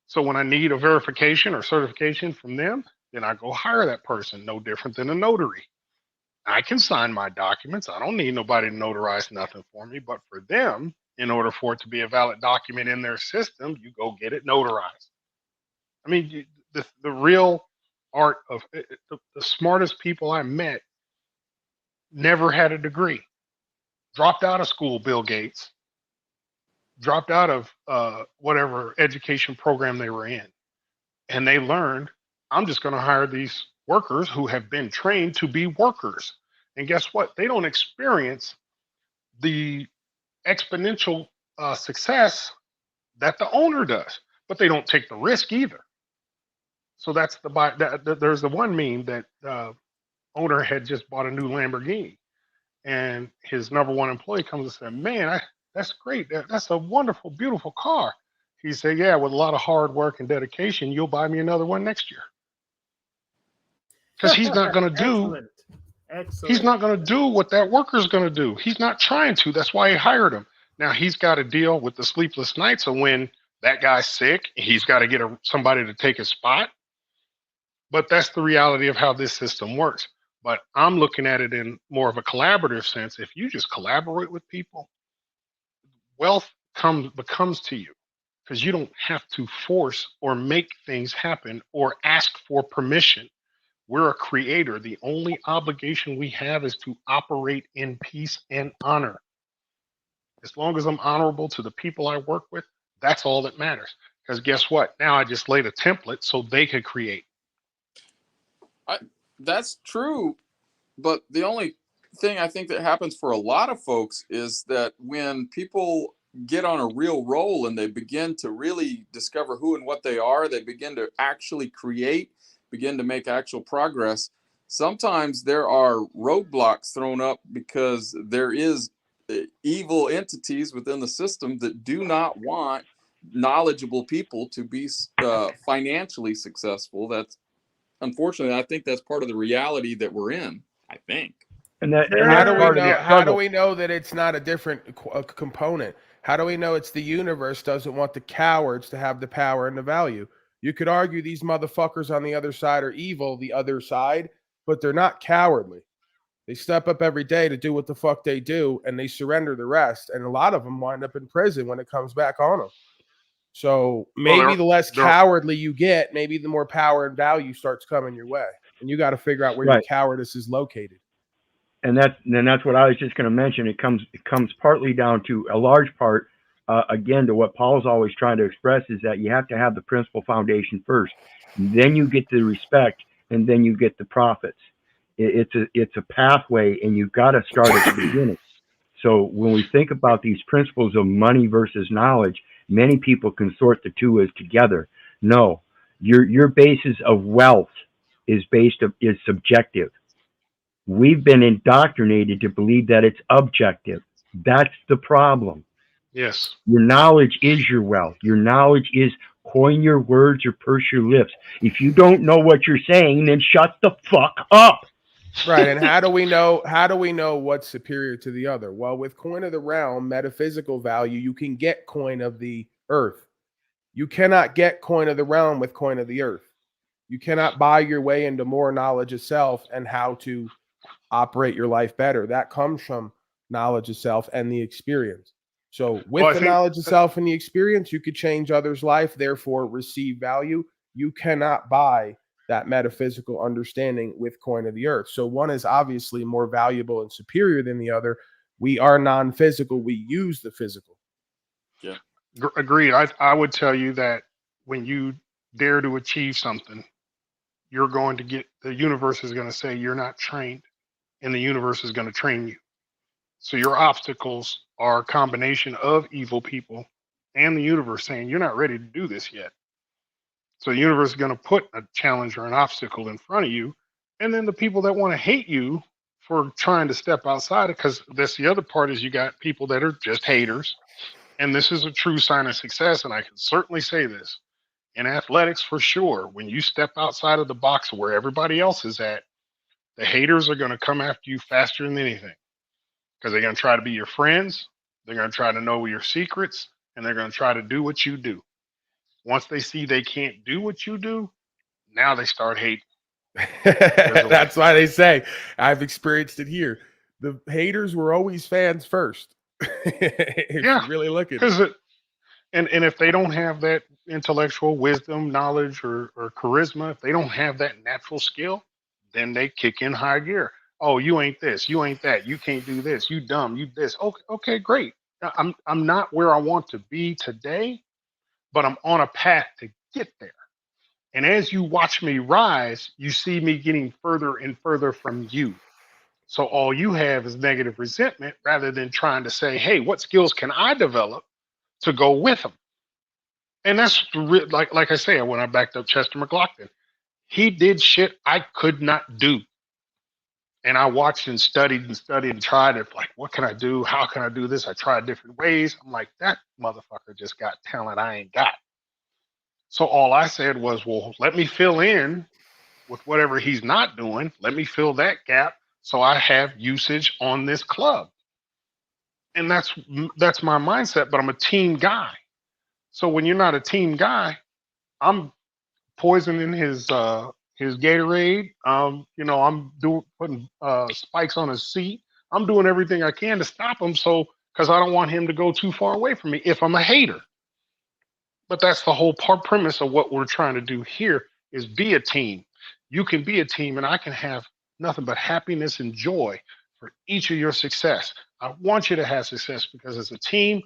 So when I need a verification or certification from them, then I go hire that person, no different than a notary. I can sign my documents. I don't need nobody to notarize nothing for me. But for them, in order for it to be a valid document in their system, you go get it notarized. I mean, the real art of the smartest people I met never had a degree, dropped out of school, Bill Gates, dropped out of whatever education program they were in. And they learned, I'm just going to hire these workers who have been trained to be workers. And guess what? They don't experience the exponential success that the owner does, but they don't take the risk either. So that's there's the one meme that owner had just bought a new Lamborghini, and his number one employee comes and said, "Man, that's great. That's a wonderful, beautiful car." He said, "Yeah, with a lot of hard work and dedication, you'll buy me another one next year." Because he's not going to do. Excellent. He's not going to do what that worker's going to do. He's not trying to. That's why he hired him. Now he's got to deal with the sleepless nights of when that guy's sick. He's got to get somebody to take his spot. But that's the reality of how this system works. But I'm looking at it in more of a collaborative sense. If you just collaborate with people, wealth becomes to you because you don't have to force or make things happen or ask for permission. We're a creator. The only obligation we have is to operate in peace and honor. As long as I'm honorable to the people I work with, that's all that matters. Because guess what? Now I just laid a template so they could create. That's true, but the only thing I think that happens for a lot of folks is that when people get on a real roll and they begin to really discover who and what they are, they begin to actually create, begin to make actual progress. Sometimes there are roadblocks thrown up because there is evil entities within the system that do not want knowledgeable people to be financially successful. That's unfortunately, I think that's part of the reality that we're in. I think. And how do we know that it's not a different component? How do we know it's the universe doesn't want the cowards to have the power and the value? You could argue these motherfuckers on the other side are evil, the other side, but they're not cowardly. They step up every day to do what the fuck they do, and they surrender the rest. And a lot of them wind up in prison when it comes back on them. So maybe the less cowardly you get, maybe the more power and value starts coming your way. And you got to figure out where your cowardice is located. And that's what I was just going to mention. It comes partly down to a large part, again, to what Paul's always trying to express is that you have to have the principal foundation first. Then you get the respect, and then you get the profits. It's a pathway, and you've got to start at the beginning. So when we think about these principles of money versus knowledge, many people consort the two as together. No, your basis of wealth is subjective. We've been indoctrinated to believe that it's objective. That's the problem. Yes. Your knowledge is your wealth. Your knowledge is coin your words or purse your lips. If you don't know what you're saying, then shut the fuck up. Right. And how do we know what's superior to the other? Well, with coin of the realm, metaphysical value, you can get coin of the earth. You cannot get coin of the realm with coin of the earth. You cannot buy your way into more knowledge of self and how to operate your life better. That comes from knowledge of self and the experience. So with the knowledge of self and the experience, you could change others' life, therefore receive value. You cannot buy that metaphysical understanding with coin of the earth. So one is obviously more valuable and superior than the other. We are non-physical. We use the physical. Yeah. Agreed. I would tell you that when you dare to achieve something, you're going to get, the universe is going to say you're not trained, and the universe is going to train you. So your obstacles are a combination of evil people and the universe saying you're not ready to do this yet. So the universe is going to put a challenge or an obstacle in front of you. And then the people that want to hate you for trying to step outside, because that's the other part, is you got people that are just haters. And this is a true sign of success. And I can certainly say this in athletics for sure. When you step outside of the box where everybody else is at, the haters are going to come after you faster than anything, because they're going to try to be your friends. They're going to try to know your secrets, and they're going to try to do what you do. Once they see they can't do what you do, now they start hating. That's why they say, I've experienced it here. The haters were always fans first. If Yeah, you really look at it. And if they don't have that intellectual wisdom, knowledge, or charisma, if they don't have that natural skill, then they kick in high gear. Oh, you ain't this, you ain't that, you can't do this, you dumb, you this. Okay, great. I'm not where I want to be today, but I'm on a path to get there. And as you watch me rise, you see me getting further and further from you. So all you have is negative resentment rather than trying to say, hey, what skills can I develop to go with them? And that's like I say, when I backed up Chester McLaughlin, he did shit I could not do. And I watched and studied and tried it. Like, what can I do? How can I do this? I tried different ways. I'm like, that motherfucker just got talent I ain't got. So all I said was, well, let me fill in with whatever he's not doing. Let me fill that gap so I have usage on this club. And that's my mindset, but I'm a team guy. So when you're not a team guy, I'm poisoning his Gatorade. I'm putting spikes on his seat. I'm doing everything I can to stop him, so because I don't want him to go too far away from me if I'm a hater. But that's the whole premise of what we're trying to do here, is be a team. You can be a team, and I can have nothing but happiness and joy for each of your success. I want you to have success, because as a team,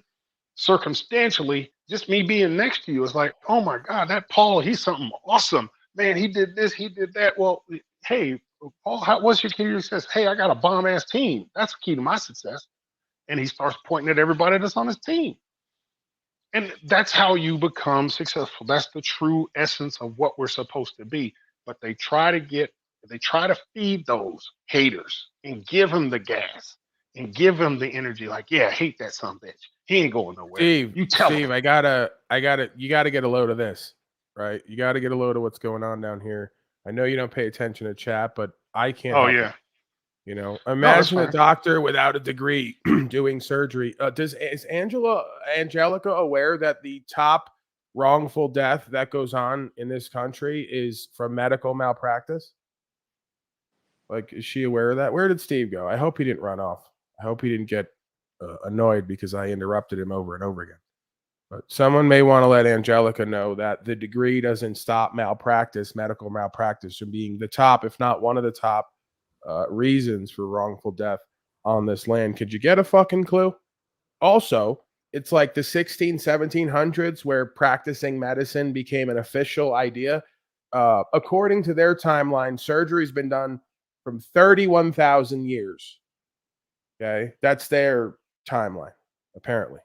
circumstantially, just me being next to you is like, oh my God, that Paul, he's something awesome. Man, he did this, he did that. Well, hey, Paul, what's your key to success? Hey, I got a bomb ass team. That's the key to my success. And he starts pointing at everybody that's on his team. And that's how you become successful. That's the true essence of what we're supposed to be. But they try to feed those haters and give them the gas and give them the energy. Like, yeah, hate that son of a bitch. He ain't going nowhere. Steve, you tell Steve, him. you gotta get a load of this, right? You gotta get a load of what's going on down here. I know you don't pay attention to chat, but I can't. Oh help yeah. it. Imagine a doctor without a degree doing surgery. Is Angelica aware that the top wrongful death that goes on in this country is from medical malpractice? Like, is she aware of that? Where did Steve go? I hope he didn't run off. I hope he didn't get annoyed because I interrupted him over and over again. But someone may want to let Angelica know that the degree doesn't stop medical malpractice, from being the top, if not one of the top reasons for wrongful death on this land. Could you get a fucking clue? Also, it's like the 1700s where practicing medicine became an official idea. According to their timeline, surgery's been done from 31,000 years. Okay, that's their timeline, apparently.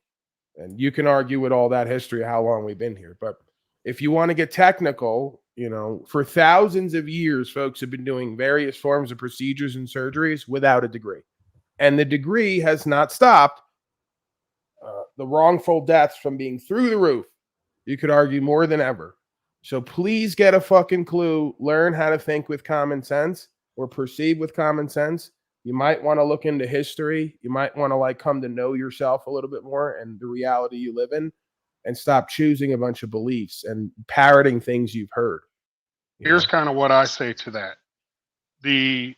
And you can argue with all that history how long we've been here. But if you want to get technical, You know, for thousands of years, folks have been doing various forms of procedures and surgeries without a degree. And the degree has not stopped the wrongful deaths from being through the roof. You could argue more than ever. So please get a fucking clue. Learn how to think with common sense or perceive with common sense. You might want to look into history. You might want to like come to know yourself a little bit more and the reality you live in, and stop choosing a bunch of beliefs and parroting things you've heard. Here's kind of what I say to that. The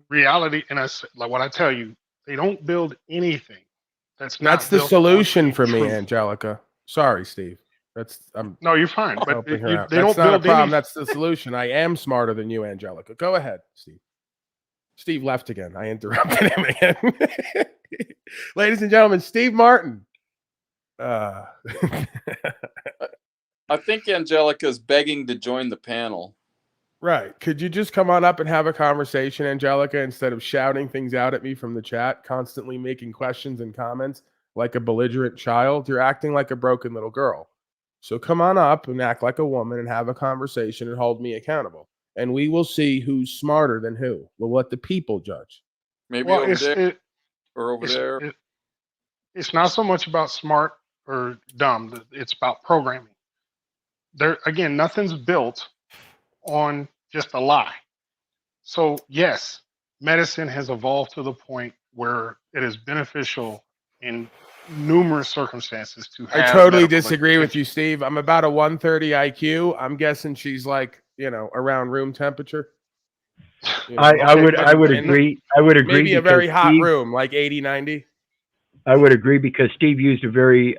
reality, and like what I tell you, they don't build anything that's not That's the built solution on for me, truth. Angelica. Sorry, Steve. I'm No, you're fine. But helping her out. they That's don't not a build problem. any. That's the solution. I am smarter than you, Angelica. Go ahead, Steve. Steve left again. I interrupted him again. Ladies and gentlemen, Steve Martin. I think Angelica's begging to join the panel. Right. Could you just come on up and have a conversation, Angelica, instead of shouting things out at me from the chat, constantly making questions and comments like a belligerent child? You're acting like a broken little girl. So come on up and act like a woman and have a conversation and hold me accountable. And we will see who's smarter than who. We'll let the people judge. Maybe Well, over there or over there. It's not so much about smart or dumb. It's about programming. There again, nothing's built on just a lie. So yes, medicine has evolved to the point where it is beneficial in numerous circumstances to have. I totally disagree with you, Steve. I'm about a 130 IQ. I'm guessing she's like, around room temperature. I would agree. I would agree. Maybe a very hot room, like 80, 90. I would agree because Steve used a very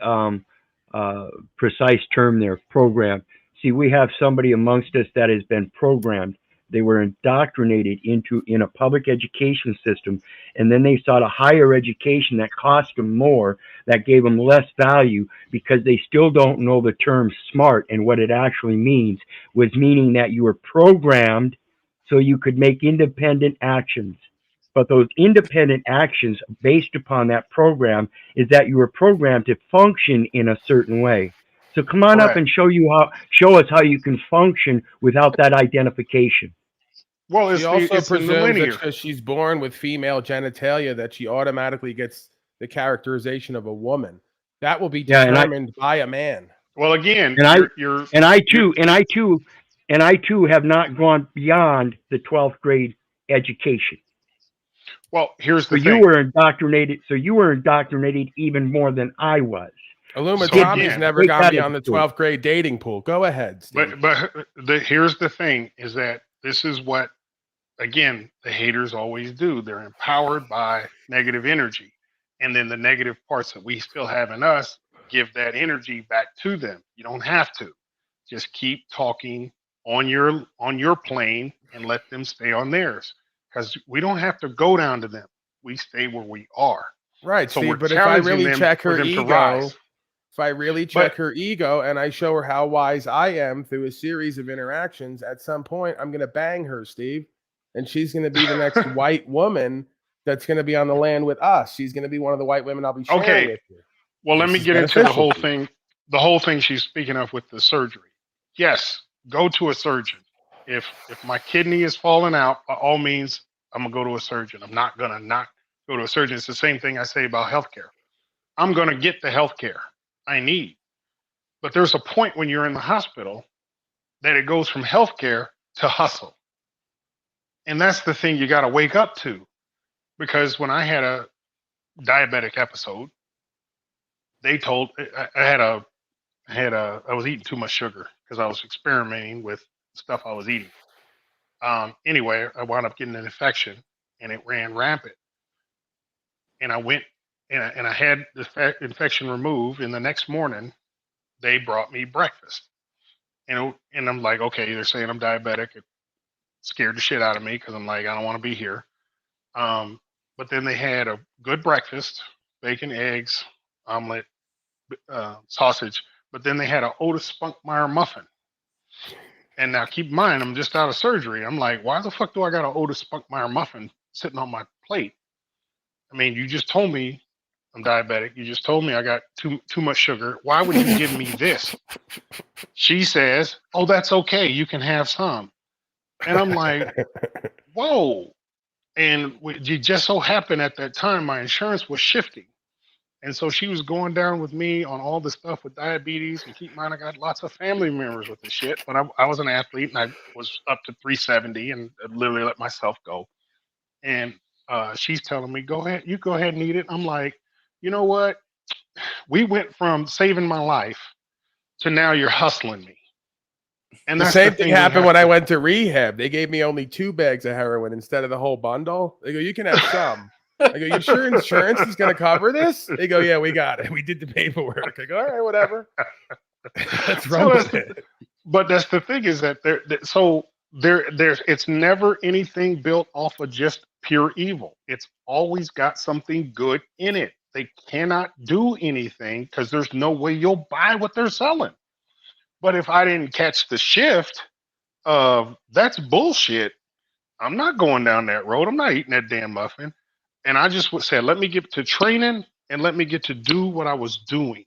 precise term there, program. See, we have somebody amongst us that has been programmed. They were indoctrinated in a public education system, and then they sought a higher education that cost them more, that gave them less value because they still don't know the term smart and what it actually means, was meaning that you were programmed so you could make independent actions. But those independent actions based upon that program is that you were programmed to function in a certain way. So come on up and show us how you can function without that identification. Well, she also presumes that because she's born with female genitalia that she automatically gets the characterization of a woman. That will be determined by a man. Well, again, I too have not gone beyond the 12th grade education. Well, here's the thing. You were indoctrinated even more than I was. Illuma Tommy's never got me on the 12th grade dating pool. Go ahead, Steve. But here's the thing, is that this is what, again, the haters always do. They're empowered by negative energy. And then the negative parts that we still have in us, give that energy back to them. You don't have to. Just keep talking on your plane and let them stay on theirs. Because we don't have to go down to them. We stay where we are. Right, so Steve, but if I really check her ego, her ego and I show her how wise I am through a series of interactions, at some point I'm going to bang her, Steve. And she's going to be the next white woman that's going to be on the land with us. She's going to be one of the white women I'll be sharing with you. Well, let me get into the whole thing. The whole thing she's speaking of with the surgery. Yes, go to a surgeon. If my kidney is falling out, by all means, I'm gonna go to a surgeon. I'm not gonna not go to a surgeon. It's the same thing I say about healthcare. I'm gonna get the healthcare I need. But there's a point when you're in the hospital that it goes from healthcare to hustle. And that's the thing you gotta wake up to. Because when I had a diabetic episode, they told I was eating too much sugar because I was experimenting with stuff I was eating. Anyway, I wound up getting an infection and it ran rampant. And I went and I had the infection removed. And the next morning, they brought me breakfast. And I'm like, okay, they're saying I'm diabetic. It scared the shit out of me because I'm like, I don't want to be here. But then they had a good breakfast, bacon, eggs, omelet, sausage. But then they had an Otis Spunkmeyer muffin. And now keep in mind, I'm just out of surgery. I'm like, why the fuck do I got an Otis Spunkmeyer muffin sitting on my plate? I mean, you just told me I'm diabetic. You just told me I got too much sugar. Why would you give me this? She says, oh, that's okay. You can have some. And I'm like, whoa. And it just so happened at that time, my insurance was shifting. And so she was going down with me on all the stuff with diabetes. And keep in mind, I got lots of family members with the shit. But I was an athlete and I was up to 370 and literally let myself go. And she's telling me, go ahead, you go ahead and eat it. I'm like, you know what? We went from saving my life to now you're hustling me. And the that's same the thing happened when I went to rehab. They gave me only 2 bags of heroin instead of the whole bundle. They go, you can have some. I go, you sure insurance is going to cover this? They go, yeah, we got it. We did the paperwork. I go, all right, whatever. Let's run with it. But that's the thing is that there's it's never anything built off of just pure evil. It's always got something good in it. They cannot do anything because there's no way you'll buy what they're selling. But if I didn't catch the shift of that's bullshit, I'm not going down that road. I'm not eating that damn muffin. And I just would say, let me get to training and let me get to do what I was doing.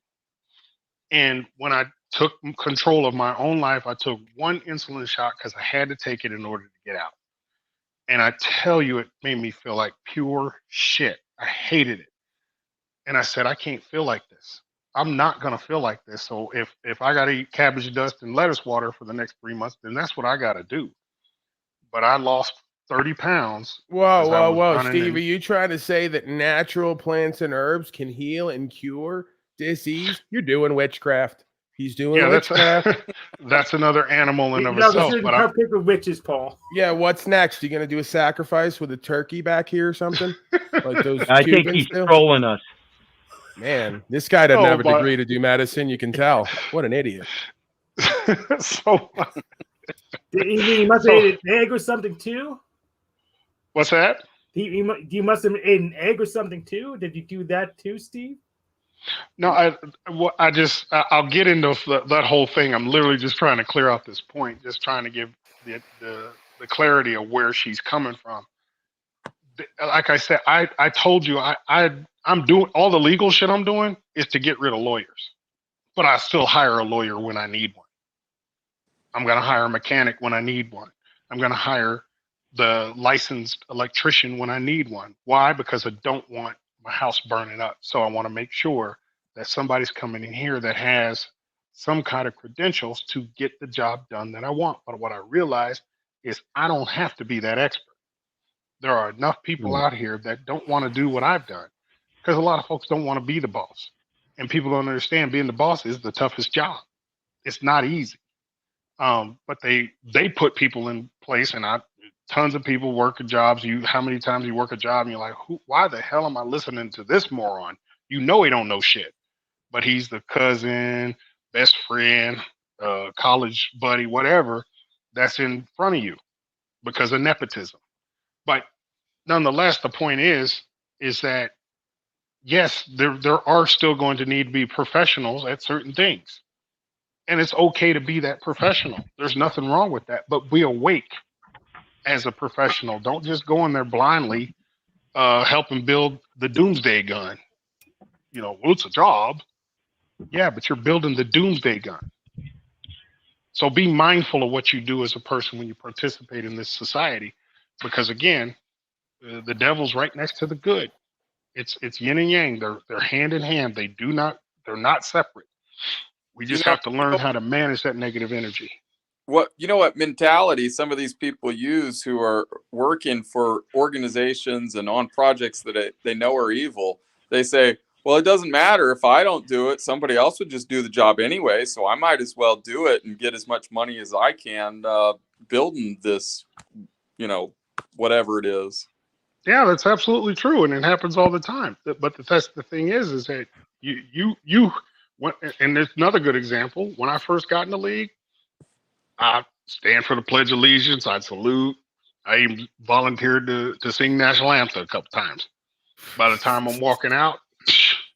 And when I took control of my own life, I took 1 insulin shot because I had to take it in order to get out. And I tell you, it made me feel like pure shit. I hated it. And I said, I can't feel like this. I'm not going to feel like this. So if I got to eat cabbage dust and lettuce water for the next 3 months, then that's what I got to do. But I lost 30 pounds. Whoa, Steve, are you trying to say that natural plants and herbs can heal and cure disease? You're doing witchcraft. He's doing witchcraft. That's another animal in of No, itself. this is But cupcake with witches, Paul. Yeah, what's next? You gonna do a sacrifice with a turkey back here or something? Like those I think Cubans he's do? trolling us. Man, this guy doesn't have a degree to do medicine. You can tell. What an idiot. So He must have ate an egg or something too. What's that? You must have ate an egg or something too. Did you do that too, Steve? No, I'll get into that whole thing. I'm literally just trying to clear out this point, just trying to give the clarity of where she's coming from. Like I said, I told you I'm doing all the legal shit I'm doing is to get rid of lawyers, but I still hire a lawyer when I need one. I'm going to hire a mechanic when I need one. I'm going to hire the licensed electrician when I need one. Why? Because I don't want my house burning up. So I want to make sure that somebody's coming in here that has some kind of credentials to get the job done that I want. But what I realized is I don't have to be that expert. There are enough people out here that don't want to do what I've done because a lot of folks don't want to be the boss. And people don't understand being the boss is the toughest job. It's not easy. But they put people in place, and tons of people work at jobs. How many times you work a job and you're like, why the hell am I listening to this moron? You know he don't know shit, but he's the cousin, best friend, college buddy, whatever that's in front of you because of nepotism. But nonetheless, the point is that yes, there are still going to need to be professionals at certain things. And it's okay to be that professional. There's nothing wrong with that. But be awake as a professional. Don't just go in there blindly helping build the doomsday gun. Well, it's a job. Yeah, but you're building the doomsday gun. So be mindful of what you do as a person when you participate in this society. Because again, the devil's right next to the good. It's yin and yang. They're hand in hand. They're not separate. We just have to learn how to manage that negative energy. What mentality some of these people use who are working for organizations and on projects that they know are evil. They say, well, it doesn't matter if I don't do it. Somebody else would just do the job anyway. So I might as well do it and get as much money as I can building this, whatever it is. Yeah, that's absolutely true. And it happens all the time. But that's the thing is that and there's another good example. When I first got in the league, I stand for the Pledge of Allegiance. I'd salute. I even volunteered to sing national anthem a couple times. By the time I'm walking out,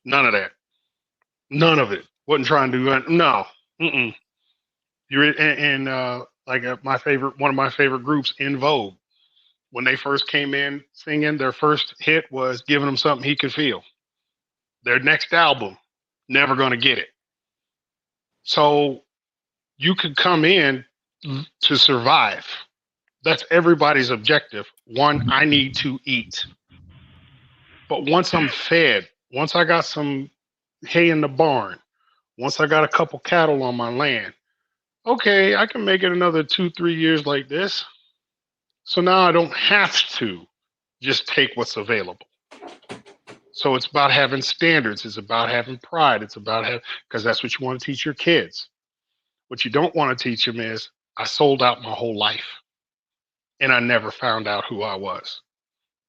none of that. None of it. Wasn't trying to do that. No. You're in one of my favorite groups, In Vogue. When they first came in singing, their first hit was Giving Him Something He Could Feel. Their next album, never going to get it. So you could come in to survive. That's everybody's objective. One, I need to eat. But once I'm fed, once I got some hay in the barn, once I got a couple cattle on my land, okay, I can make it another 2-3 years like this. So now I don't have to just take what's available. So it's about having standards. It's about having pride. It's about having, because that's what you want to teach your kids. What you don't want to teach them is, I sold out my whole life and I never found out who I was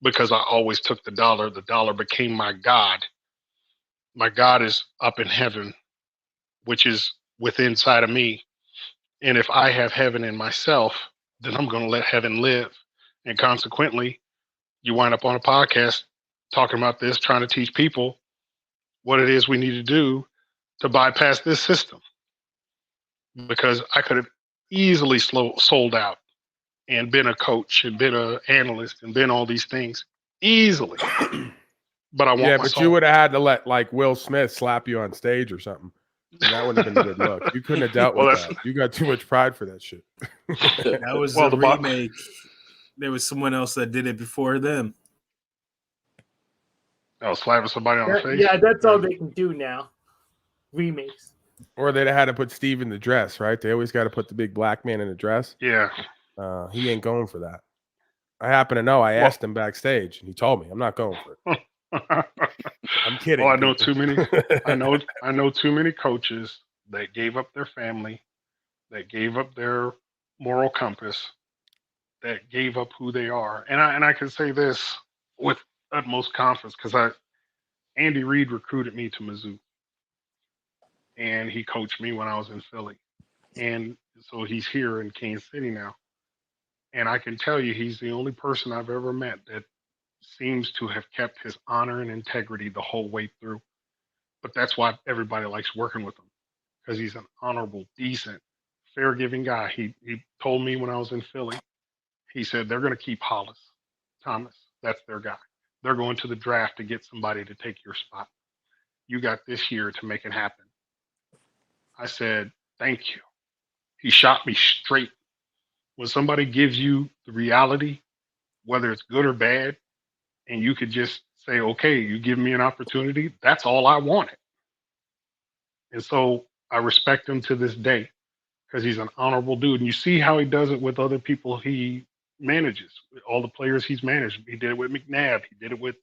because I always took the dollar. The dollar became my God. My God is up in heaven, which is within inside of me. And if I have heaven in myself, then I'm going to let heaven live. And consequently, you wind up on a podcast talking about this, trying to teach people what it is we need to do to bypass this system. Because I could have easily sold out and been a coach and been an analyst and been all these things easily. But I want my but soul. you would have had to let like Will Smith slap you on stage or something. And that wouldn't have been a good look. You couldn't have dealt with that. You got too much pride for that shit. That was a remake. There was someone else that did it before them. Oh, slapping somebody on the face? Yeah, that's all they can do now. Remakes. Or they'd have had to put Steve in the dress, right? They always got to put the big black man in the dress. Yeah. He ain't going for that. I happen to know. I asked him backstage, and he told me, I'm not going for it. I'm kidding. Oh, I know too many. I know too many coaches that gave up their family, that gave up their moral compass, that gave up who they are. And I can say this with utmost confidence because Andy Reid recruited me to Mizzou, and he coached me when I was in Philly, and so he's here in Kansas City now. And I can tell you, he's the only person I've ever met that seems to have kept his honor and integrity the whole way through. But that's why everybody likes working with him, because he's an honorable, decent, fair-giving guy. He told me when I was in Philly, he said, they're going to keep Hollis Thomas. That's their guy. They're going to the draft to get somebody to take your spot. You got this year to make it happen. I said, thank you. He shot me straight. When somebody gives you the reality, whether it's good or bad, and you could just say, okay, you give me an opportunity, that's all I wanted. And so I respect him to this day because he's an honorable dude. And you see how he does it with other people he manages, all the players he's managed. He did it with McNabb. He did it with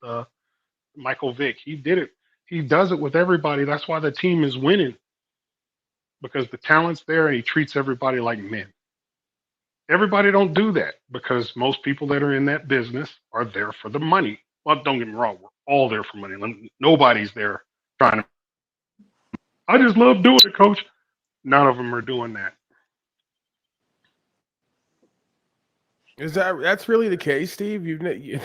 Michael Vick. He did it. He does it with everybody. That's why the team is winning, because the talent's there and he treats everybody like men. Everybody don't do that because most people that are in that business are there for the money. Well, don't get me wrong. We're all there for money. Nobody's there trying to, I just love doing it, coach. None of them are doing that. That's really the case, Steve?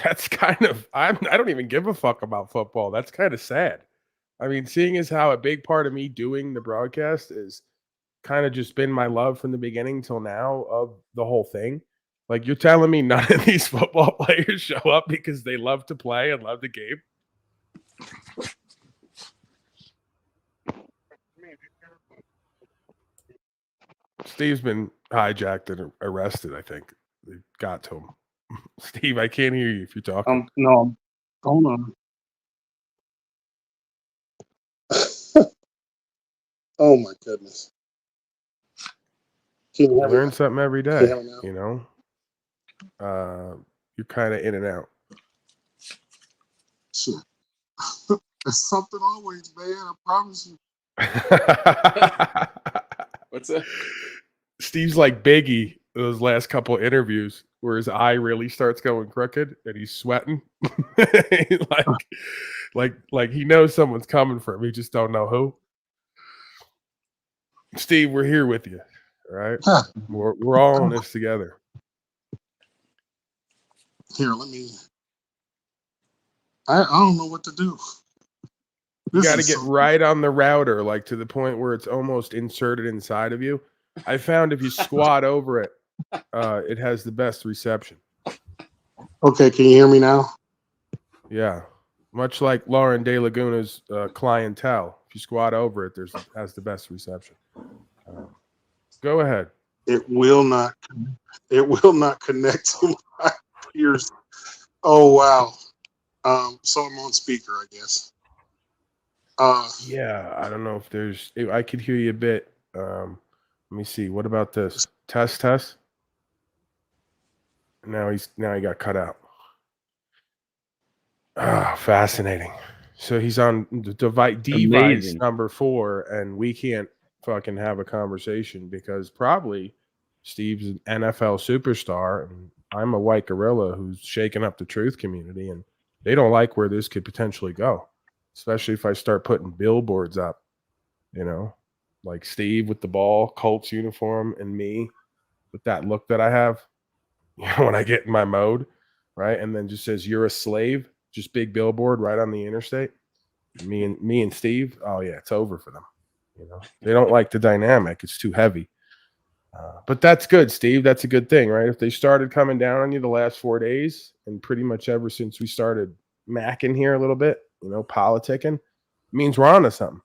That's kind of, I don't even give a fuck about football. That's kind of sad. I mean, seeing as how a big part of me doing the broadcast is kind of just been my love from the beginning till now of the whole thing. Like, you're telling me none of these football players show up because they love to play and love the game? Steve's been hijacked and arrested, I think. They got to him. Steve, I can't hear you if you're talking. No, hold on. Oh, my goodness. You learn something every day, you know? You're kind of in and out. Shit. There's something always, man. I promise you. What's that? Steve's like Biggie those last couple of interviews where his eye really starts going crooked and he's sweating. like he knows someone's coming for him. He just don't know who. Steve, we're here with you. All right. Huh. We're all in this together. Here, let me. I don't know what to do. You got to get right on the router, like to the point where it's almost inserted inside of you. I found if you squat over it, it has the best reception. Okay, can you hear me now? Yeah. Much like Lauren De Laguna's clientele. If you squat over it, has the best reception. Go ahead. It will not. It will not connect to my ears. Oh wow. So I'm on speaker, I guess. Yeah, I don't know if there's. I could hear you a bit. Let me see. What about this? Test. Now he got cut out. Ah, fascinating. So he's on device Amazing. number 4, and we can't fucking have a conversation because probably Steve's an NFL superstar, and I'm a white gorilla who's shaking up the truth community, and they don't like where this could potentially go, especially if I start putting billboards up, like Steve with the ball, Colts uniform, and me with that look that I have, when I get in my mode, right? And then just says, "You're a slave." Just big billboard right on the interstate. Me and Steve. Oh yeah, it's over for them. They don't like the dynamic. It's too heavy. But that's good, Steve. That's a good thing, right? If they started coming down on you the last 4 days, and pretty much ever since we started macking here a little bit, politicking, it means we're on to something.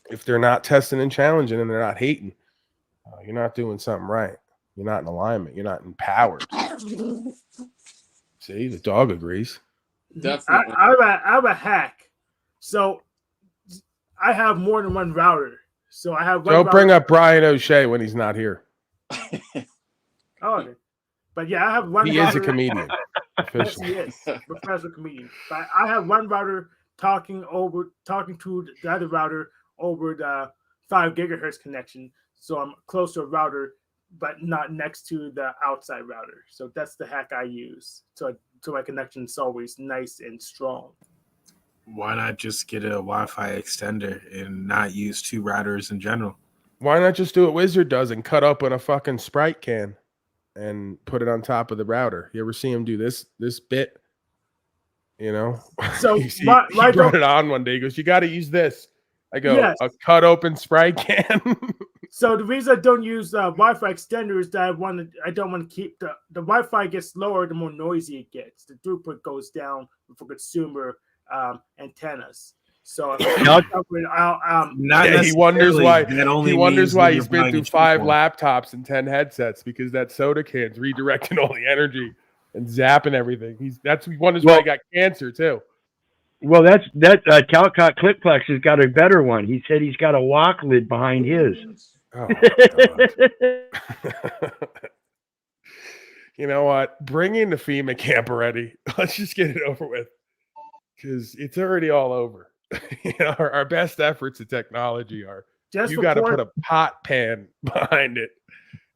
If they're not testing and challenging and they're not hating, you're not doing something right. You're not in alignment. You're not empowered. See, the dog agrees. Definitely. I have a hack. So I have more than one router. So I have one Don't router. bring up Brian O'Shea when he's not here. Oh, okay. But yeah, I have one He router. is a comedian. Yes, he is. Professional comedian. But I have one router talking to the other router over the 5 gigahertz connection. So I'm close to a router, but not next to the outside router. So that's the hack I use. So my connection is always nice and strong. Why not just get a Wi-Fi extender and not use 2 routers in general? Why not just do what Wizard does and cut open a fucking Sprite can and put it on top of the router? You ever see him do this bit? So he brought it on one day. He goes, "You got to use this." I go, yes. "A cut open Sprite can." So the reason I don't use Wi-Fi extender is that I don't want to keep the Wi-Fi gets lower the more noisy it gets. The throughput goes down for consumer antennas. So he wonders why he's been through 5 laptops and 10 headsets because that soda can's redirecting all the energy and zapping everything. He wonders why he got cancer too. Well, that Talcott Cliplex has got a better one. He said he's got a walk lid behind his. Oh, you know what? Bring in the FEMA camp already. Let's just get it over with because it's already all over. Our best efforts at technology are you got to put a pot pan behind it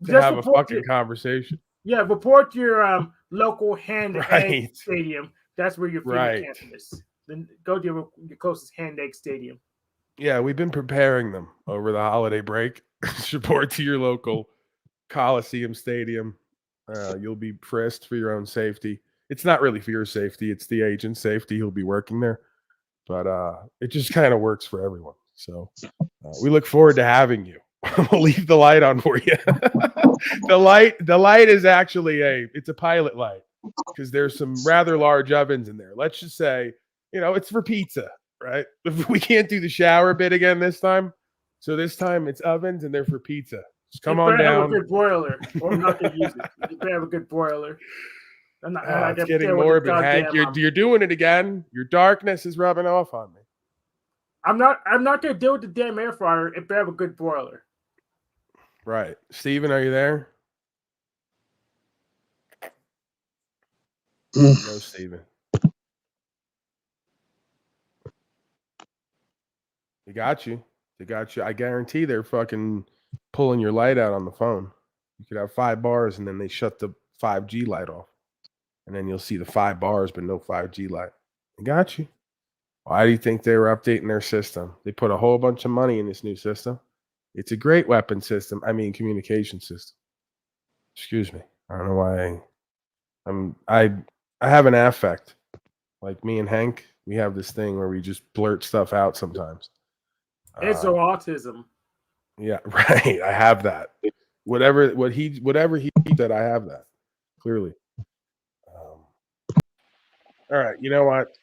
to have a fucking conversation. Yeah, report your local hand egg stadium. That's where your FEMA camp is. Then go to your closest hand egg stadium. Yeah, we've been preparing them over the holiday break. Report to your local Coliseum stadium. You'll be frisked for your own safety. It's not really for your safety. It's the agent's safety. He'll be working there. But it just kind of works for everyone. So we look forward to having you. We'll leave the light on for you. The light is actually it's a pilot light because there's some rather large ovens in there. Let's just say, it's for pizza, right? We can't do the shower bit again this time. So this time it's ovens and they're for pizza. Just come on down. Have a good broiler, or I'm not going to use it. You better have a good broiler. It's getting morbid, Hank. You're doing it again. Your darkness is rubbing off on me. I'm not going to deal with the damn air fryer. It better have a good broiler. Right, Steven, are you there? No, Steven. They got you. I guarantee they're fucking pulling your light out on the phone. You could have 5 bars and then they shut the 5G light off. And then you'll see the 5 bars, but no 5G light. They got you. Why do you think they were updating their system? They put a whole bunch of money in this new system. It's a great weapon system. Communication system. Excuse me. I don't know why I have an affect. Like me and Hank, we have this thing where we just blurt stuff out sometimes. It's autism. Yeah, right. I have that. Whatever he said, I have that. Clearly. All right, you know what?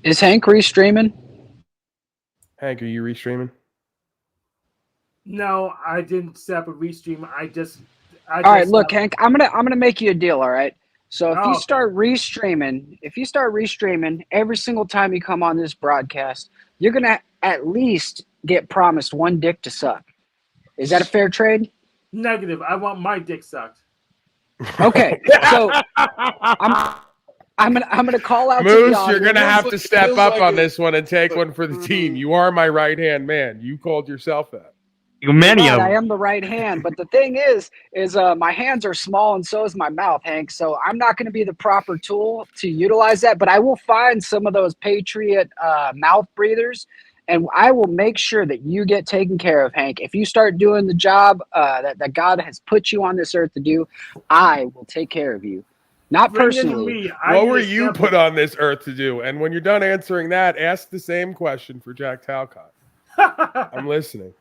Is Hank restreaming? Hank, are you restreaming? No, I didn't set up a restream. All right, look, Hank, I'm gonna make you a deal. All right. So if Oh, you okay. start restreaming every single time you come on this broadcast, you're gonna at least get promised one dick to suck. Is that a fair trade? Negative. I want my dick sucked. Okay, so I'm gonna call out to the Moose, you're audience. gonna have to step feels up like on it. this one and take one for the team. You are my right-hand man. You called yourself that. Many Right, of I them. am the right hand, but the thing is my hands are small and so is my mouth, Hank. So I'm not going to be the proper tool to utilize that, but I will find some of those Patriot mouth breathers, and I will make sure that you get taken care of, Hank. If you start doing the job that God has put you on this earth to do, I will take care of you. Not Bring it to personally. me. What were you put on this earth to do? And when you're done answering that, ask the same question for Jack Talcott. I'm listening.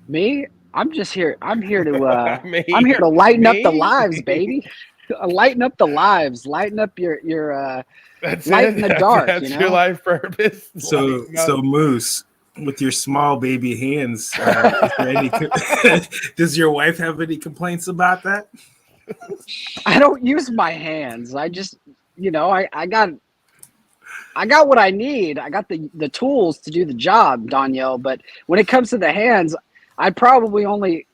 Me? I'm just here. I'm here to Me? I'm here to lighten up the Me? lives, baby. Lighten up the lives. Lighten up your That's light it. in the dark. That's You your know. life purpose. So Moose, with your small baby hands, is there any, does your wife have any complaints about that? I don't use my hands. I just, I got what I need. I got the tools to do the job, Danielle. But when it comes to the hands, I'd probably only,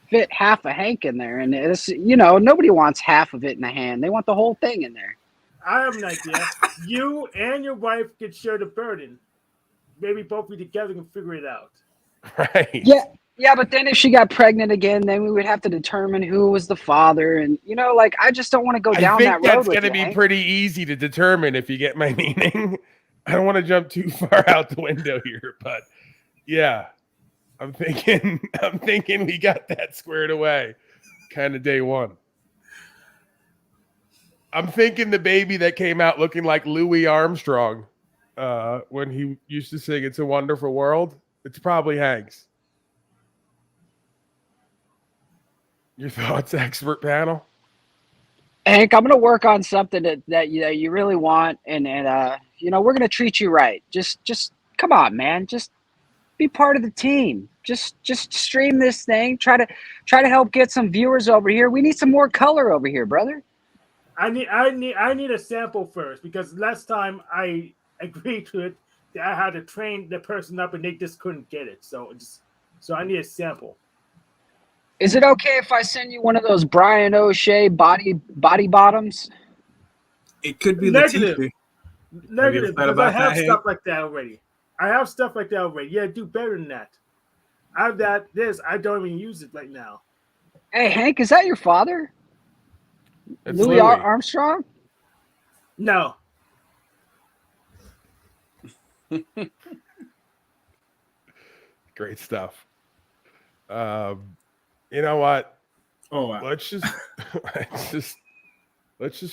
fit half a Hank in there. And it's, nobody wants half of it in the hand. They want the whole thing in there. I have an idea. You and your wife could share the burden. Maybe both of you together can figure it out. Right. Yeah, but then if she got pregnant again, then we would have to determine who was the father. And, I just don't want to go down that road. I think that's with going to you, be Hank. pretty easy to determine, if you get my meaning. I don't want to jump too far out the window here, but yeah, I'm thinking we got that squared away kind of day one. I'm thinking the baby that came out looking like Louis Armstrong when he used to sing "It's a Wonderful World." It's probably Hank's. Your thoughts, expert panel? Hank, I'm going to work on something that you really want, and we're going to treat you right. Just come on, man. Just be part of the team. Just stream this thing. Try to help get some viewers over here. We need some more color over here, brother. I need a sample first, because last time I agreed to it, I had to train the person up and they just couldn't get it. So I need a sample. Is it okay if I send you one of those Brian O'Shea body bottoms? It could be Negative. the Negative, because I have that, stuff like that already. Yeah, do better than that. I have that. I don't even use it right now. Hey, Hank, is that your father? It's Louis Armstrong? No. Great stuff. You know what? Oh, wow. Let's just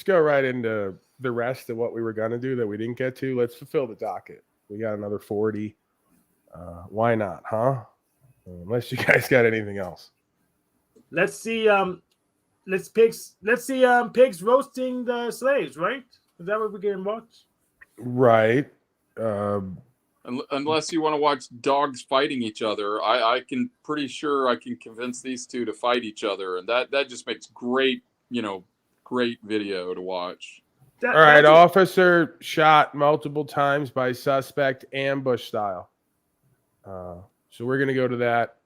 go right into the rest of what we were gonna do that we didn't get to. Let's fulfill the docket. We got another 40. Why not, huh? Unless you guys got anything else. Let's see. Pigs roasting the slaves. Right? Is that what we're getting watched? Right. Unless you want to watch dogs fighting each other, I can pretty sure I can convince these two to fight each other, and that just makes great video to watch. All right, officer shot multiple times by suspect, ambush style. So we're going to go to that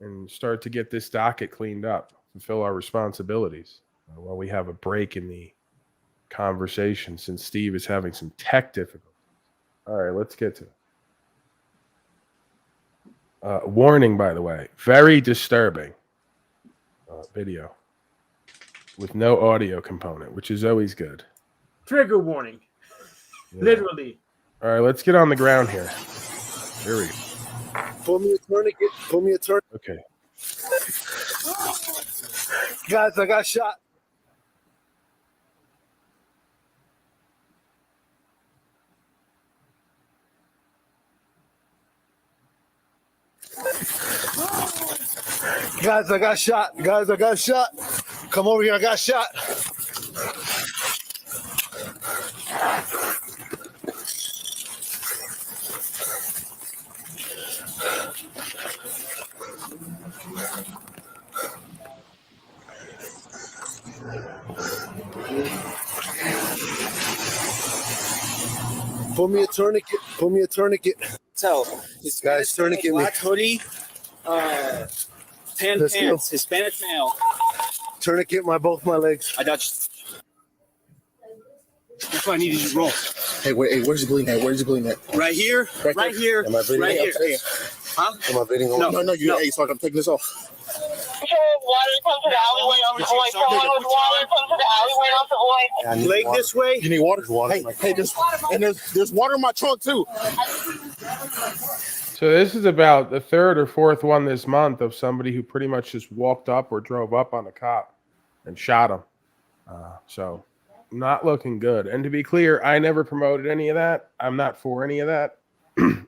and start to get this docket cleaned up, fulfill our responsibilities while we have a break in the conversation, since Steve is having some tech difficulties. All right, let's get to it. Warning, by the way, very disturbing video with no audio component, which is always good. Trigger warning. Yeah. Literally. All right, let's get on the ground here. Here we go. Pull me a tourniquet. Pull me a tourniquet. Okay. Guys, I got shot. Guys, I got shot. Come over here. I got shot. Pull me a tourniquet. Pull me a tourniquet. Tell. This guy's tourniquet me. Black hoodie, tan Let's go. pants, Hispanic male. Tourniquet both my legs. I got you. That's why I needed you to roll. Hey, wait, hey, where's the bleeding at? Where's the bleeding at? Right here, right here, Am I bleeding? right Hey, here. Huh? Am I bleeding? No, no, you. no. Hey, sorry, I'm taking this off. Leg this way. You need water? Hey, there's water in my trunk too. So this is about the third or fourth one this month of somebody who pretty much just walked up or drove up on a cop and shot him. So not looking good. And to be clear, I never promoted any of that. I'm not for any of that.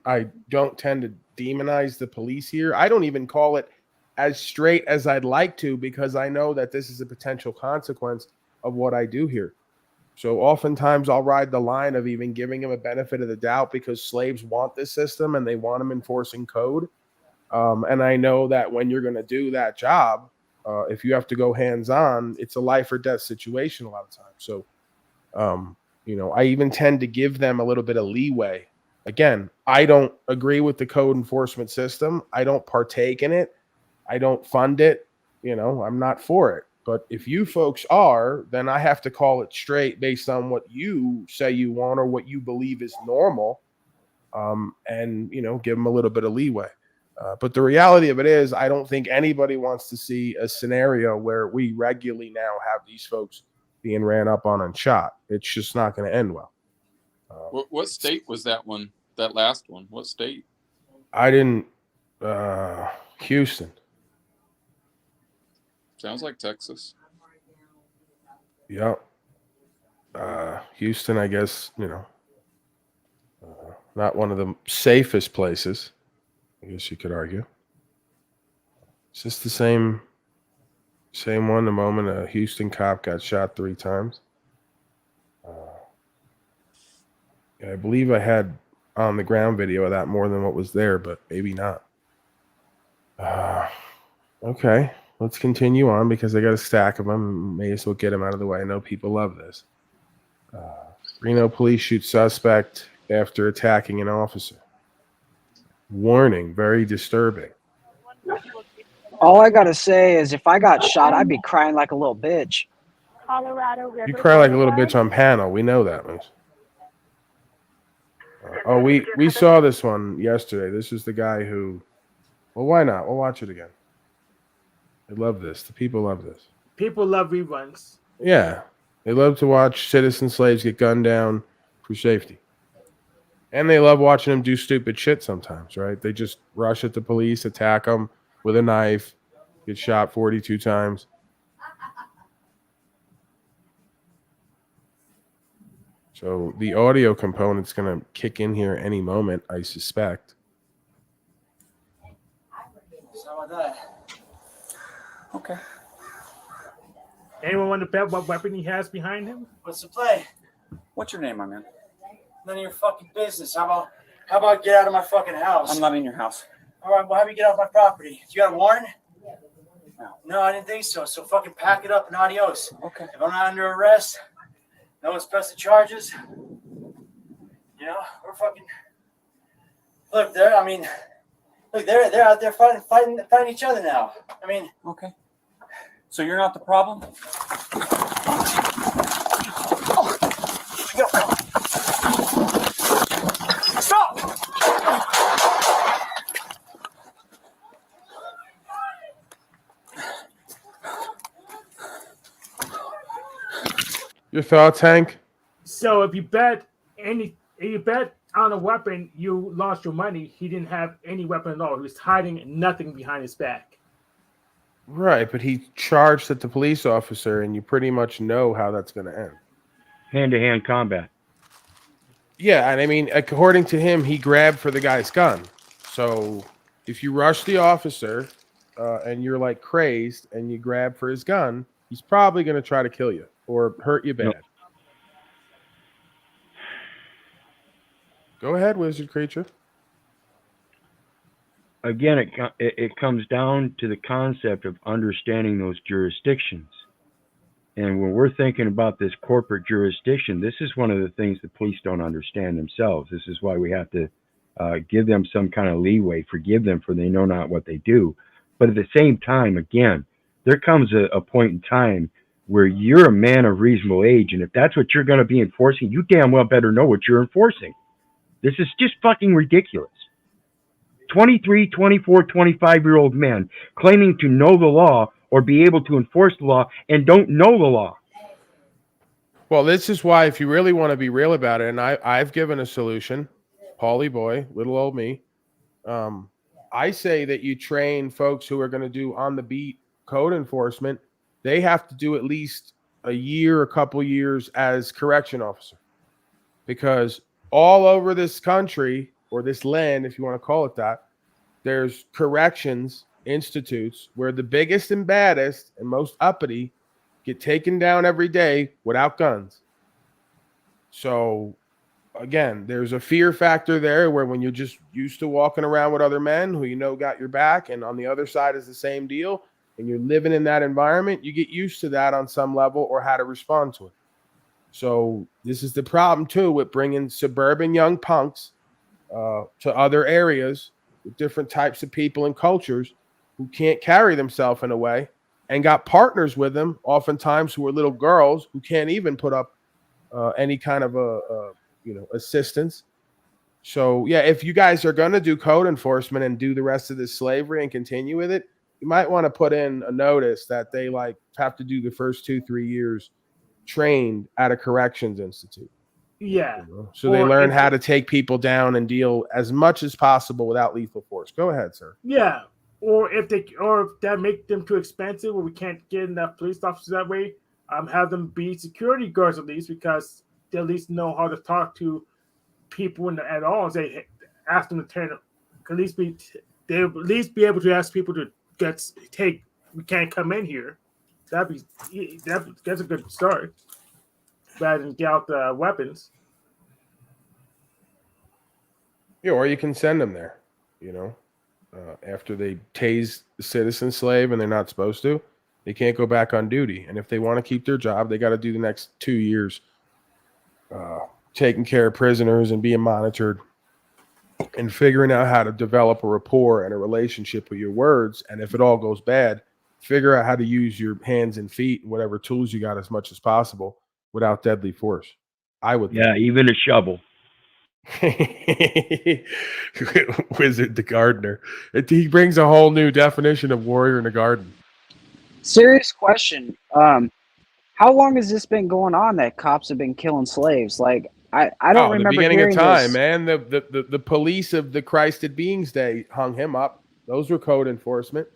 I don't tend to demonize the police here. I don't even call it as straight as I'd like to, because I know that this is a potential consequence of what I do here. So oftentimes I'll ride the line of even giving them a benefit of the doubt, because slaves want this system and they want them enforcing code. And I know that when you're going to do that job, if you have to go hands-on, it's a life or death situation a lot of times. So, I even tend to give them a little bit of leeway. Again, I don't agree with the code enforcement system. I don't partake in it. I don't fund it. I'm not for it. But if you folks are, then I have to call it straight based on what you say you want or what you believe is normal, and give them a little bit of leeway. But the reality of it is, I don't think anybody wants to see a scenario where we regularly now have these folks being ran up on and shot. It's just not going to end well. What state was that one? That last one? What state? I didn't. Houston. Sounds like Texas. Yep. Houston, I guess, not one of the safest places, I guess you could argue. Is this the same one the moment a Houston cop got shot 3 times? I believe I had on the ground video of that more than what was there, but maybe not. Okay. Let's continue on, because I got a stack of them. May as well get them out of the way. I know people love this. Reno police shoot suspect after attacking an officer. Warning, very disturbing. All I gotta say is, if I got shot, I'd be crying like a little bitch. You cry like a little bitch on panel. We know that, Moose. We saw this one yesterday. This is the guy who... Well, why not? We'll watch it again. I love this. The people love this. People love reruns. Yeah. They love to watch citizen slaves get gunned down for safety. And they love watching them do stupid shit sometimes, right? They just rush at the police, attack them with a knife, get shot 42 times. So the audio component's going to kick in here any moment, I suspect. How about that? Okay. Anyone want to bet what weapon he has behind him? What's the play? What's your name, my man? None of your fucking business. How about get out of my fucking house? I'm not in your house. All right, well, how do you get off my property? You got a warrant? No, I didn't think so. So fucking pack it up and adios. Okay. If I'm not under arrest, no one's pressing charges. We're fucking. Look, they're out there fighting each other now. Okay. So you're not the problem? Stop! Your thoughts, Hank? So if you bet on a weapon, you lost your money. He didn't have any weapon at all. He was hiding nothing behind his back. Right, but he charged at the police officer, and you pretty much know how that's going to end. Hand-to-hand combat. Yeah, and I mean, according to him, he grabbed for the guy's gun. So if you rush the officer and you're like crazed and you grab for his gun, he's probably going to try to kill you or hurt you bad. Nope. Go ahead, wizard creature. Again, it comes down to the concept of understanding those jurisdictions. And when we're thinking about this corporate jurisdiction, this is one of the things the police don't understand themselves. This is why we have to give them some kind of leeway, forgive them for they know not what they do. But at the same time, again, there comes a point in time where you're a man of reasonable age, and if that's what you're going to be enforcing, you damn well better know what you're enforcing. This is just fucking ridiculous. 23, 24, 25-year-old men claiming to know the law or be able to enforce the law and don't know the law. Well, this is why, if you really want to be real about it, and I've given a solution, Paulie boy, little old me, I say that you train folks who are going to do on the beat code enforcement. They have to do at least a year, a couple years as correction officer, because all over this country, or this land, if you want to call it that, there's corrections institutes where the biggest and baddest and most uppity get taken down every day without guns. So again, there's a fear factor there where when you're just used to walking around with other men who you know got your back, and on the other side is the same deal, and you're living in that environment, you get used to that on some level or how to respond to it. So this is the problem too with bringing suburban young punks to other areas with different types of people and cultures who can't carry themselves in a way, and got partners with them oftentimes who are little girls who can't even put up any kind of assistance. So yeah, if you guys are going to do code enforcement and do the rest of this slavery and continue with it, you might want to put in a notice that they like have to do the first 2-3 years trained at a corrections institute. Yeah. So they learn how to take people down and deal as much as possible without lethal force. Go ahead, sir. Yeah. Or if that make them too expensive, or we can't get enough police officers that way, have them be security guards at least, because they at least know how to talk to people at all. Say, ask them to turn. At least they'll at least be able to ask people to we can't come in here. That's a good start. Rather than get out the weapons. Yeah, or you can send them there, after they tase the citizen slave and they're not supposed to, they can't go back on duty. And if they want to keep their job, they got to do the next 2 years taking care of prisoners and being monitored and figuring out how to develop a rapport and a relationship with your words. And if it all goes bad, figure out how to use your hands and feet and whatever tools you got as much as possible without deadly force. I would. Yeah, even a shovel. Wizard the gardener. He brings a whole new definition of warrior in the garden. Serious question. How long has this been going on that cops have been killing slaves? Like, I don't remember the beginning hearing of time, this. man. The police of the Christed Beings Day hung him up. Those were code enforcement,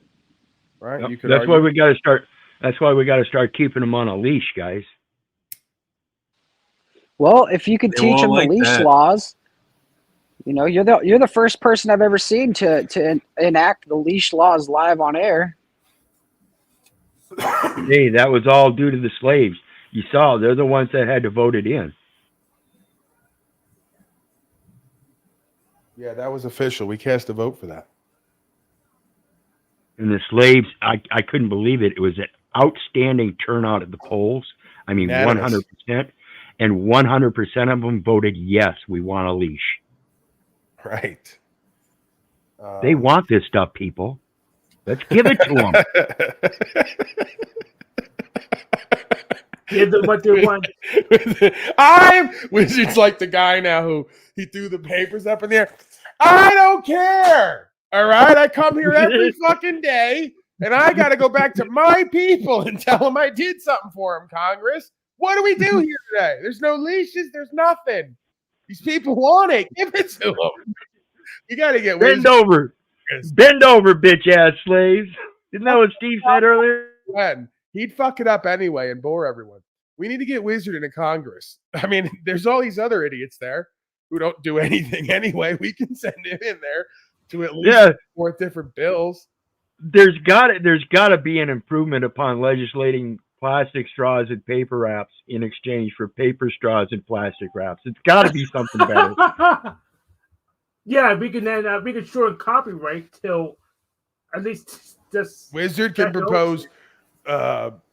right? Yep. You could That's why we got to start. That's why we got to start keeping them on a leash, guys. Well, if you could They teach won't them like the leash that. laws, you're the first person I've ever seen to enact the leash laws live on air. Hey, that was all due to the slaves. You saw they're the ones that had to vote it in. Yeah, that was official. We cast a vote for that. And the slaves, I couldn't believe it. It was an outstanding turnout at the polls. I mean, Unanimous. 100%. And 100% of them voted, yes, we want a leash. Right. They want this stuff, people. Let's give it to them. Give them what they want. Wizard's like the guy now who he threw the papers up in the air. I don't care. All right. I come here every fucking day and I got to go back to my people and tell them I did something for them, Congress. What do we do here today? There's no leashes. There's nothing. These people want it. Give it to them. You got to get Bend over. Bend over, bitch ass slaves. Isn't that what Steve said earlier? He'd fuck it up anyway and bore everyone. We need to get Wizard into Congress. I mean, there's all these other idiots there who don't do anything anyway. We can send him in there to at least 4 different bills. There's got to be an improvement upon legislating plastic straws and paper wraps in exchange for paper straws and plastic wraps. It's got to be something better. Yeah, we can shorten copyright till at least this. Wizard can propose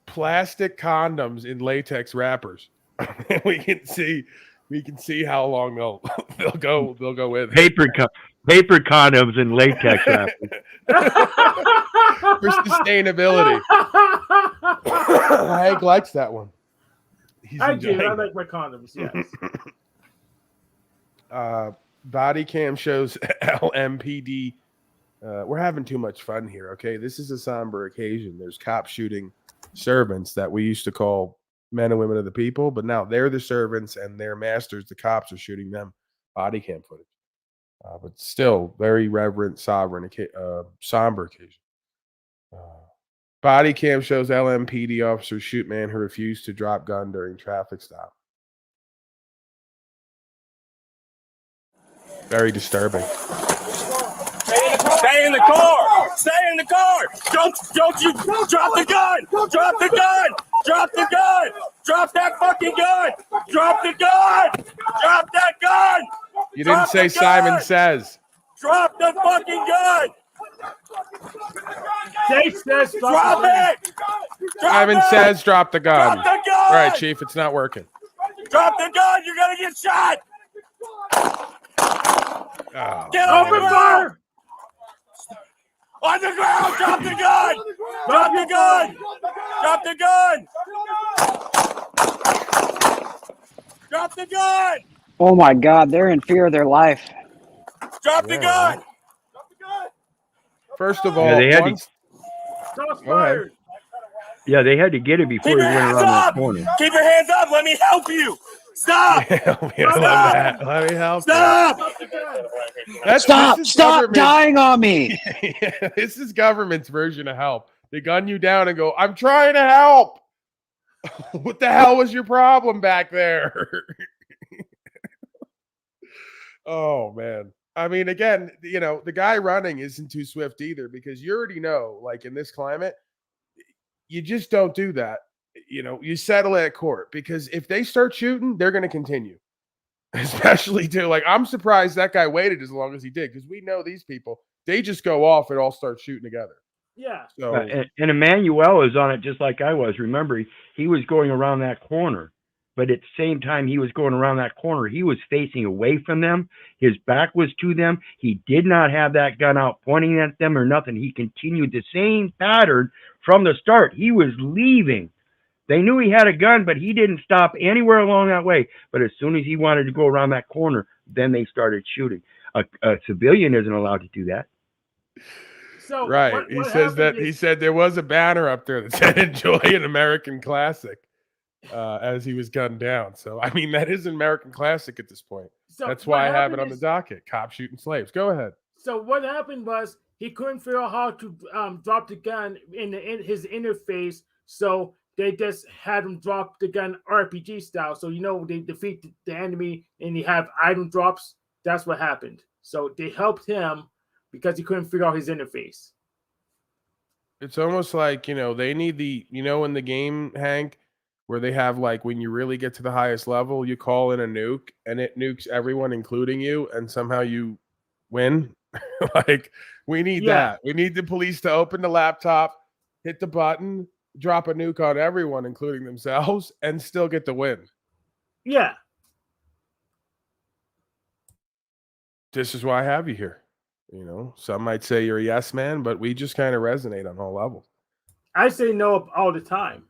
plastic condoms in latex wrappers. we can see how long they'll go with it. Paper condoms and latex wrappers. For sustainability. Hank likes that one. I do. I like my condoms. Yes. Body cam shows LMPD. We're having too much fun here. Okay, this is a somber occasion. There's cops shooting servants that we used to call men and women of the people, but now they're the servants and their masters, the cops, are shooting them. Body cam footage. But still, very reverent, somber occasion. Body cam shows LMPD officers shoot man who refused to drop gun during traffic stop. Very disturbing. Stay in the car! Stay in the car! Don't you drop the gun! Drop the gun! Drop the gun! Drop that fucking gun! Drop the gun! Drop that gun! You didn't say Simon Says. Drop the fucking gun! Says drop it! Simon Says drop the gun. Drop the gun! All right, Chief, it's not working. Drop the gun! You're gonna get shot! Oh, Get on the ground! On the ground! Drop the gun! Drop the gun! Drop the gun! Drop the gun! Oh my God, they're in fear of their life. Drop the gun! First of all, Yeah, they had once, Go ahead. Yeah, they had to get it before Keep he your went hands around that up! corner. Keep your hands up! Let me help you! Stop! I love that. Let me help. Stop! Stop dying on me. Yeah, this is government's version of help. They gun you down and go, I'm trying to help. What the hell was your problem back there? Oh, man. I mean, again, the guy running isn't too swift either, because you already know, like in this climate, you just don't do that. You settle at court, because if they start shooting, they're going to continue. Especially too, like, I'm surprised that guy waited as long as he did, because we know these people, they just go off and all start shooting together. Yeah. So And Emmanuel is on it just like I was. Remember, he was going around that corner, but at the same time he was going around that corner, he was facing away from them. His back was to them. He did not have that gun out pointing at them or nothing. He continued the same pattern from the start. He was leaving. They knew he had a gun, but he didn't stop anywhere along that way. But as soon as he wanted to go around that corner, then they started shooting. A civilian isn't allowed to do that. So right. what He says that is, he said there was a banner up there that said "Enjoy an American Classic" as he was gunned down. So I mean, that is an American classic at this point. So that's why I what have it on happened the docket. Cops shooting slaves. Go ahead. So what happened was he couldn't figure out how to drop the gun in his interface. So they just had him drop the gun RPG style. So they defeat the enemy and you have item drops. That's what happened. So they helped him because he couldn't figure out his interface. It's almost like, they need in the game, Hank, where they have, like, when you really get to the highest level, you call in a nuke and it nukes everyone, including you, and somehow you win. Like, we need that. We need the police to open the laptop, hit the button, drop a nuke on everyone, including themselves, and still get the win. Yeah. This is why I have you here. Some might say you're a yes man, but we just kind of resonate on all levels. I say no all the time.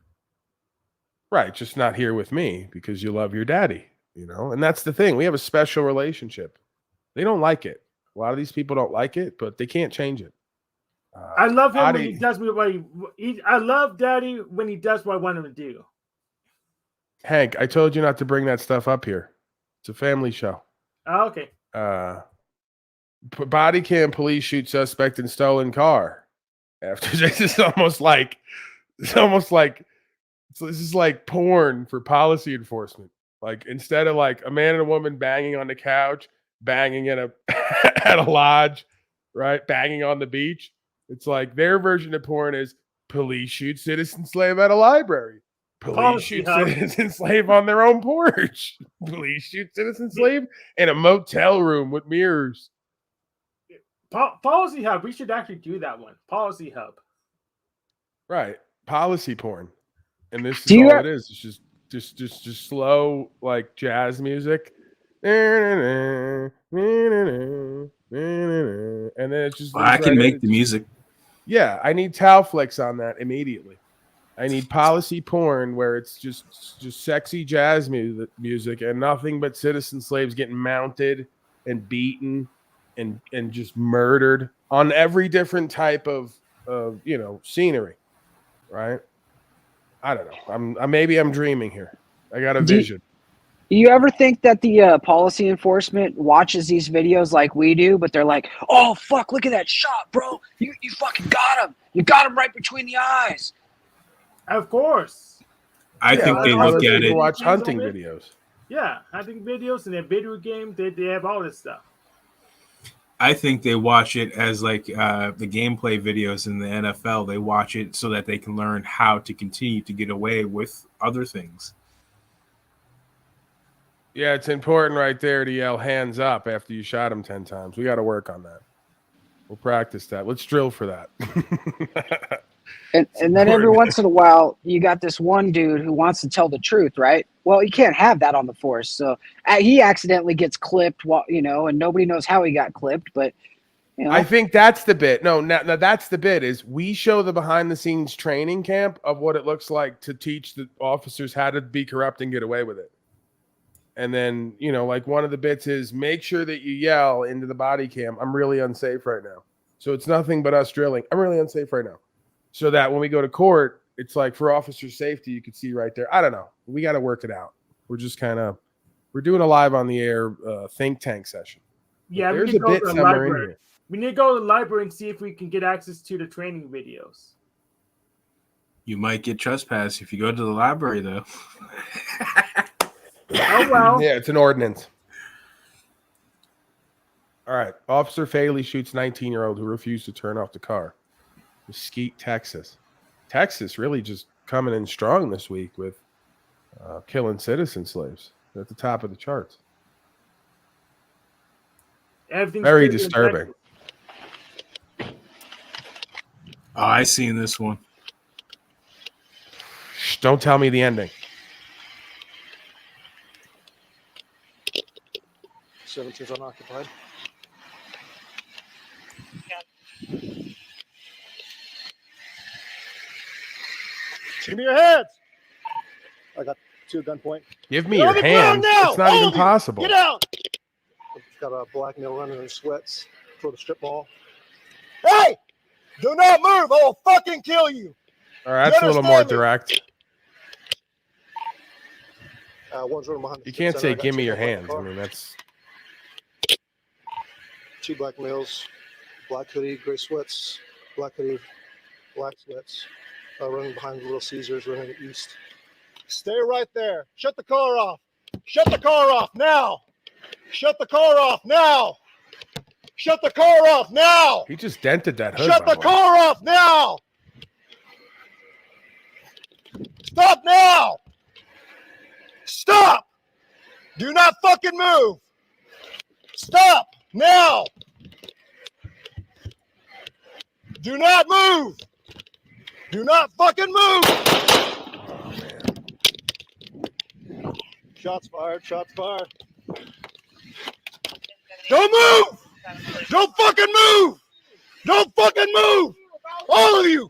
Right. Just not here with me because you love your daddy, and that's the thing. We have a special relationship. They don't like it. A lot of these people don't like it, but they can't change it. I love him when he does what I love Daddy when he does what I want him to do. Hank, I told you not to bring that stuff up here. It's a family show. Oh, okay. Body cam police shoot suspect in stolen car. After this is almost like this is like porn for policy enforcement. Like, instead of like a man and a woman banging on the couch, banging at a lodge, right? Banging on the beach. It's like their version of porn is police shoot citizen slave at a library. Police shoot citizen slave on their own porch. Police shoot citizen slave in a motel room with mirrors. Policy Hub. We should actually do that one. Policy Hub. Right. Policy porn. and this Do is you all e- it is. It's just slow like jazz music, and then it just I leads can right make into the music. yeah. I need Talflix on that immediately. I need policy porn where it's just sexy jazz music and nothing but citizen slaves getting mounted and beaten and just murdered on every different type of scenery, right? I don't know. Maybe I'm dreaming here. I got a do, vision. you ever think that the policy enforcement watches these videos like we do, but they're like, "Oh fuck, look at that shot, bro! You fucking got him! You got him right between the eyes." Of course. I think they How look those at people it. watch hunting videos. Yeah, hunting videos and their video game, they have all this stuff. I think they watch it as like the gameplay videos in the NFL. They watch it so that they can learn how to continue to get away with other things. Yeah, it's important right there to yell hands up after you shot him 10 times. We got to work on that. We'll practice that. Let's drill for that. And then every once in a while, you got this one dude who wants to tell the truth, right? Well, you can't have that on the force. So he accidentally gets clipped, and nobody knows how he got clipped. But I think that's the bit. No, that's the bit. Is we show the behind the scenes training camp of what it looks like to teach the officers how to be corrupt and get away with it. And then like one of the bits is make sure that you yell into the body cam, "I'm really unsafe right now." So it's nothing but us drilling. I'm really unsafe right now. So that when we go to court, it's like for officer safety, you could see right there. I don't know. We got to work it out. We're just we're doing a live on the air think tank session. Yeah, but there's a bit somewhere in here. We need to go to the library and see if we can get access to the training videos. You might get trespassed if you go to the library, though. Oh, well. Yeah, it's an ordinance. All right. Officer Faley shoots 19-year-old who refused to turn off the car. Mesquite, Texas. Texas really just coming in strong this week with killing citizen slaves. They're at the top of the charts. Very disturbing. Oh, I seen this one. Shh, don't tell me the ending. 17's unoccupied. Give me your hands. I got two at gunpoint. Give me your hands. It's not even possible. Get out. Got a black male running in sweats for the strip ball. Hey! Do not move. I will fucking kill you. All right, that's a little more direct. One's running behind. You can't say give me your hands. I mean, that's... Two black males, black hoodie, gray sweats, black hoodie, black sweats, running behind Little Caesars, running east. Stay right there. Shut the car off. Shut the car off now. Shut the car off now. Shut the car off now. He just dented that hood. Shut the car off now. Stop now. Stop. Do not fucking move. Stop now. Do not move. Do not fucking move. Oh, man. Shots fired. Shots fired. Don't move. Don't fucking move. Don't fucking move. All of you.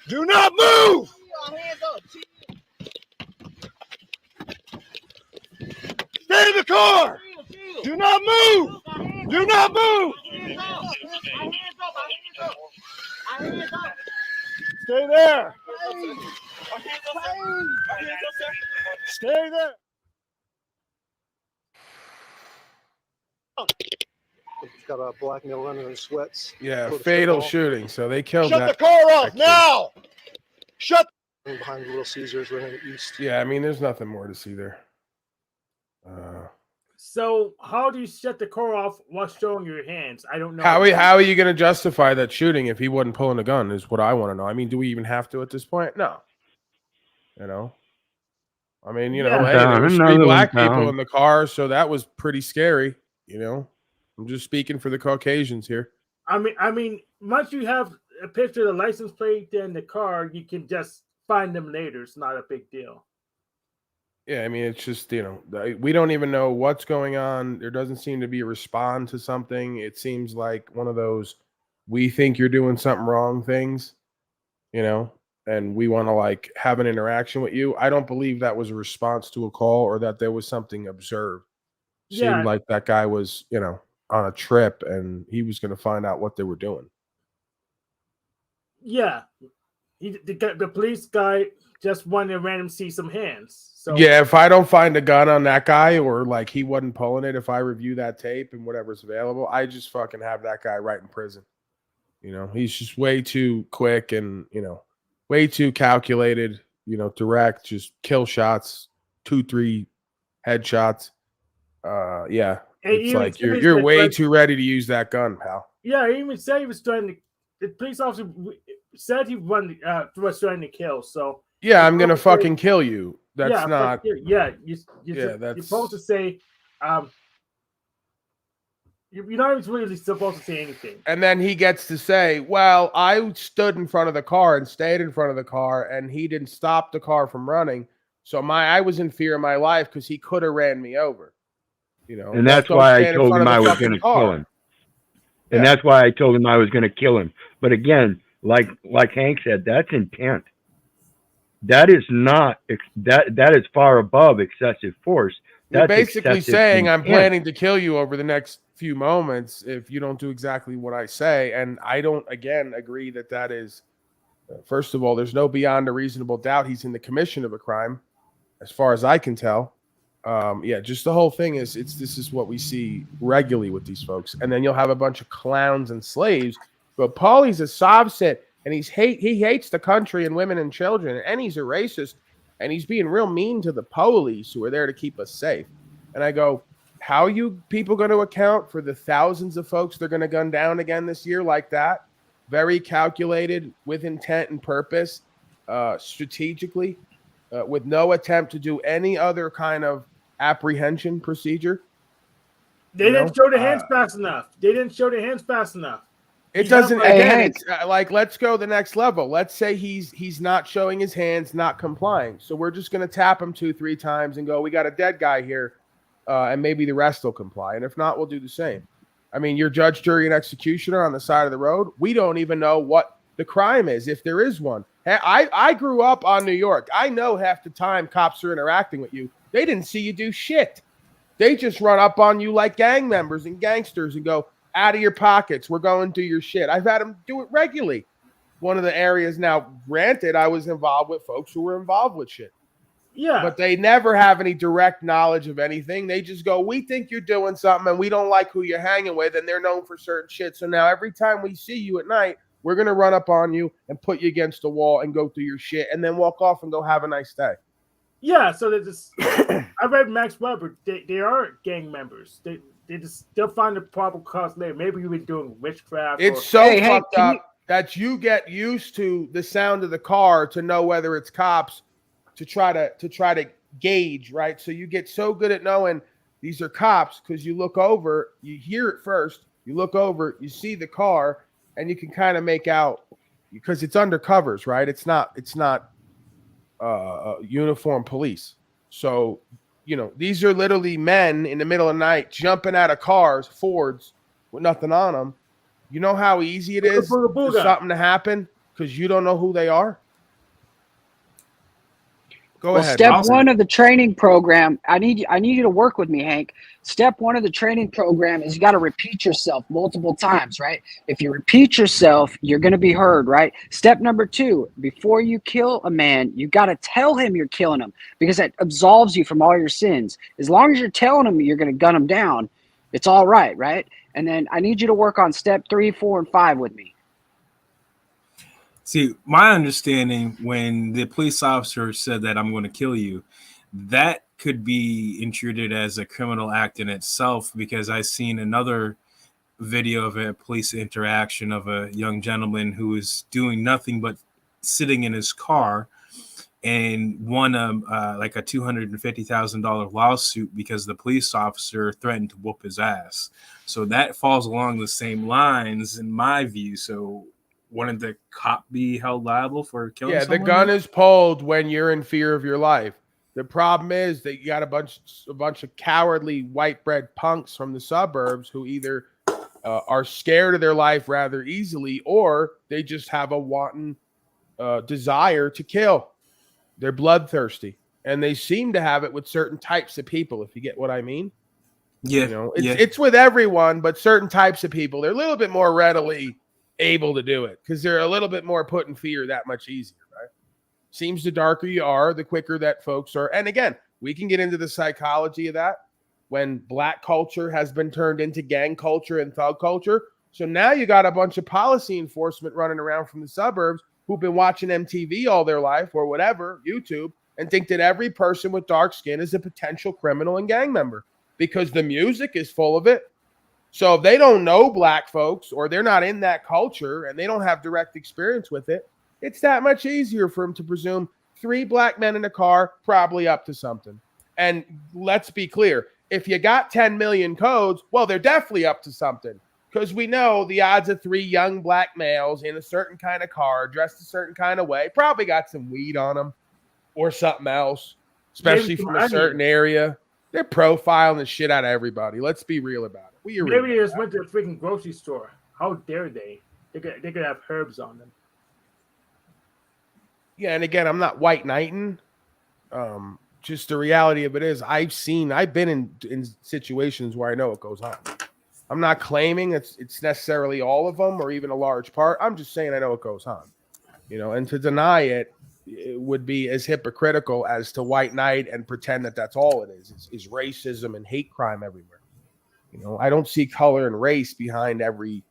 Do not move. Stay in the car. Do not move. Do not move. Stay there. Stay there. Got a black male running in sweats. Yeah, fatal shooting. So they killed Shut that. the car off now. Shut. Behind Little Caesars, running east. Yeah, I mean, there's nothing more to see there. So how do you shut the car off while showing your hands? I don't know. How are you going to justify that shooting if he wasn't pulling a gun is what I want to know. I mean, do we even have to at this point? No. I mean, hey, there was 3 black people in the car, so that was pretty scary. I'm just speaking for the Caucasians here. I mean, once you have a picture of the license plate and the car, you can just find them later. It's not a big deal. Yeah, I mean, it's just, we don't even know what's going on. There doesn't seem to be a response to something. It seems like one of those, we think you're doing something wrong things, and we want to like have an interaction with you. I don't believe that was a response to a call or that there was something observed. Seemed Yeah, like that guy was, on a trip and he was going to find out what they were doing. yeah. The police guy just wanted to random see some hands. So Yeah, if I don't find a gun on that guy or like he wasn't pulling it, if I review that tape and whatever's available, I just fucking have that guy right in prison. He's just way too quick and, way too calculated, direct, just kill shots, 2-3 headshots. Yeah. And It's even like said he's you're been way threat- too ready to use that gun, pal. Yeah, he even said he was trying to. The police officer said he was trying to kill. So Yeah, you're I'm gonna supposed to say- fucking kill you. That's yeah, not. Yeah, you're that's supposed to say. You're not even really supposed to say anything. And then he gets to say, "Well, I stood in front of the car and stayed in front of the car, and he didn't stop the car from running. So I was in fear of my life because he could have ran me over." And that's why I told him I was going to kill him. And that's why I told him I was going to kill him. But again, like Hank said, that's intent. That is not that is far above excessive force. You're That's basically excessive saying I'm intent. planning to kill you over the next few moments if you don't do exactly what I say. And I don't, again, agree that is, first of all, there's no beyond a reasonable doubt he's in the commission of a crime, as far as I can tell. Yeah, just the whole thing is this is what we see regularly with these folks. And then you'll have a bunch of clowns and slaves. But Paulie's a Sovset, and he hates the country and women and children, and he's a racist, and he's being real mean to the police who are there to keep us safe. And I go, how are you people going to account for the thousands of folks they're going to gun down again this year like that? Very calculated, with intent and purpose, strategically, with no attempt to do any other kind of apprehension procedure. They didn't show the hands fast enough. It doesn't. Again, it's like, let's go the next level. Let's say he's not showing his hands, not complying. So we're just going to tap him 2-3 times and go, we got a dead guy here, and maybe the rest will comply. And if not, we'll do the same. I mean, you're judge, jury, and executioner on the side of the road. We don't even know what the crime is, if there is one. I grew up on New York. I know half the time cops are interacting with you, they didn't see you do shit. They just run up on you like gang members and gangsters and go, out of your pockets, we're going to your shit. I've had them do it regularly. One of the areas now, granted, I was involved with folks who were involved with shit. Yeah. But they never have any direct knowledge of anything. They just go, we think you're doing something and we don't like who you're hanging with, and they're known for certain shit. So now every time we see you at night, we're going to run up on you and put you against the wall and go through your shit and then walk off and go have a nice day. Yeah, so they just I read Max Weber. They are gang members. They'll find the proper cause later. Maybe you've been doing witchcraft. It's fucked up that you get used to the sound of the car to know whether it's cops, to try to gauge, right? So you get so good at knowing these are cops because you look over, you hear it first, you look over, you see the car, and you can kind of make out because it's undercovers, right? It's not uniformed police. So, these are literally men in the middle of the night jumping out of cars, Fords, with nothing on them. You know how easy it is for something to happen because you don't know who they are? Go ahead. Step one of the training program, I need you to work with me, Hank. Step one of the training program is you got to repeat yourself multiple times, right? If you repeat yourself, you're going to be heard, right? Step number 2, before you kill a man, you got to tell him you're killing him because that absolves you from all your sins. As long as you're telling him you're going to gun him down, it's all right, right? And then I need you to work on step 3, 4, and 5 with me. See, my understanding when the police officer said that I'm going to kill you, that could be treated as a criminal act in itself because I've seen another video of a police interaction of a young gentleman who was doing nothing but sitting in his car and won like a $250,000 lawsuit because the police officer threatened to whoop his ass. So that falls along the same lines in my view. So wouldn't the cop be held liable for killing Yeah, the someone? gun is pulled when you're in fear of your life. The problem is that you got a bunch of cowardly white bread punks from the suburbs who either are scared of their life rather easily, or they just have a wanton desire to kill. They're bloodthirsty, and they seem to have it with certain types of people. If you get what I mean. Yeah, You know, it's with everyone, but certain types of people, they're a little bit more readily able to do it because they're a little bit more put in fear that much easier, right? Seems the darker you are, the quicker that folks are. And again, we can get into the psychology of that when black culture has been turned into gang culture and thug culture. So now you got a bunch of policy enforcement running around from the suburbs who've been watching MTV all their life or whatever, YouTube, and think that every person with dark skin is a potential criminal and gang member because the music is full of it. So if they don't know black folks or they're not in that culture and they don't have direct experience with it, it's that much easier for them to presume 3 black men in a car probably up to something. And let's be clear, if you got 10 million codes, well, they're definitely up to something because we know the odds of 3 young black males in a certain kind of car, dressed a certain kind of way, probably got some weed on them or something else, especially from a certain area. They're profiling the shit out of everybody. Let's be real about it. Maybe they just went to a freaking grocery store. How dare they? They could have herbs on them. Yeah, and again, I'm not white knighting. Just the reality of it is, I've been in situations where I know it goes on. I'm not claiming it's necessarily all of them or even a large part. I'm just saying I know it goes on. You know, and to deny it would be as hypocritical as to white knight and pretend that that's all it is racism and hate crime everywhere. You know, I don't see color and race behind every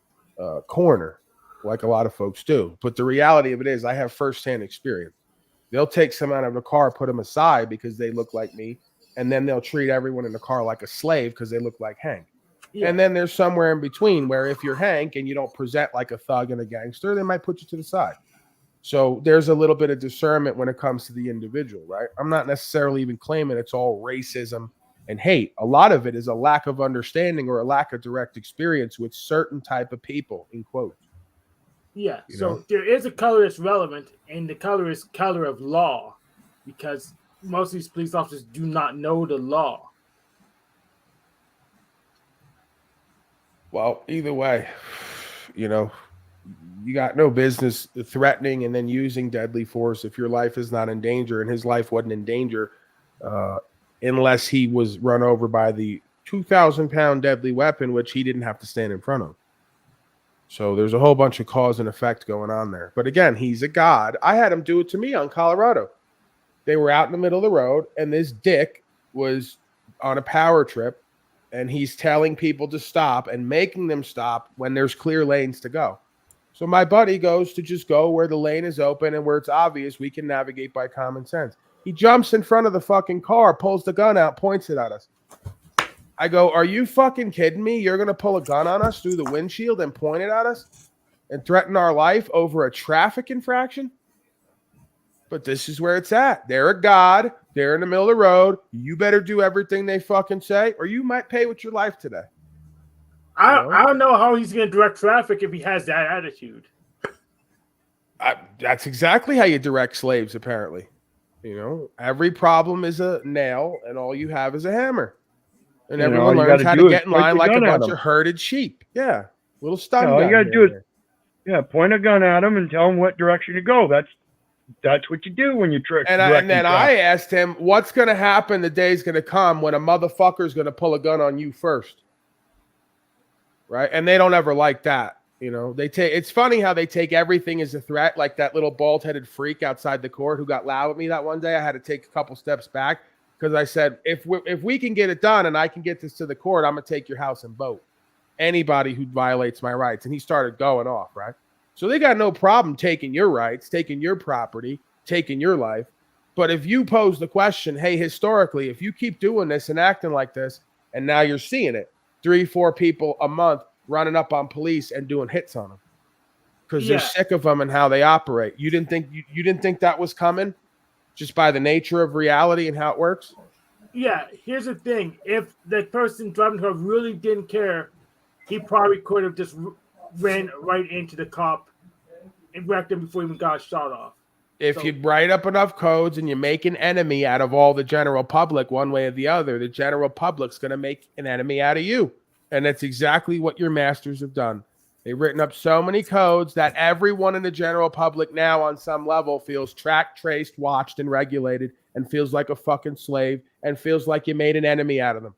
corner like a lot of folks do. But the reality of it is I have firsthand experience. They'll take someone out of the car, put them aside because they look like me, and then they'll treat everyone in the car like a slave because they look like Hank. Yeah. And then there's somewhere in between where if you're Hank and you don't present like a thug and a gangster, they might put you to the side. So there's a little bit of discernment when it comes to the individual, right? I'm not necessarily even claiming it's all racism and hate. A lot of it is a lack of understanding or a lack of direct experience with certain type of people, in quotes. Yeah, so there is a color that's relevant, and the color is color of law, because most of these police officers do not know the law. Well, either way, you know, you got no business threatening and then using deadly force if your life is not in danger, and his life wasn't in danger unless he was run over by the 2,000-pound deadly weapon, which he didn't have to stand in front of. So there's a whole bunch of cause and effect going on there. But again, he's a god. I had him do it to me on Colorado. They were out in the middle of the road, and this dick was on a power trip, and he's telling people to stop and making them stop when there's clear lanes to go. So my buddy goes to just go where the lane is open and where it's obvious we can navigate by common sense. He jumps in front of the fucking car, pulls the gun out, points it at us. I go, are you fucking kidding me? You're going to pull a gun on us through the windshield and point it at us and threaten our life over a traffic infraction? But this is where it's at. They're a god. They're in the middle of the road. You better do everything they fucking say, or you might pay with your life today. I don't know how he's going to direct traffic if he has that attitude. That's exactly how you direct slaves, apparently. You know, every problem is a nail, and all you have is a hammer. And everyone learns how to get in line like a bunch of herded sheep. Yeah, little stun gun. All you got to do is, point a gun at him and tell him what direction to go. That's what you do when you trick. And then I asked him, what's going to happen the day's going to come when a motherfucker's going to pull a gun on you first? Right? And they don't ever like that. You know, it's funny how they take everything as a threat, like that little bald-headed freak outside the court who got loud at me that one day. I had to take a couple steps back because I said, if we can get it done and I can get this to the court, I'm going to take your house and vote. Anybody who violates my rights. And he started going off, right? So they got no problem taking your rights, taking your property, taking your life. But if you pose the question, hey, historically, if you keep doing this and acting like this, and now you're seeing it, 3-4 people a month running up on police and doing hits on them because they're sick of them and how they operate. You didn't think that was coming just by the nature of reality and how it works? Yeah, here's the thing. If the person driving the car really didn't care, he probably could have just ran right into the cop and wrecked him before he even got shot off. If you write up enough codes and you make an enemy out of all the general public one way or the other, the general public's going to make an enemy out of you. And that's exactly what your masters have done. They've written up so many codes that everyone in the general public now on some level feels tracked, traced, watched, and regulated and feels like a fucking slave and feels like you made an enemy out of them.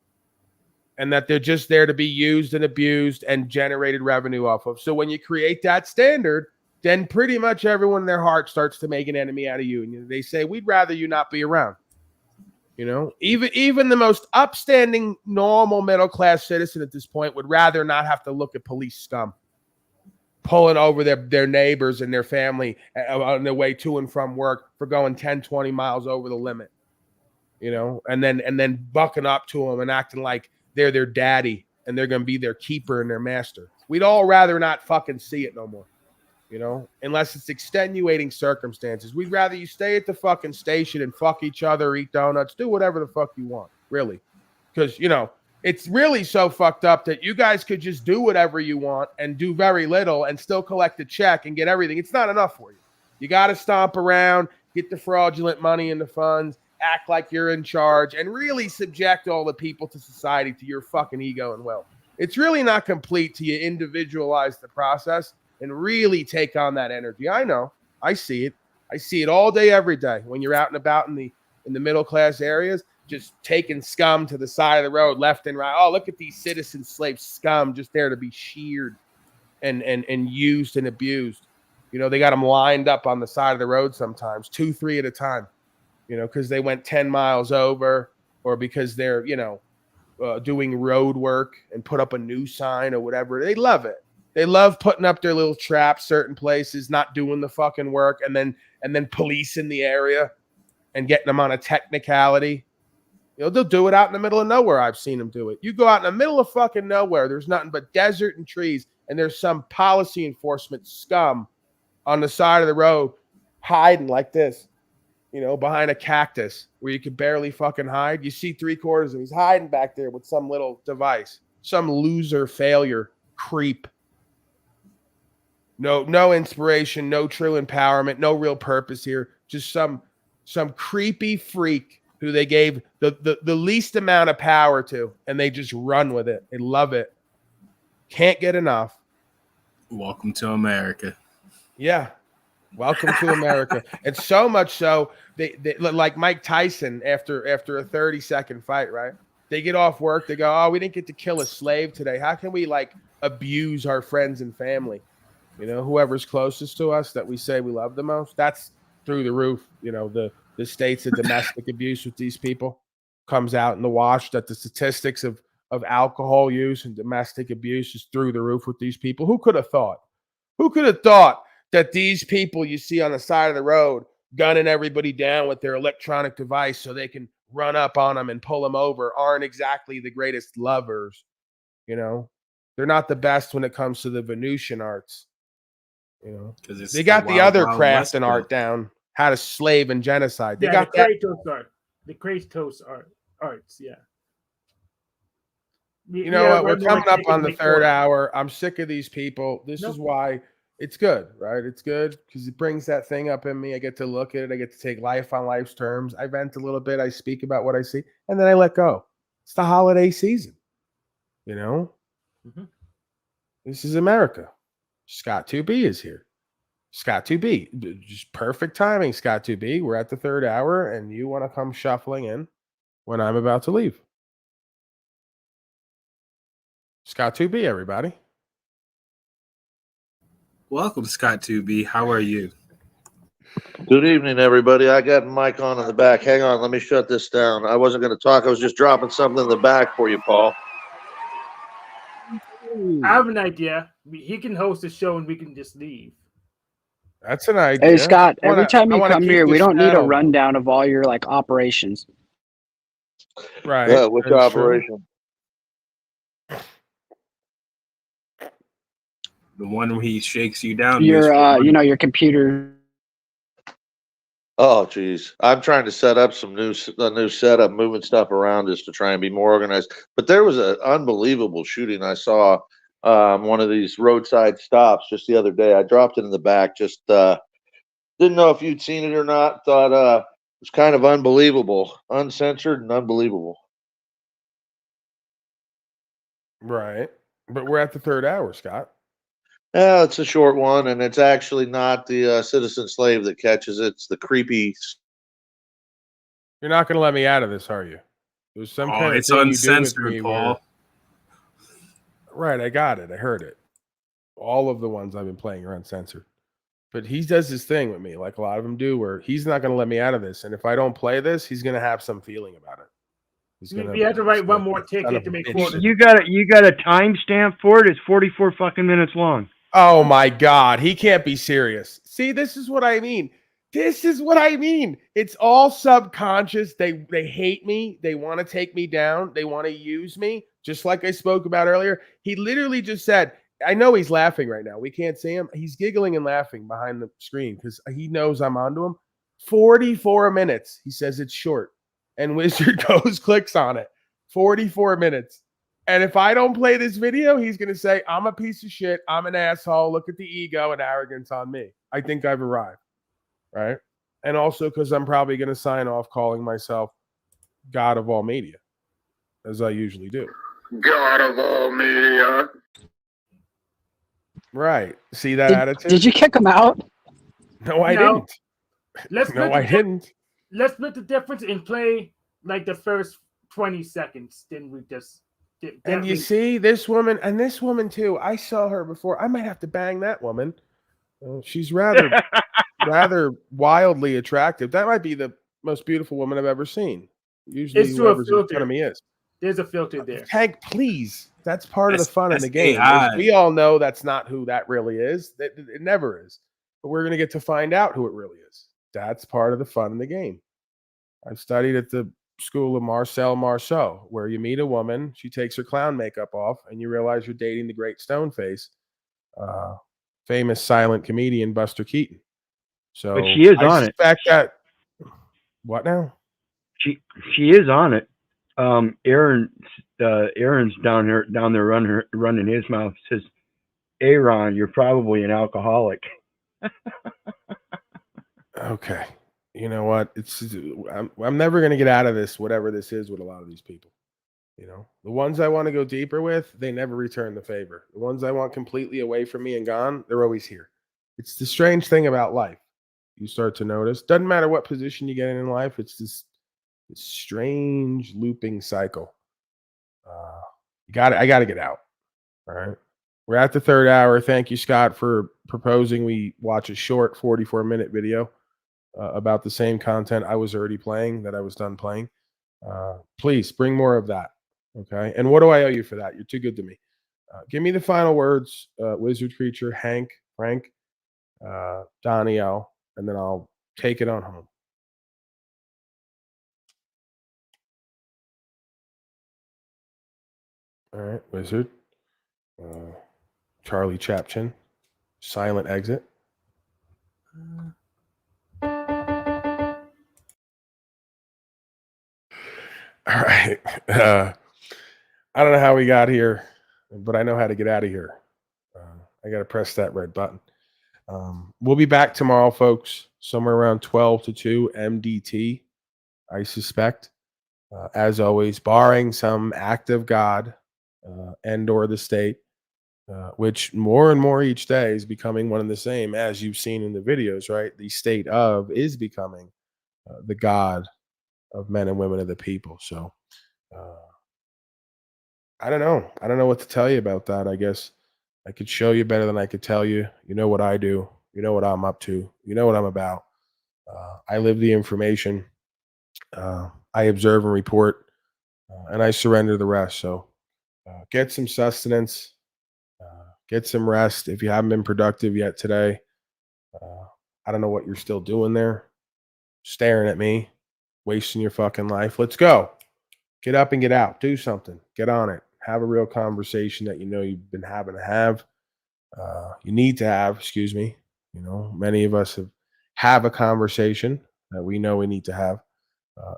And that they're just there to be used and abused and generated revenue off of. So when you create that standard, then pretty much everyone in their heart starts to make an enemy out of you. And they say, we'd rather you not be around. You know, even the most upstanding, normal middle-class citizen at this point would rather not have to look at police scum pulling over their neighbors and their family on their way to and from work for going 10, 20 miles over the limit, you know, and then bucking up to them and acting like they're their daddy and they're going to be their keeper and their master. We'd all rather not fucking see it no more. You know, unless it's extenuating circumstances. We'd rather you stay at the fucking station and fuck each other, eat donuts, do whatever the fuck you want, really. Because, you know, it's really so fucked up that you guys could just do whatever you want and do very little and still collect a check and get everything. It's not enough for you. You got to stomp around, get the fraudulent money in the funds, act like you're in charge, and really subject all the people to society to your fucking ego and will. It's really not complete till you individualize the process and really take on that energy. I know. I see it. I see it all day, every day. When you're out and about in the middle class areas, just taking scum to the side of the road, left and right. Oh, look at these citizen slave scum just there to be sheared and used and abused. You know, they got them lined up on the side of the road sometimes, 2, 3 at a time, you know, because they went 10 miles over or because they're, you know, doing road work and put up a new sign or whatever. They love it. They love putting up their little traps certain places, not doing the fucking work, and then policing the area and getting them on a technicality. You know, they'll do it out in the middle of nowhere. I've seen them do it. You go out in the middle of fucking nowhere, there's nothing but desert and trees, and there's some policy enforcement scum on the side of the road hiding like this, you know, behind a cactus where you can barely fucking hide. You see 3/4 of him. He's hiding back there with some little device, some loser failure creep. No inspiration, no true empowerment, no real purpose here. Just some creepy freak who they gave the least amount of power to, and they just run with it. They love it. Can't get enough. Welcome to America. Yeah. Welcome to America. And so much so, they like Mike Tyson after a 30-second fight, right? They get off work. They go, oh, we didn't get to kill a slave today. How can we like abuse our friends and family? You know, whoever's closest to us that we say we love the most, that's through the roof. You know, the states of domestic abuse with these people comes out in the wash that the statistics of alcohol use and domestic abuse is through the roof with these people. Who could have thought? Who could have thought that these people you see on the side of the road gunning everybody down with their electronic device so they can run up on them and pull them over aren't exactly the greatest lovers? You know, they're not the best when it comes to the Venusian arts. You know, because they got the other craft and art down, how to slave and genocide. They got the Kratos art, the Kratos arts. Yeah. You know what? We're coming up on the third hour. I'm sick of these people. This is why it's good, right? It's good because it brings that thing up in me. I get to look at it. I get to take life on life's terms. I vent a little bit. I speak about what I see, and then I let go. It's the holiday season. You know, This is America. Scott 2B is here. Scott 2B, just perfect timing, Scott 2B. We're at the third hour, and you want to come shuffling in when I'm about to leave. Scott 2B, everybody. Welcome, Scott 2B. How are you? Good evening, everybody. I got mic on in the back. Hang on, let me shut this down. I wasn't going to talk. I was just dropping something in the back for you, Paul. I have an idea. He can host a show and we can just leave. That's an idea. Hey, Scott, every time you come here, we don't need a rundown of all your like operations. Right. Which operation? The one where he shakes you down. Your, your computer. Oh, geez. I'm trying to set up a new setup, moving stuff around just to try and be more organized. But there was an unbelievable shooting I saw one of these roadside stops just the other day. I dropped it in the back. Just didn't know if you'd seen it or not. Thought it was kind of unbelievable, uncensored and unbelievable. Right. But we're at the third hour, Scott. Yeah, it's a short one, and it's actually not the citizen slave that catches it. It's the creepy. You're not going to let me out of this, are you? There's some kind of it's thing you do with uncensored, me Paul. Right, I got it. I heard it. All of the ones I've been playing are uncensored. But he does his thing with me, like a lot of them do, where he's not going to let me out of this. And if I don't play this, he's going to have some feeling about it. He's going We have to write one more ticket to make sure. You got a timestamp for it. It's 44 fucking minutes long. Oh my God, he can't be serious. See, this is what I mean. This is what I mean. It's all subconscious. They hate me. They want to take me down. They want to use me, just like I spoke about earlier. He literally just said, I know he's laughing right now. We can't see him. He's giggling and laughing behind the screen because he knows I'm onto him. 44 minutes. He says it's short. And Wizard goes, clicks on it. 44 minutes. And if I don't play this video, he's going to say, I'm a piece of shit. I'm an asshole. Look at the ego and arrogance on me. I think I've arrived. Right? And also because I'm probably going to sign off calling myself God of all media, as I usually do. God of all media. Right. See that attitude? Did you kick him out? No, I didn't. Let's No, I didn't. Let's split the difference and play like the first 20 seconds. Then we just. And you see this woman, and this woman too. I saw her before. I might have to bang that woman. She's rather wildly attractive. That might be the most beautiful woman I've ever seen. Usually, It's through a whoever's in front filter. of me is. There's a filter there. Hank, please. That's part of the fun in the game. AI. We all know that's not who that really is. It never is. But we're going to get to find out who it really is. That's part of the fun in the game. I've studied at the school of Marcel Marceau, where you meet a woman, she takes her clown makeup off, and you realize you're dating the great Stoneface, famous silent comedian Buster Keaton. So But she is on it. That, what now? She is on it. Aaron's down there running his mouth. Says, Aaron, you're probably an alcoholic. Okay. You know what? I'm never going to get out of this, whatever this is, with a lot of these people. You know, the ones I want to go deeper with, they never return the favor. The ones I want completely away from me and gone, they're always here. It's the strange thing about life. You start to notice. Doesn't matter what position you get in life. It's this strange looping cycle. I got to get out. All right. We're at the third hour. Thank you, Scott, for proposing we watch a short 44-minute video about the same content I was already playing that I was done playing. Please bring more of that. Okay. And what do I owe you for that? You're too good to me. Give me the final words, Wizard Creature, Hank, Frank, Donnie L, and then I'll take it on home. All right, Wizard. Charlie Chapchin. Silent exit. All right. I don't know how we got here, but I know how to get out of here. I got to press that red button. We'll be back tomorrow, folks, somewhere around 12 to 2 MDT, I suspect. As always, barring some act of God and or the state, which more and more each day is becoming one and the same, as you've seen in the videos, right? The state of is becoming the God of men and women of the people. So I don't know. I don't know what to tell you about that. I guess I could show you better than I could tell you. You know what I do. You know what I'm up to. You know what I'm about. I live the information. I observe and report, and I surrender the rest. So get some sustenance. Get some rest. If you haven't been productive yet today, I don't know what you're still doing there. Staring at me, wasting your fucking life. Let's go. Get up and get out. Do something. Get on it. Have a real conversation that you know you've been having to have. You need to have, excuse me. You know, many of us have a conversation that we know we need to have,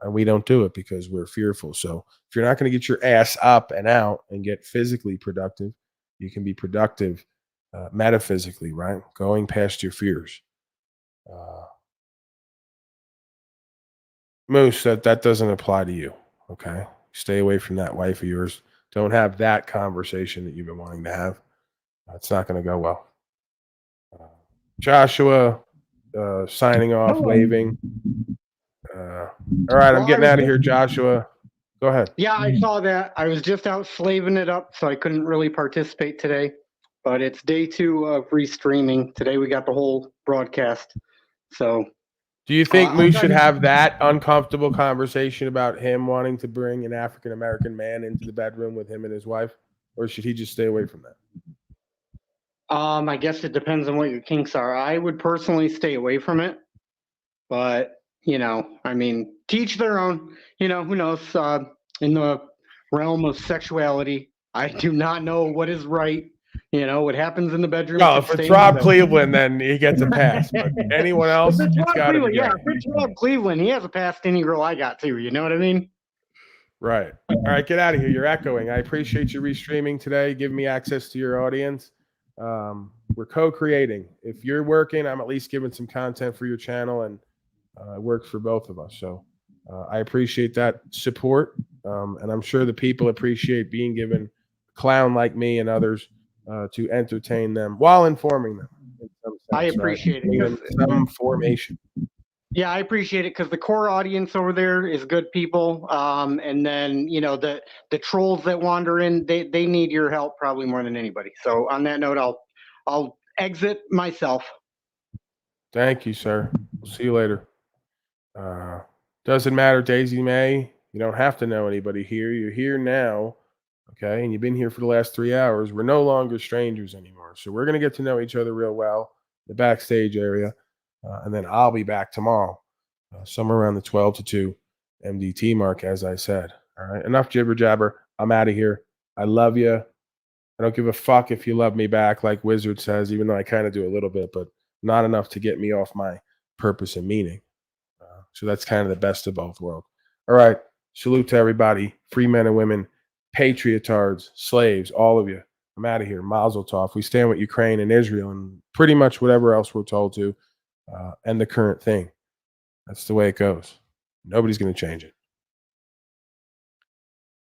and we don't do it because we're fearful. So if you're not going to get your ass up and out and get physically productive, You can be productive metaphysically, right? Going past your fears. Moose, that doesn't apply to you. Okay, stay away from that wife of yours. Don't have that conversation that you've been wanting to have. It's not going to go well. Joshua, signing off, waving. All right, I'm getting out of here, Joshua. Go ahead. Yeah, I saw that. I was just out slaving it up, so I couldn't really participate today. But it's day 2 of Restreaming. Today we got the whole broadcast. So, do you think Moose should have that uncomfortable conversation about him wanting to bring an African American man into the bedroom with him and his wife, or should he just stay away from that? I guess it depends on what your kinks are. I would personally stay away from it, but I mean, teach their own. Who knows? In the realm of sexuality, I do not know what is right. What happens in the bedroom. No, if it's Rob Cleveland, then he gets a pass. But anyone else, if it's it's got to be. Yeah, if it's Rob Cleveland, he has a pass to any girl I got too. You know what I mean? Right. All right, get out of here. You're echoing. I appreciate you restreaming today. Give me access to your audience. We're co-creating. If you're working, I'm at least giving some content for your channel, and it works for both of us. So I appreciate that support, and I'm sure the people appreciate being given a clown like me and others to entertain them while informing them. In some sense, I appreciate it. Even some formation. Yeah, I appreciate it because the core audience over there is good people, and then the trolls that wander in, they need your help probably more than anybody. So on that note, I'll exit myself. Thank you, sir. We'll see you later. Doesn't matter, Daisy May. You don't have to know anybody here. You're here now, okay? And you've been here for the last 3 hours. We're no longer strangers anymore. So we're going to get to know each other real well, the backstage area. And then I'll be back tomorrow, somewhere around the 12 to 2 MDT mark, as I said. All right, enough jibber jabber. I'm out of here. I love you. I don't give a fuck if you love me back, like Wizard says, even though I kind of do a little bit, but not enough to get me off my purpose and meaning. So that's kind of the best of both worlds. All right. Salute to everybody. Free men and women, patriotards, slaves, all of you. I'm out of here. Mazel tov. We stand with Ukraine and Israel and pretty much whatever else we're told to, and the current thing. That's the way it goes. Nobody's going to change it.